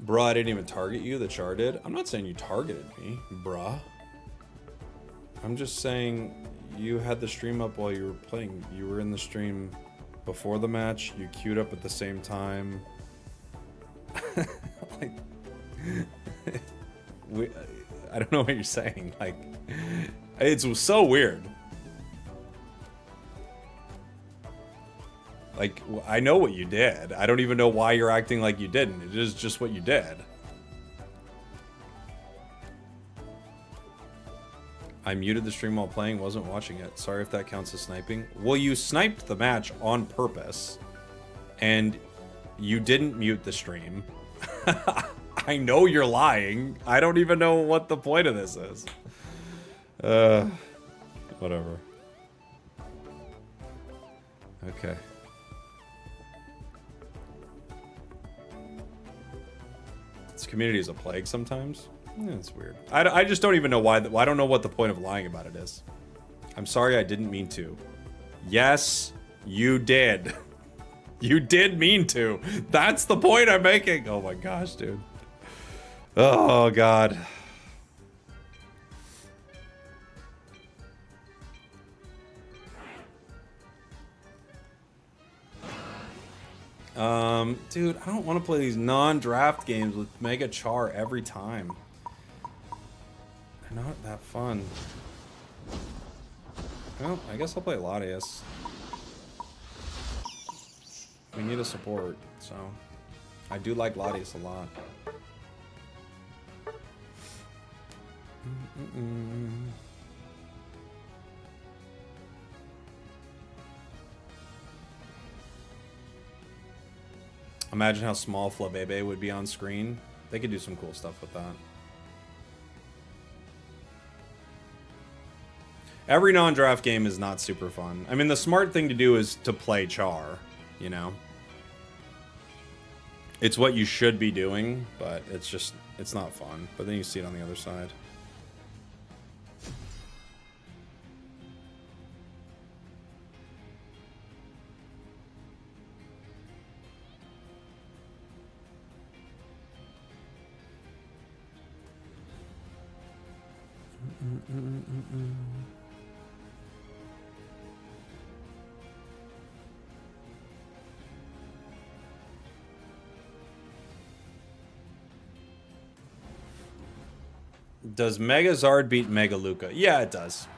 Speaker 1: Bruh, I didn't even target you. The Char did. I'm not saying you targeted me, bruh. I'm just saying you had the stream up while you were playing. You were in the stream before the match. You queued up at the same time. Like, I don't know what you're saying. Like, it's so weird. Like, I know what you did. I don't even know why you're acting like you didn't. It is just what you did. I muted the stream while playing, wasn't watching it. Sorry if that counts as sniping. Well, you sniped the match on purpose. And you didn't mute the stream. I know you're lying. I don't even know what the point of this is. Whatever. Okay. This community is a plague sometimes. Yeah, it's weird. I just don't even know why. I don't know what the point of lying about it is. I'm sorry, I didn't mean to. Yes, you did. You did mean to. That's the point I'm making. Oh my gosh, dude. Oh god. Dude, I don't want to play these non-draft games with Mega Char every time. They're not that fun. Well, I guess I'll play Latias. We need a support, so I do like Latias a lot. Imagine how small Flabebe would be on screen. They could do some cool stuff with that. Every non-draft game is not super fun. I mean, the smart thing to do is to play Char, you know? It's what you should be doing, but it's just, it's not fun. But then you see it on the other side. Does Megazard beat Mega Luca? Yeah, it does.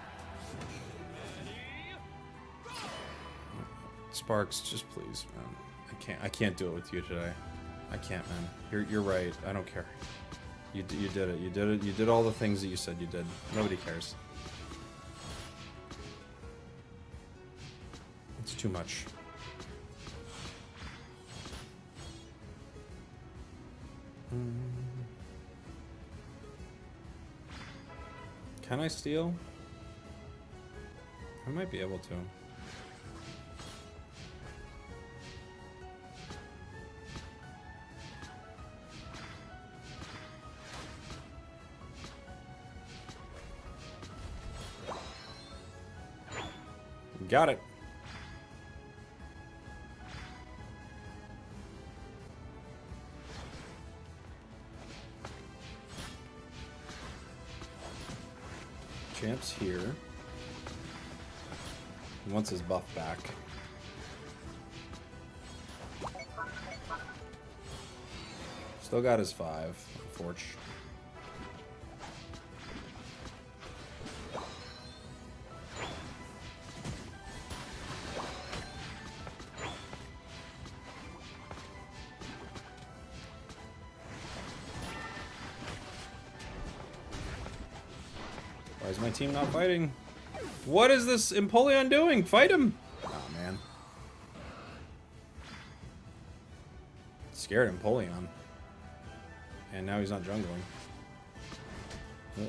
Speaker 1: Sparks, just please, man. I can't do it with you today. I can't, man. You're right. I don't care. You did it. You did it. You did all the things that you said you did. Nobody cares. It's too much. Can I steal? I might be able to. Got it. Champ's here. He wants his buff back. Still got his 5, unfortunately. Why is my team not fighting? What is this Empoleon doing? Fight him! Oh man. Scared Empoleon. And now he's not jungling. Uh-oh.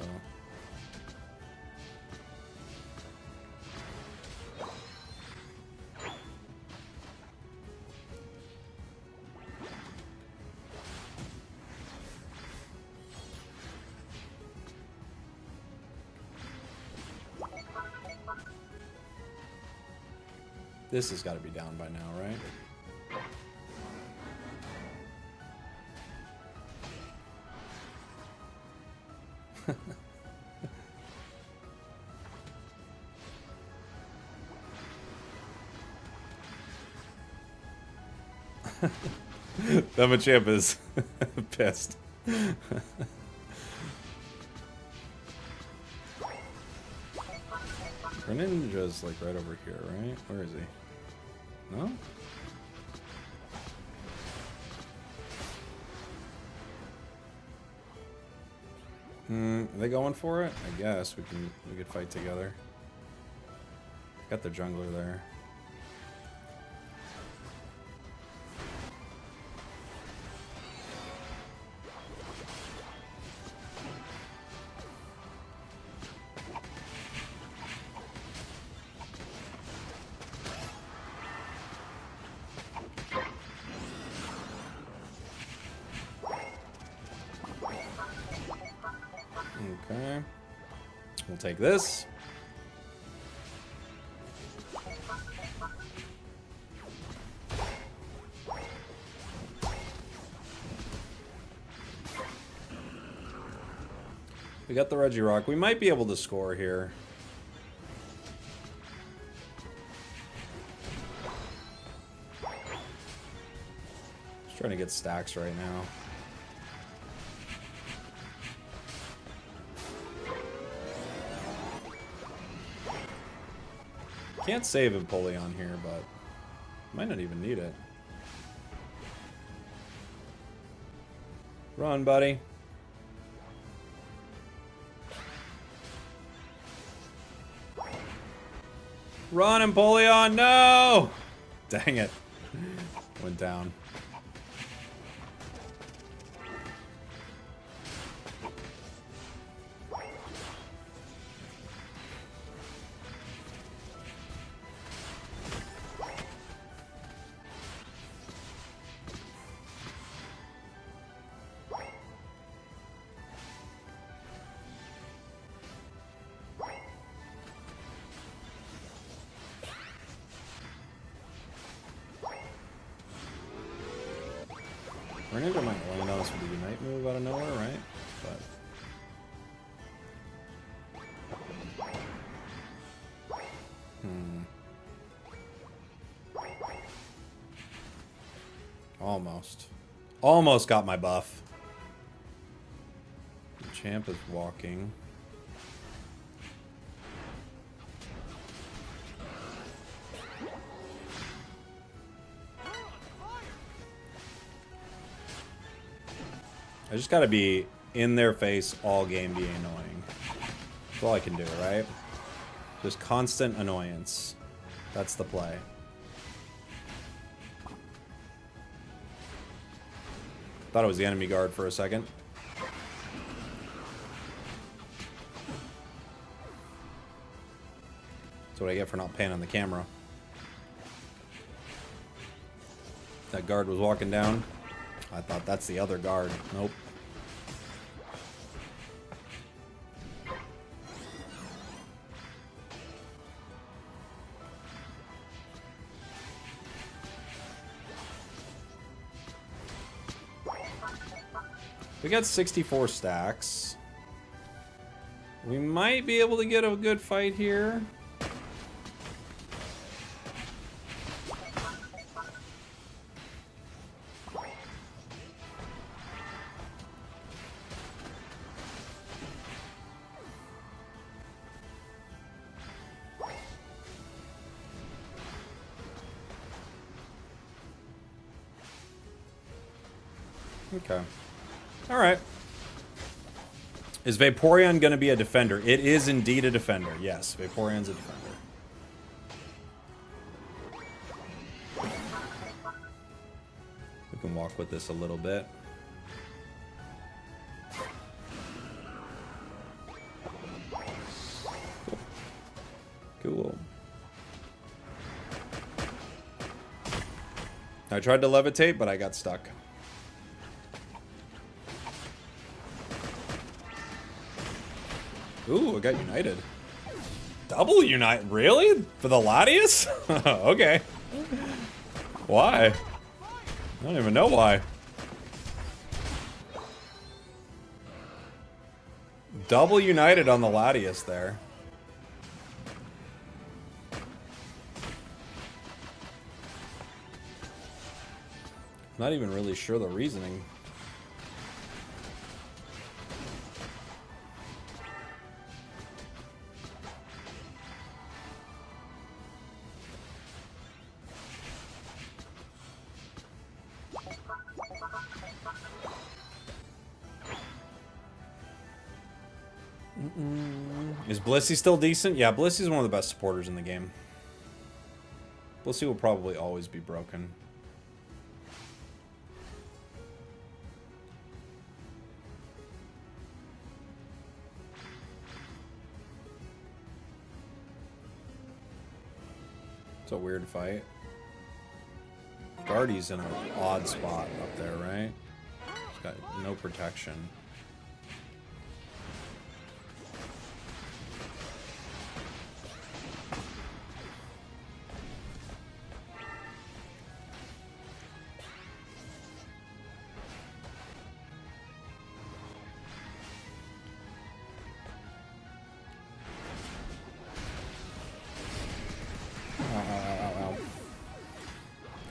Speaker 1: This has got to be down by now, right? That Machamp is pissed. Greninja's like right over here, right? Where is he? No? Are they going for it? I guess we could fight together. Got the jungler there. Okay. We'll take this. We got the Regirock. We might be able to score here. Just trying to get stacks right now. Can't save Empoleon here, but might not even need it. Run, buddy. Run, Empoleon! No! Dang it. Went down. Greninja might land on us with the Unite move out of nowhere, right? But almost. Almost got my buff. The champ is walking. I just gotta be in their face all game, be annoying. That's all I can do, right? Just constant annoyance. That's the play. Thought it was the enemy guard for a second. That's what I get for not paying on the camera. That guard was walking down. I thought that's the other guard. Nope. We got 64 stacks. We might be able to get a good fight here. Okay. All right. Is Vaporeon going to be a defender? It is indeed a defender. Yes, Vaporeon's a defender. We can walk with this a little bit. Cool. I tried to levitate, but I got stuck. Ooh, I got united. Double unite? Really? For the Latias? Okay. Why? I don't even know why. Double united on the Latias there. Not even really sure the reasoning. Is Blissey still decent? Yeah, Blissey's one of the best supporters in the game. Blissey will probably always be broken. It's a weird fight. Guardy's in an odd spot up there, right? He's got no protection.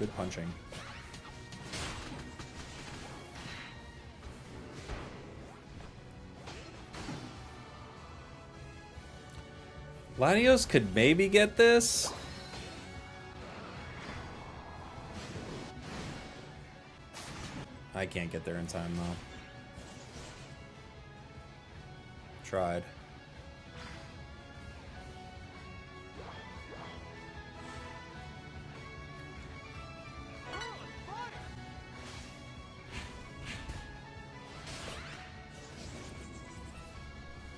Speaker 1: Good punching. Latios could maybe get this. I can't get there in time though. Tried.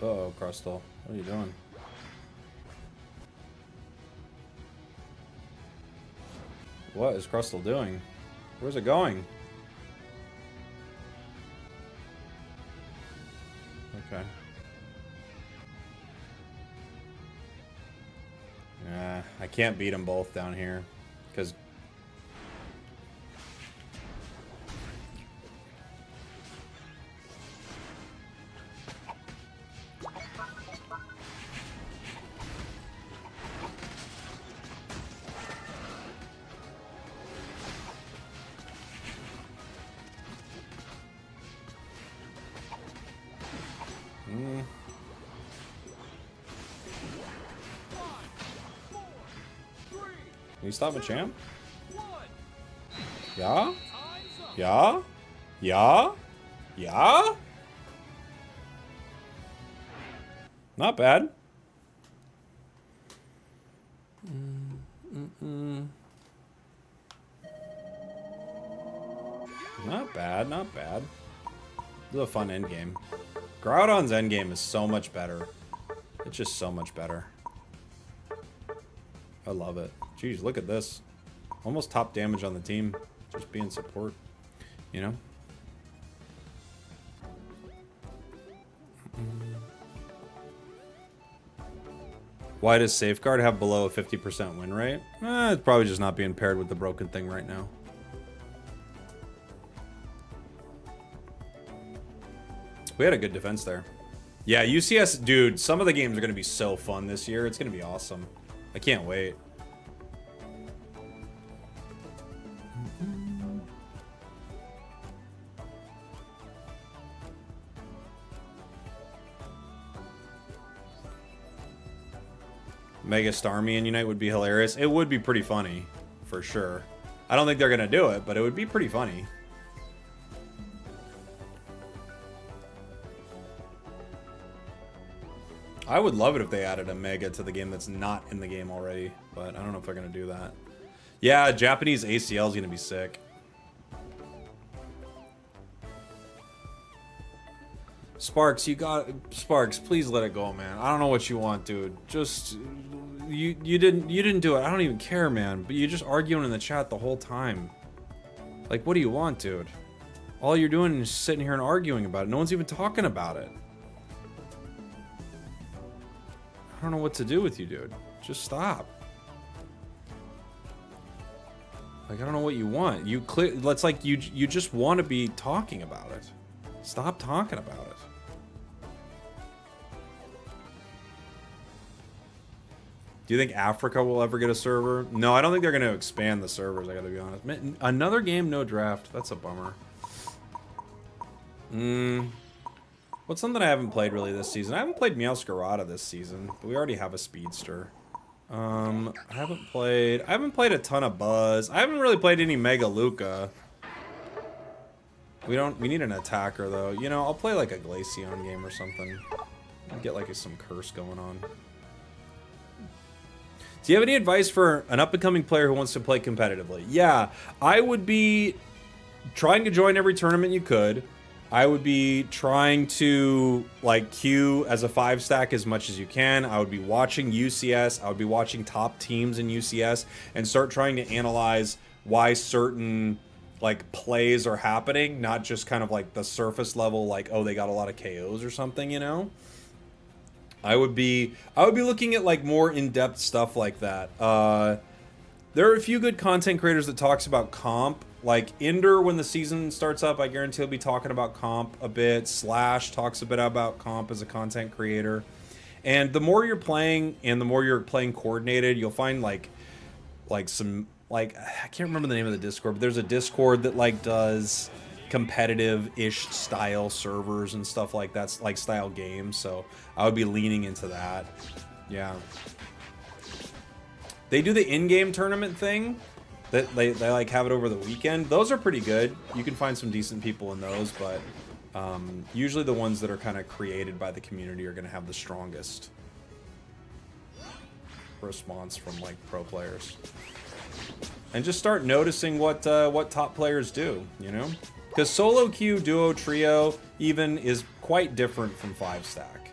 Speaker 1: Uh-oh, Crustle. What are you doing? What is Crustle doing? Where's it going? Okay. Yeah, I can't beat them both down here. Because... Can you stop a champ? Yeah? Yeah? Yeah? Yeah? Not bad. Not bad, not bad. This is a fun endgame. Groudon's endgame is so much better. It's just so much better. I love it. Jeez, look at this. Almost top damage on the team. Just being support. You know? Why does Safeguard have below a 50% win rate? It's probably just not being paired with the broken thing right now. We had a good defense there. Yeah, UCS, dude, some of the games are going to be so fun this year. It's going to be awesome. I can't wait. Mega Starmie and Unite would be hilarious. It would be pretty funny, for sure. I don't think they're going to do it, but it would be pretty funny. I would love it if they added a Mega to the game that's not in the game already, but I don't know if they're going to do that. Yeah, Japanese ACL is going to be sick. Sparks, Sparks, please let it go, man. I don't know what you want, dude. Just you didn't do it. I don't even care, man. But you're just arguing in the chat the whole time. Like, what do you want, dude? All you're doing is sitting here and arguing about it. No one's even talking about it. I don't know what to do with you, dude. Just stop. Like, I don't know what you want. You clear. That's like you just want to be talking about it. Stop talking about it. Do you think Africa will ever get a server? No, I don't think they're going to expand the servers, I gotta be honest. Another game, no draft. That's a bummer. What's something I haven't played really this season? I haven't played Meowscarada this season, but we already have a speedster. I haven't played a ton of Buzz. I haven't really played any Mega Luca. We need an attacker though. You know, I'll play like a Glaceon game or something. Get like some curse going on. Do you have any advice for an up-and-coming player who wants to play competitively? Yeah, I would be trying to join every tournament you could. I would be trying to like queue as a 5-stack as much as you can. I would be watching UCS. I would be watching top teams in UCS and start trying to analyze why certain like plays are happening, not just kind of like the surface level, like, oh, they got a lot of KOs or something, you know? I would be looking at like more in-depth stuff like that. There are a few good content creators that talks about comp. Like Ender, when the season starts up, I guarantee he'll be talking about comp a bit. Slash talks a bit about comp as a content creator. And the more you're playing and the more you're playing coordinated, you'll find like some, like, I can't remember the name of the Discord, but there's a Discord that like does competitive-ish style servers and stuff like that, like style games. So I would be leaning into that. Yeah. They do the in-game tournament thing. That they like have it over the weekend. Those are pretty good. You can find some decent people in those, but usually the ones that are kind of created by the community are going to have the strongest response from like pro players. And just start noticing what top players do, you know? Because solo queue, duo, trio, even is quite different from 5-stack.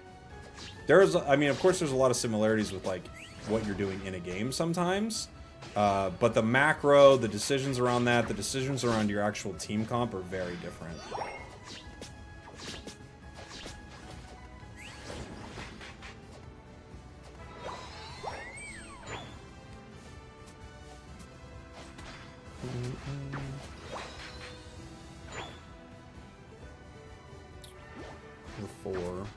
Speaker 1: I mean, of course, there's a lot of similarities with like what you're doing in a game sometimes. But the macro, the decisions around that, the decisions around your actual team comp are very different. Or 4.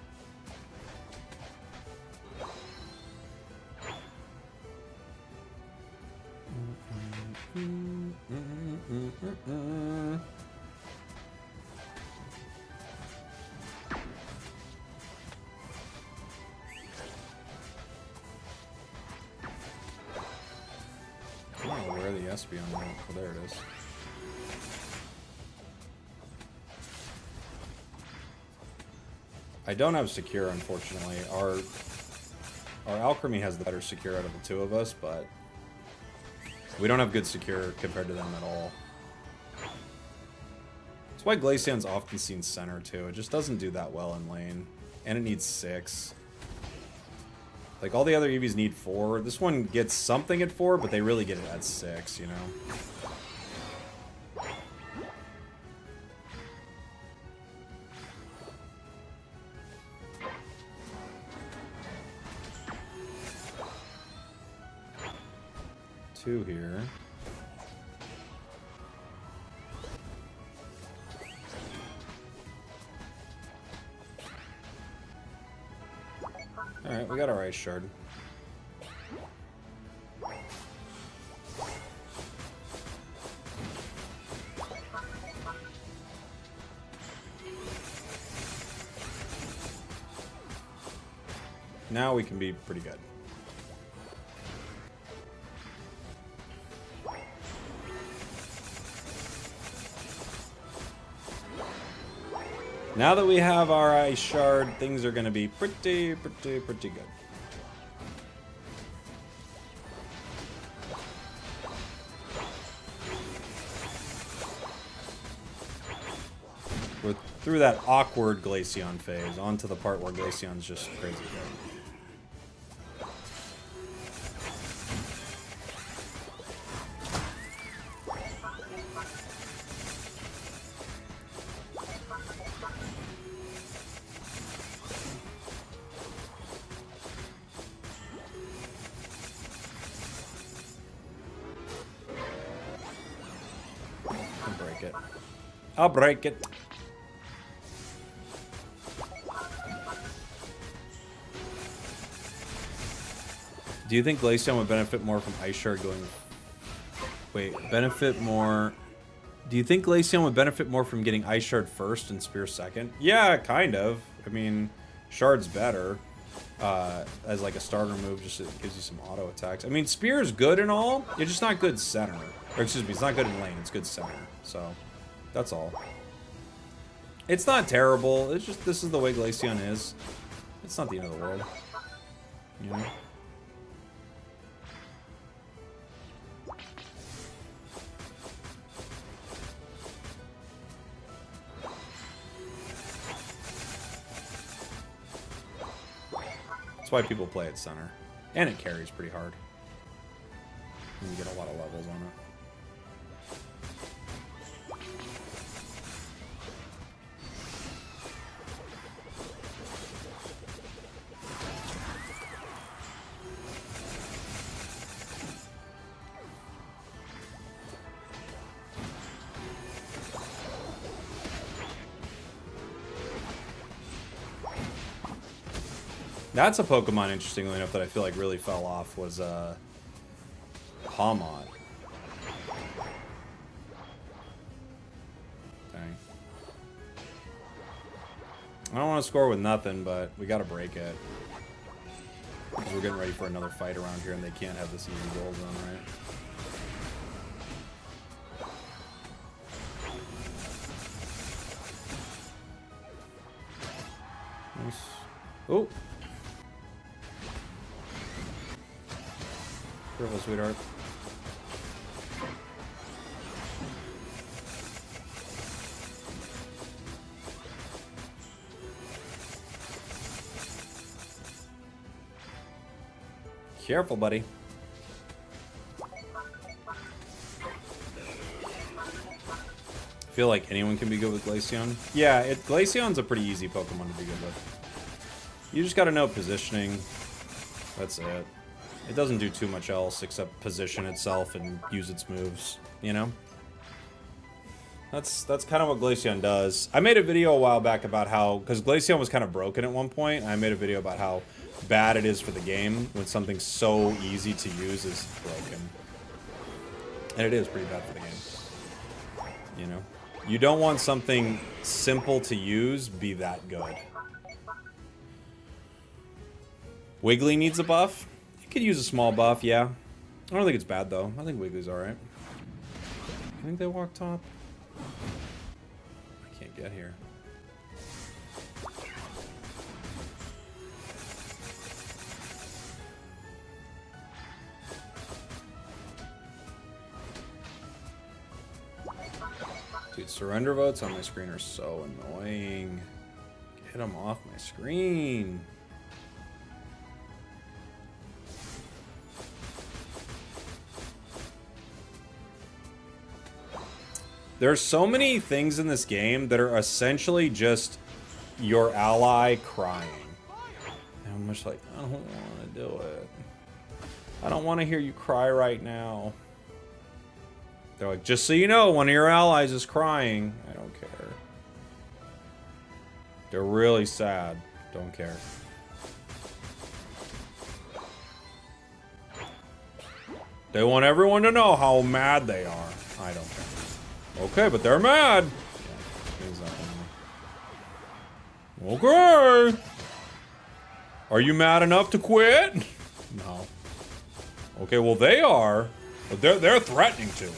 Speaker 1: I don't know where the Espeon went. Oh, there it is. I don't have secure, unfortunately. Our Alchemy has the better secure out of the two of us, but we don't have good secure compared to them at all. That's why Glaceon's often seen center too. It just doesn't do that well in lane. And it needs 6. Like all the other EVs need 4. This one gets something at 4, but they really get it at 6, you know? Two here. Alright, we got our ice shard. Now we can be pretty good. Now that we have our ice shard, things are going to be pretty good. We're through that awkward Glaceon phase, onto the part where Glaceon's just crazy good. break it. I'll break it. Do you think Glaceon would benefit more from Ice Shard going... Wait, benefit more... Do you think Glaceon would benefit more from getting Ice Shard first and Spear second? Yeah, kind of. I mean, Shard's better. As like a starter move, just it gives you some auto attacks. I mean, Spear is good and all. It's just not good center. Or excuse me, it's not good in lane. It's good center. So, that's all. It's not terrible. It's just this is the way Glaceon is. It's not the end of the world. You know? That's why people play at center. And it carries pretty hard. And you get a lot of levels on it. That's a Pokemon, interestingly enough, that I feel like really fell off was, Pawmot. Dang. I don't want to score with nothing, but we gotta break it. Because we're getting ready for another fight around here, and they can't have this easy goal zone, right? Nice. Oh! Careful, sweetheart. Careful, buddy. I feel like anyone can be good with Glaceon. Yeah, Glaceon's a pretty easy Pokemon to be good with. You just gotta know positioning. That's it. It doesn't do too much else except position itself and use its moves, you know? That's kind of what Glaceon does. I made a video a while back about how, because Glaceon was kind of broken at one point, I made a video about how bad it is for the game when something so easy to use is broken. And it is pretty bad for the game. You know? You don't want something simple to use be that good. Wiggly needs a buff? Could use a small buff, yeah. I don't think it's bad though. I think Wiggly's alright. I think they walk top. I can't get here. Dude, surrender votes on my screen are so annoying. Get them off my screen. There's so many things in this game that are essentially just your ally crying. And I'm just like, I don't want to do it. I don't want to hear you cry right now. They're like, just so you know, one of your allies is crying. I don't care. They're really sad. Don't care. They want everyone to know how mad they are. I don't care. Okay, but they're mad. Yeah, okay. Are you mad enough to quit? No. Okay, well they are. But they're threatening to. So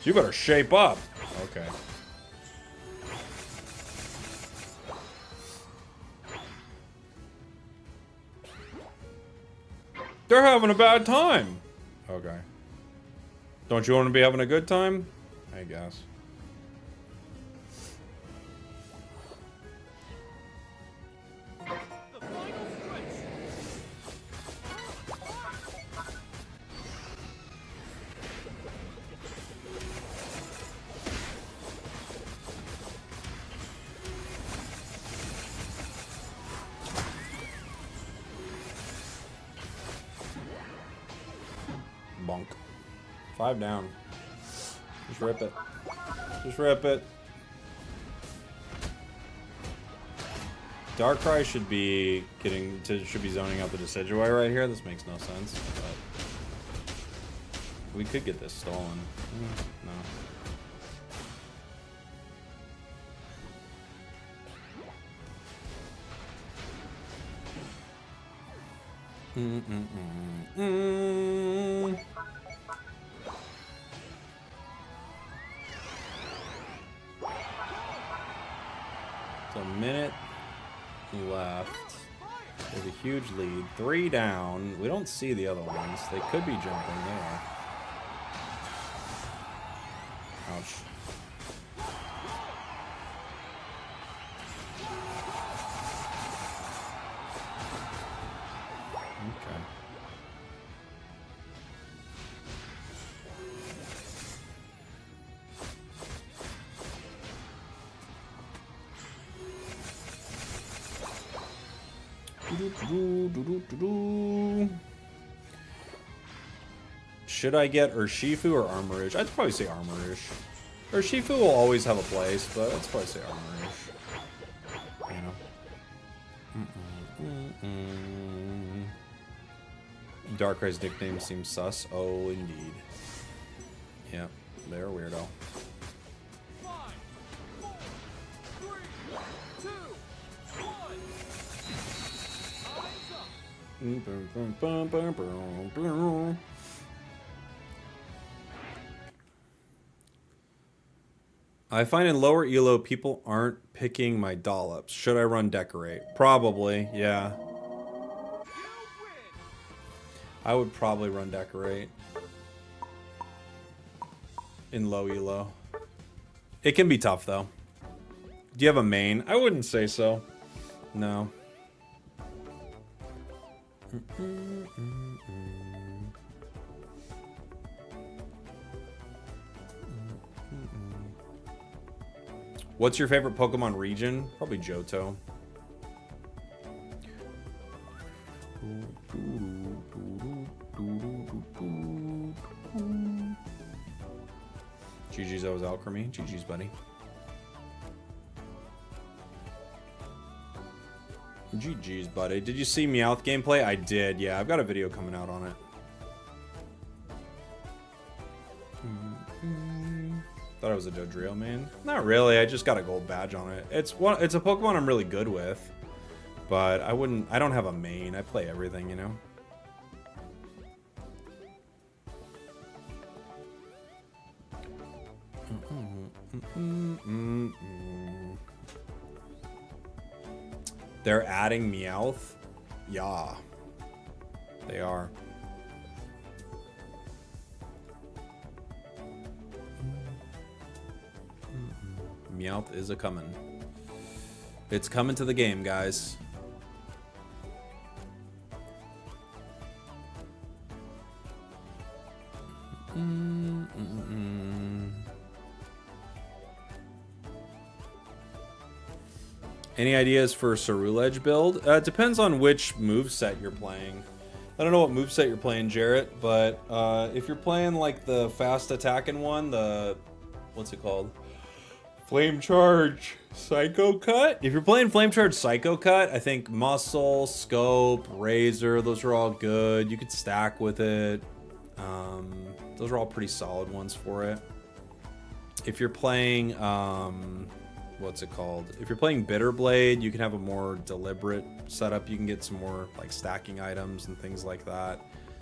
Speaker 1: you better shape up. Okay. They're having a bad time. Okay. Don't you want to be having a good time? I guess. Bonk. 5 down. Just rip it. Just rip it. Darkrai should be zoning out the Decidueye right here. This makes no sense, but we could get this stolen. No. It's a minute left. There's a huge lead. 3 down. We don't see the other ones. They could be jumping there. Ouch. Okay. Should I get Urshifu or Armourouge? I'd probably say Armourouge. Urshifu will always have a place, but I'd probably say Armourouge. You know. Darkrai's nickname seems sus. Oh, indeed. Yeah, they're a weirdo.
Speaker 2: 5, 4, 3, 2, 1. Eyes up.
Speaker 1: I find in lower elo people aren't picking my dollops. Should I run decorate? Probably, yeah. I would probably run decorate in low elo. It can be tough though. Do you have a main? I wouldn't say so. No. What's your favorite Pokemon region? Probably Johto. GG's always Alchemy. GG's, buddy. GG's, buddy. Did you see Meowth gameplay? I did, yeah. I've got a video coming out on it. Thought it was a Dodrio main. Not really. I just got a gold badge on it. It's a Pokemon I'm really good with, but I don't have a main. I play everything, you know. They're adding Meowth? Yeah. They are. Meowth is a-coming. It's coming to the game, guys. Any ideas for Cerulege build? It depends on which moveset you're playing. I don't know what moveset you're playing, Jarrett, but if you're playing like the fast attacking one, what's it called? Flame Charge Psycho Cut? If you're playing Flame Charge Psycho Cut, I think Muscle, Scope, Razor, those are all good. You could stack with it. Those are all pretty solid ones for it. If you're playing, what's it called? If you're playing Bitter Blade, you can have a more deliberate setup. You can get some more like stacking items and things like that.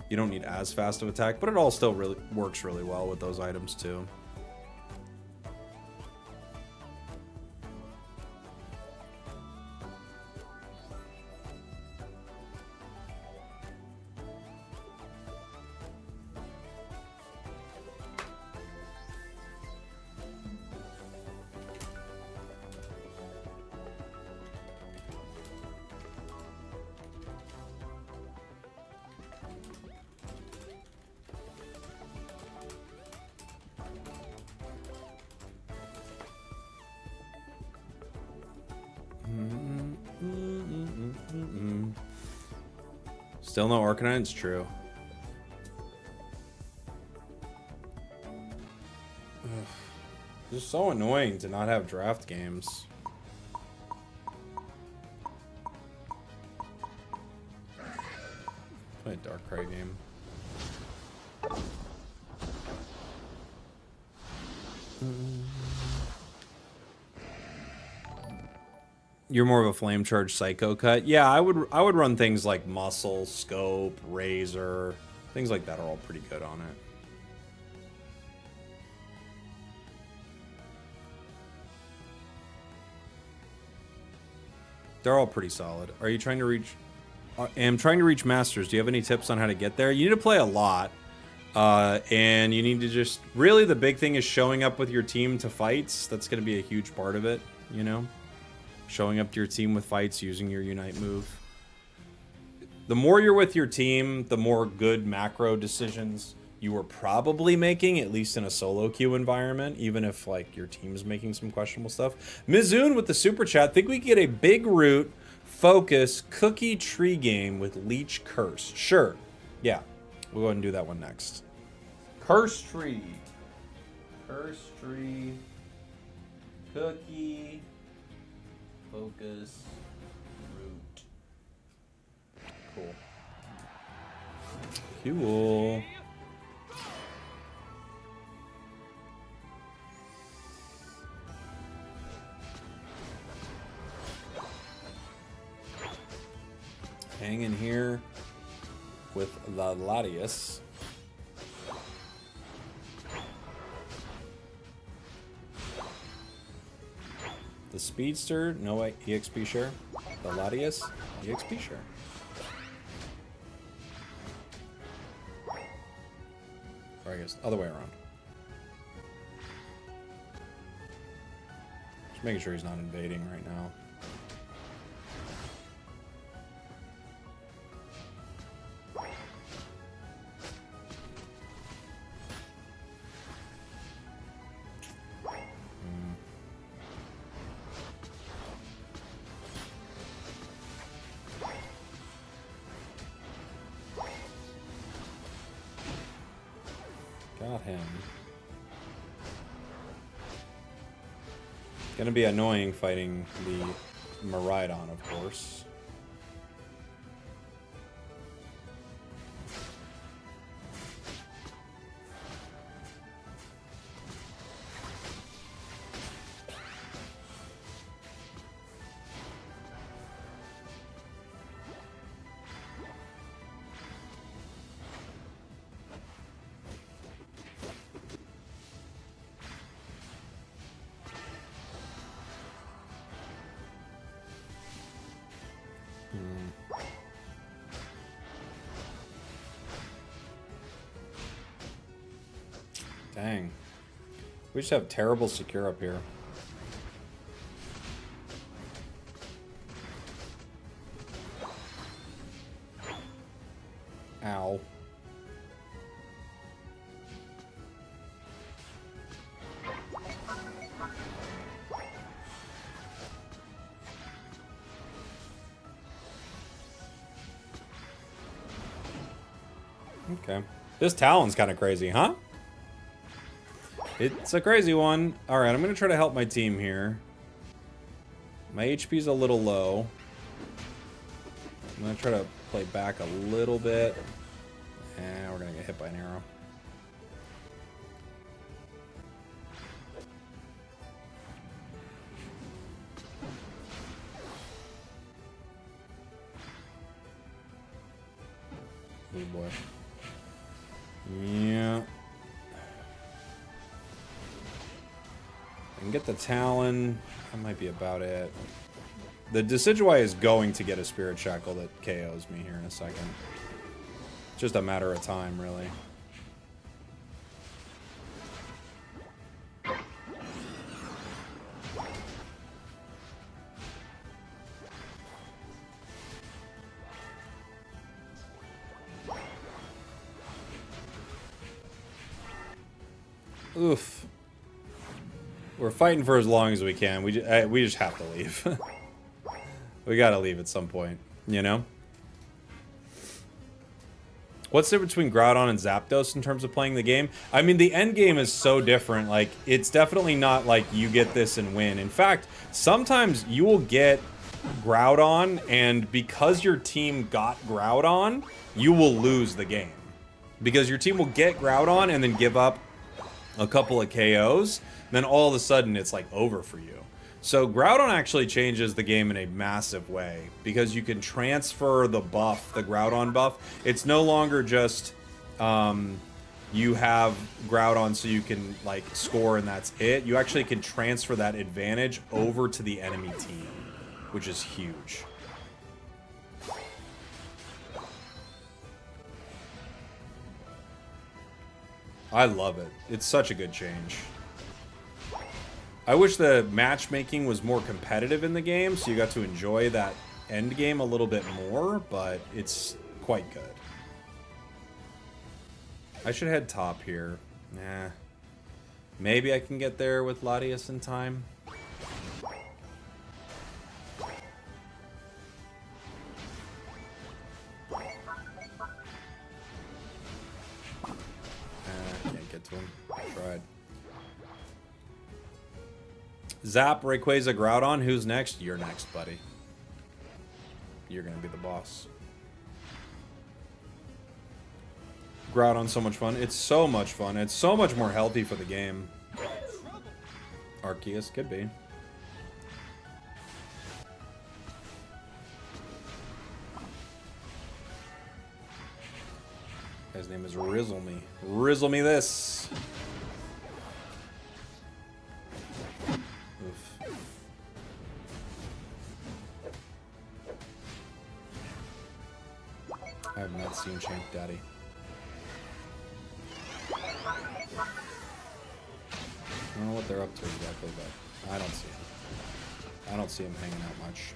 Speaker 1: You don't need as fast of attack, but it all still really works really well with those items too. Still no Arcanine? It's true. It's just so annoying to not have draft games. Play a Darkrai game. You're more of a flame charge psycho cut. Yeah, I would run things like muscle, scope, razor, things like that are all pretty good on it. They're all pretty solid. Are you trying to reach? I'm trying to reach Masters. Do you have any tips on how to get there? You need to play a lot. And you need to just... Really, the big thing is showing up with your team to fights. That's going to be a huge part of it, you know? Showing up to your team with fights, using your Unite move. The more you're with your team, the more good macro decisions you were probably making, at least in a solo queue environment, even if, like, your team's making some questionable stuff. Mizoon with the super chat. Think we could get a big root, focus, cookie tree game with Leech Curse. Sure. Yeah. We'll go ahead and do that one next. Curse tree. Curse tree. Cookie. Focus. Root. Cool. Cool. Hang in here with the Latias. The Speedster, no EXP share. The Latias, EXP share. Or I guess other way around. Just making sure he's not invading right now. Got him. Gonna be annoying fighting the Miraidon, of course. Dang. We just have terrible secure up here. Ow. Okay. This Talon's kind of crazy, huh? It's a crazy one. Alright, I'm going to try to help my team here. My HP's a little low. I'm going to try to play back a little bit. And we're going to get hit by an arrow. Oh boy. Yeah. I can get the Talon. That might be about it. The Decidueye is going to get a Spirit Shackle that KOs me here in a second. Just a matter of time, really. Oof. We're fighting for as long as we can. We just have to leave. We gotta leave at some point, you know? What's the difference between Groudon and Zapdos in terms of playing the game? I mean, the end game is so different. Like, it's definitely not like you get this and win. In fact, sometimes you will get Groudon, and because your team got Groudon, you will lose the game. Because your team will get Groudon and then give up a couple of KOs, then all of a sudden it's like over for you. So Groudon actually changes the game in a massive way because you can transfer the buff, the Groudon buff. It's no longer just you have Groudon so you can like score and that's it. You actually can transfer that advantage over to the enemy team, which is huge. I love it. It's such a good change. I wish the matchmaking was more competitive in the game, so you got to enjoy that end game a little bit more, but it's quite good. I should head top here. Nah. Maybe I can get there with Latias in time. Can't get to him. Tried. Zap, Rayquaza, Groudon. Who's next? You're next, buddy. You're gonna be the boss. Groudon's so much fun. It's so much fun. It's so much more healthy for the game. Arceus could be. His name is Rizzle Me. Rizzle me this. Oof. I have not seen Champ Daddy. I don't know what they're up to exactly, but I don't see him. I don't see him hanging out much.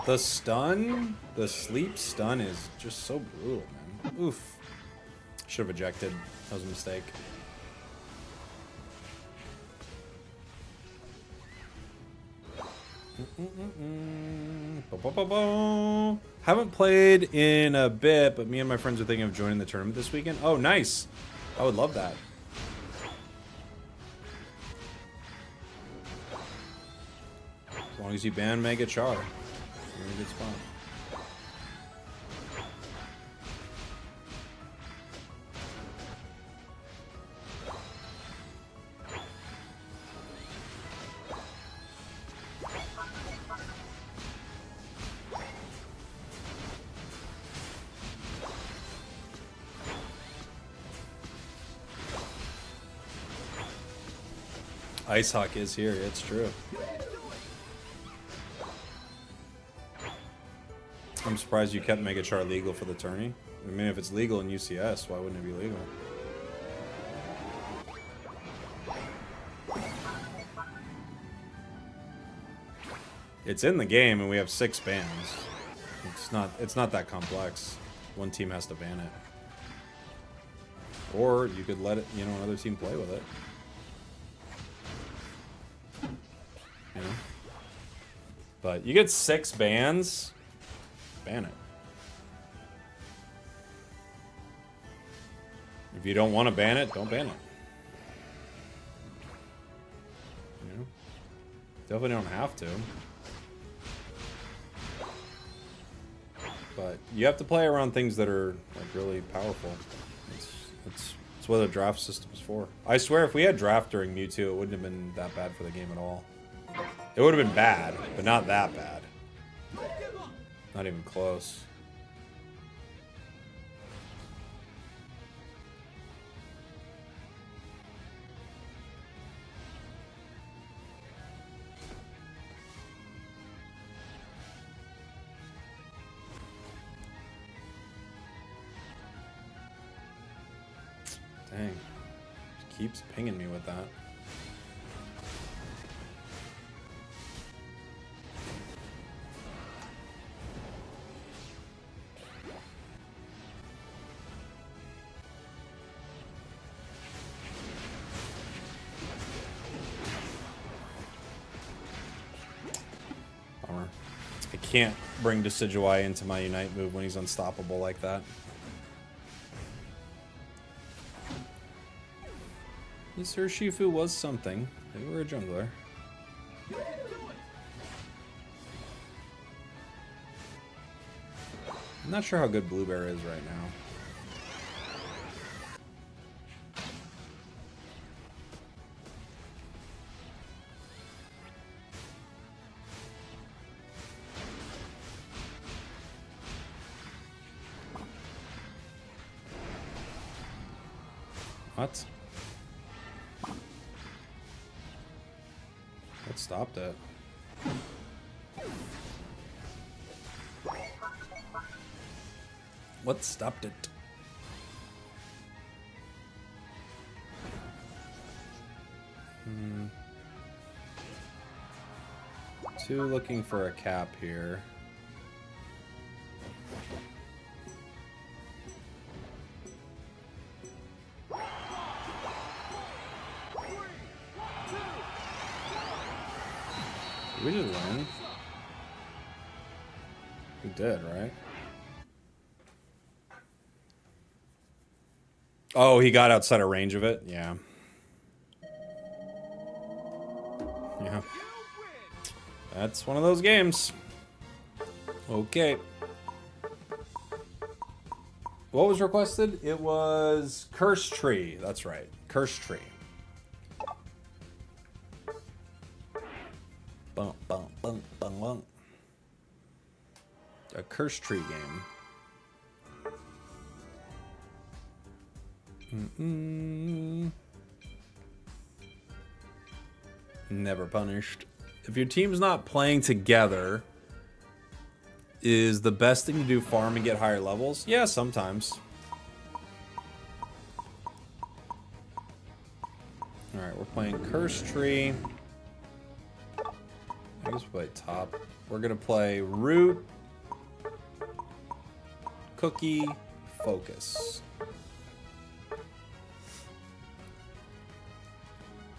Speaker 1: The stun, the sleep stun is just so brutal, man. Oof. Should have ejected. That was a mistake. Haven't played in a bit, but me and my friends are thinking of joining the tournament this weekend. Oh, nice. I would love that. As long as you ban Mega Char. You're in a good spot. Ice Hawk is here, it's true. I'm surprised you kept Mega Char legal for the tourney. I mean, if it's legal in UCS, why wouldn't it be legal? It's in the game, and we have 6 bans. It's not that complex. One team has to ban it, or you could let it, you know, another team play with it. You know, but you get 6 bans. Ban it. If you don't want to ban it, don't ban it. You know? Definitely don't have to. But you have to play around things that are like really powerful. It's what the draft system is for. I swear if we had draft during Mewtwo, it wouldn't have been that bad for the game at all. It would have been bad, but not that bad. Not even close. Dang. keeps pinging me with that. Bummer. I can't bring Decidueye into my Unite move when he's unstoppable like that. This Urshifu was something. They were a jungler. I'm not sure how good Blueberry is right now. What? What stopped it? What stopped it? Two looking for a cap here. Did we just win? We did, right? Oh, he got outside of range of it? Yeah. Yeah. That's one of those games. Okay. What was requested? It was Curse Tree. That's right. Curse Tree. Bum, bum, bum, bum, bum. A Curse Tree game. Never punished. If your team's not playing together, is the best thing to do farm and get higher levels? Yeah, sometimes. Alright, we're playing Curse Tree. I guess we'll play top. We're gonna play Root, Cookie, Focus.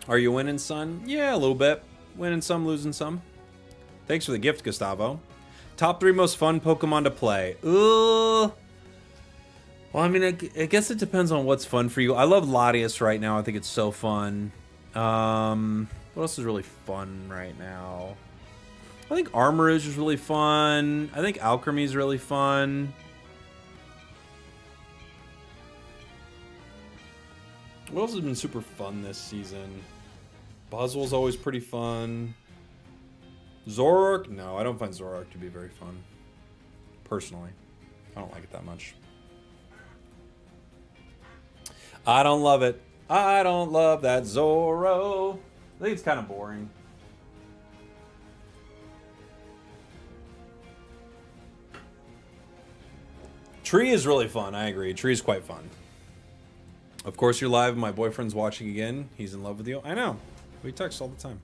Speaker 1: Are you winning, son? Yeah, a little bit. Winning some, losing some. Thanks for the gift, Gustavo. Top 3 most fun Pokemon to play. Well, I mean, I guess it depends on what's fun for you. I love Latias right now. I think it's so fun. What else is really fun right now? I think Armorage is really fun. I think Alchemy is really fun. What else has been super fun this season? Buzzwole's always pretty fun. Zoroark? No, I don't find Zoroark to be very fun. Personally. I don't like it that much. I don't love it. I don't love that Zoro. I think it's kind of boring. Tree is really fun. I agree. Tree is quite fun. Of course, you're live. My boyfriend's watching again. He's in love with you. I know. We text all the time.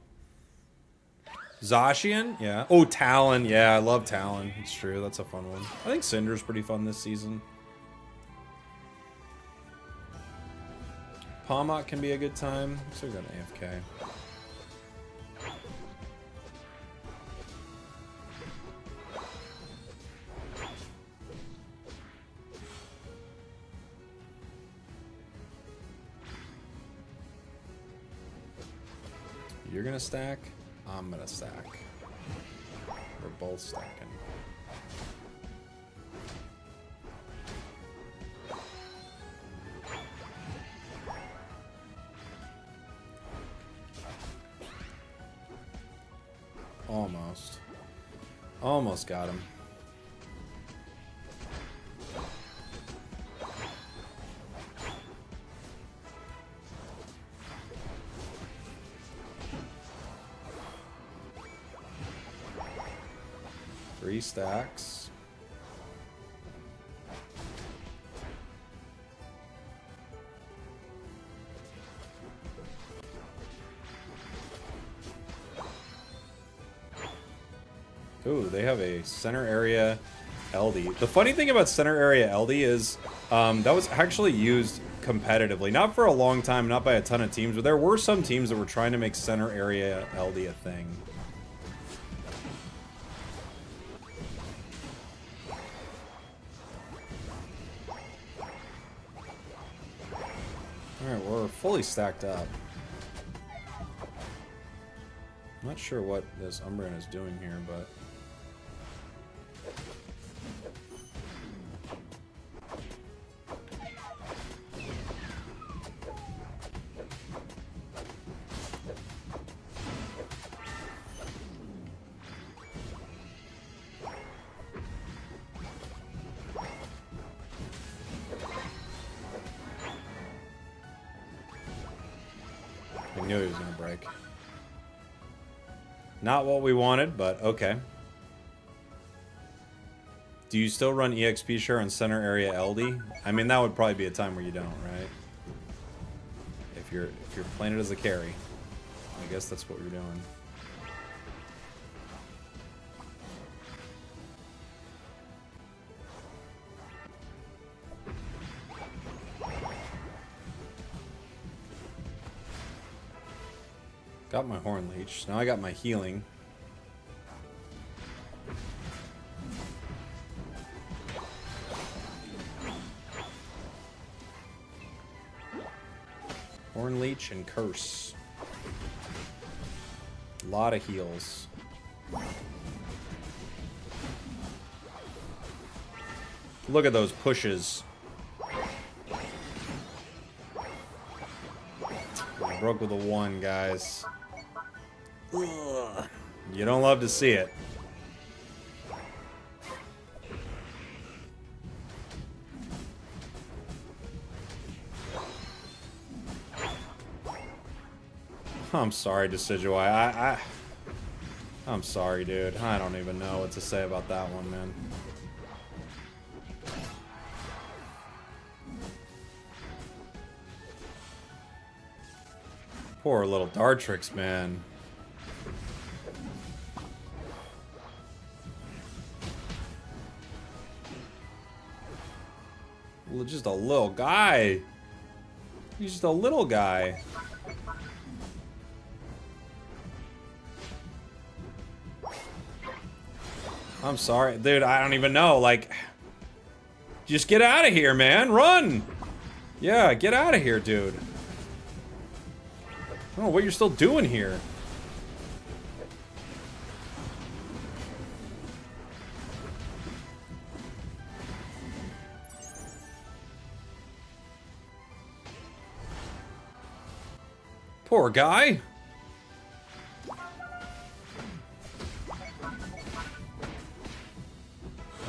Speaker 1: Zacian? Yeah. Oh, Talon. Yeah, I love Talon. It's true. That's a fun one. I think Cinder's pretty fun this season. Palmot can be a good time. So we're going to AFK. You're gonna stack, I'm gonna stack. We're both stacking. Almost. Almost got him. Three stacks. Ooh, they have a center area LD. The funny thing about center area LD is that was actually used competitively. Not for a long time, not by a ton of teams, but there were some teams that were trying to make center area LD a thing. Alright, we're fully stacked up. Not sure what this Umbreon is doing here, but... I knew he was gonna break. Not what we wanted, but okay. Do you still run EXP share on center area LD? I mean, that would probably be a time where you don't, right? If you're playing it as a carry. I guess that's what you're doing. Got my Horn Leech. Now I got my healing. Horn Leech and Curse. A lot of heals. Look at those pushes. I broke with a 1, guys. Ugh. You don't love to see it. I'm sorry, Decidueye. I'm sorry, dude. I don't even know what to say about that one, man. Poor little Dartrix, man. Just a little guy. He's just a little guy. I'm sorry. Dude, I don't even know. Like, just get out of here, man. Run! Yeah, get out of here, dude. I don't know what you're still doing here. Poor guy.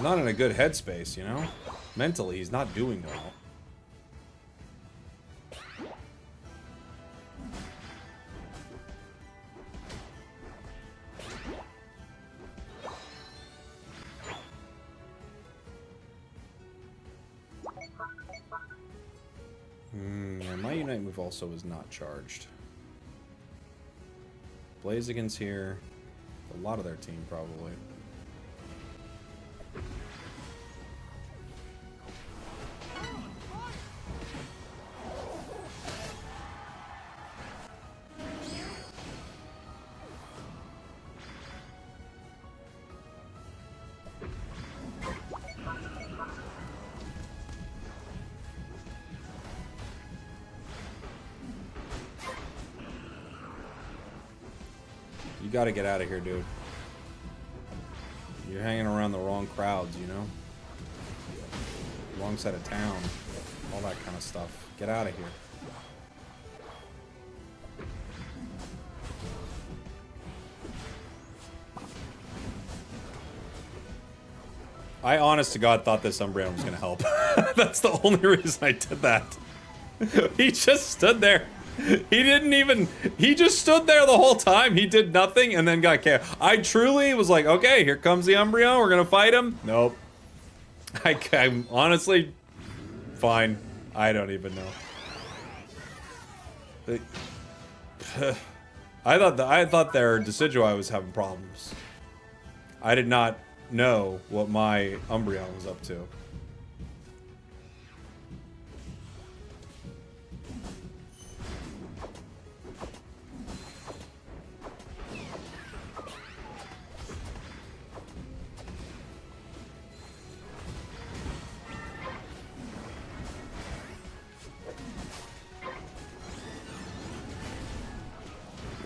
Speaker 1: Not in a good headspace, you know? Mentally, he's not doing well. Yeah, my Unite move also is not charged. Blaziken's here. A lot of their team, probably. You gotta get out of here, dude. You're hanging around the wrong crowds, you know? Wrong side of town. All that kind of stuff. Get out of here. I, honest to God, thought this Umbreon was gonna help. That's the only reason I did that. He just stood there. He didn't even... He just stood there the whole time. He did nothing and then got KO'd. I truly was like, okay, here comes the Umbreon. We're gonna fight him. Nope. I'm honestly... Fine. I don't even know. I thought their Decidueye was having problems. I did not know what my Umbreon was up to.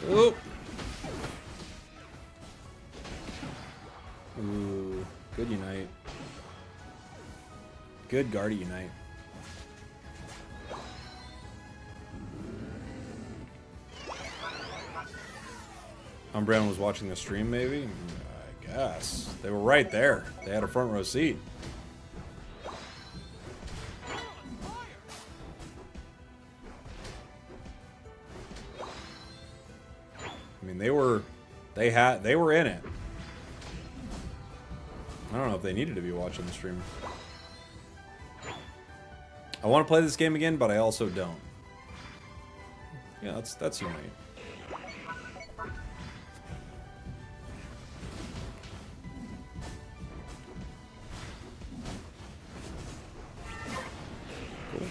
Speaker 1: Oop. Ooh, good Unite. Good Guardy Unite. Umbreon was watching the stream, maybe? I guess. They were right there. They had a front row seat. I mean, they were in it. I don't know if they needed to be watching the stream. I want to play this game again, but I also don't. Yeah, that's Unite. Cool.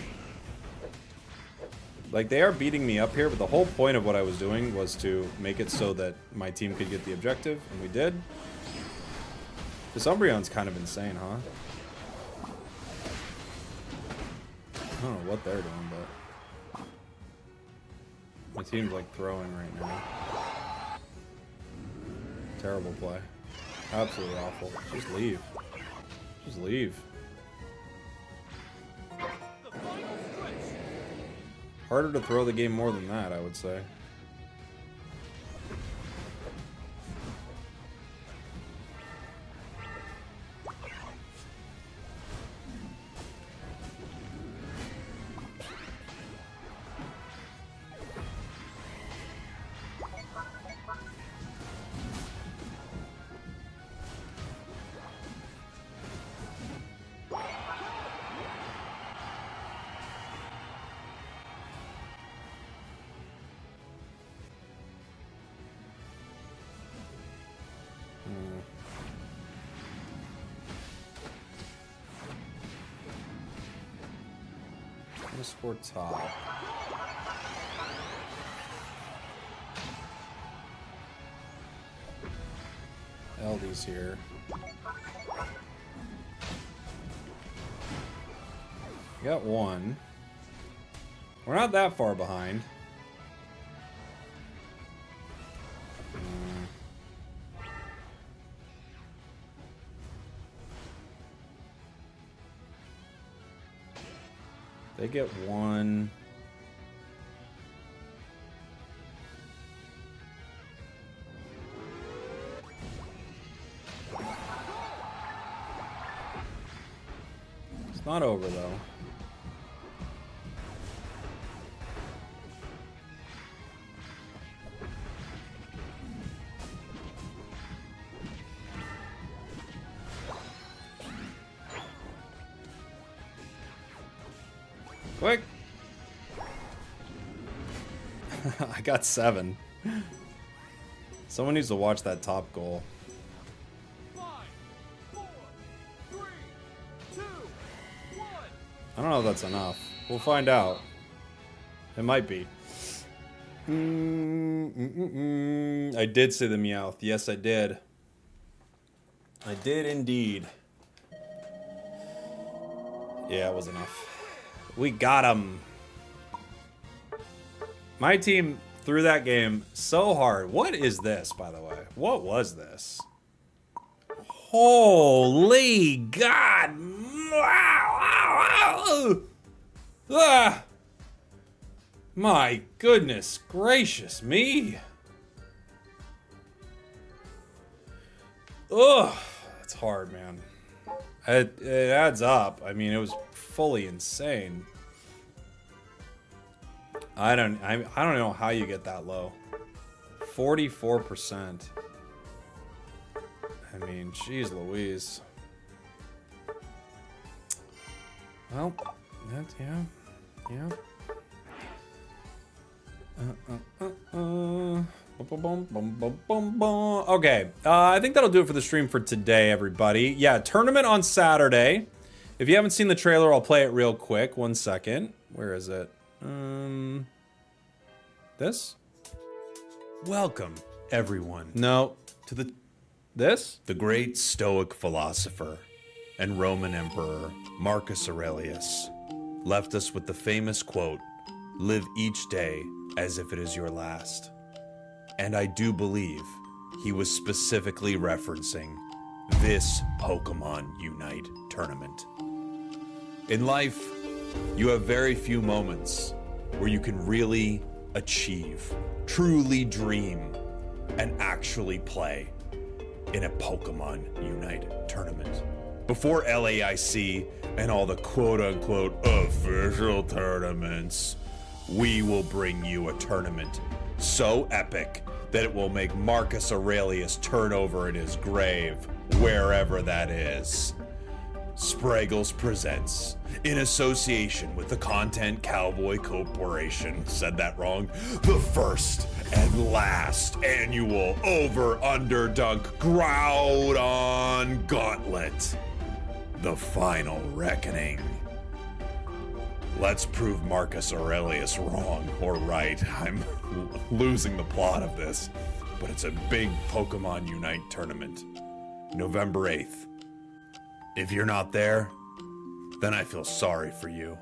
Speaker 1: Like, they are beating me up here, but the whole point of what I was doing was to make it so that my team could get the objective, and we did. This Umbreon's kind of insane, huh? I don't know what they're doing, but my team's like throwing right now. Terrible play. Absolutely awful. Just leave. Just leave. Harder to throw the game more than that, I would say. Let's score top. LD's here. Got one. We're not that far behind. They get one. It's not over though. Quick! I got 7. Someone needs to watch that top goal.
Speaker 2: 5, 4, 3, 2, 1.
Speaker 1: I don't know if that's enough. We'll find out. It might be. I did say the Meowth. Yes, I did. I did indeed. Yeah, it was enough. We got him. My team threw that game so hard. What is this, by the way? What was this? Holy God. Wow. Ah. My goodness gracious me. Ugh. That's hard, man. It adds up. I mean, it was fully insane. I don't know how you get that low. 44%. I mean, geez Louise. Well, that's, yeah. Okay, I think that'll do it for the stream for today, everybody. Yeah, tournament on Saturday. If you haven't seen the trailer, I'll play it real quick. 1 second. Where is it? This? Welcome, everyone. No, to the... This? The great Stoic philosopher and Roman Emperor Marcus Aurelius left us with the famous quote, "Live each day as if it is your last." And I do believe he was specifically referencing this Pokemon Unite tournament. In life, you have very few moments where you can really achieve, truly dream, and actually play in a Pokemon Unite tournament. Before LAIC and all the quote-unquote official tournaments, we will bring you a tournament so epic that it will make Marcus Aurelius turn over in his grave, wherever that is. Spragels presents, in association with the Content Cowboy Corporation, said that wrong, the first and last annual Over-Under Dunk Groudon Gauntlet. The final reckoning. Let's prove Marcus Aurelius wrong or right. I'm losing the plot of this, but it's a big Pokemon Unite tournament. November 8th. If you're not there, then I feel sorry for you,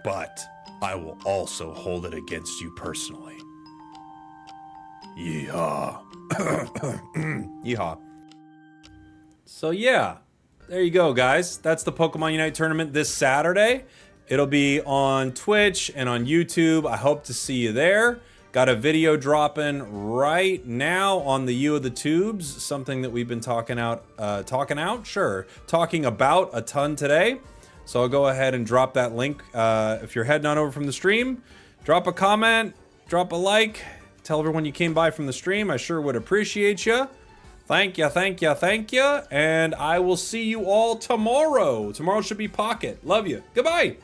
Speaker 1: but I will also hold it against you personally. Yeehaw. Yeehaw. So yeah, there you go, guys. That's the Pokemon Unite tournament this Saturday. It'll be on Twitch and on YouTube. I hope to see you there. Got a video dropping right now on the U of the Tubes, something that we've been talking about a ton today. So I'll go ahead and drop that link. If you're heading on over from the stream, drop a comment, drop a like, tell everyone you came by from the stream. I sure would appreciate you. Thank you, thank you, thank you. And I will see you all tomorrow. Tomorrow should be Pocket. Love you. Goodbye.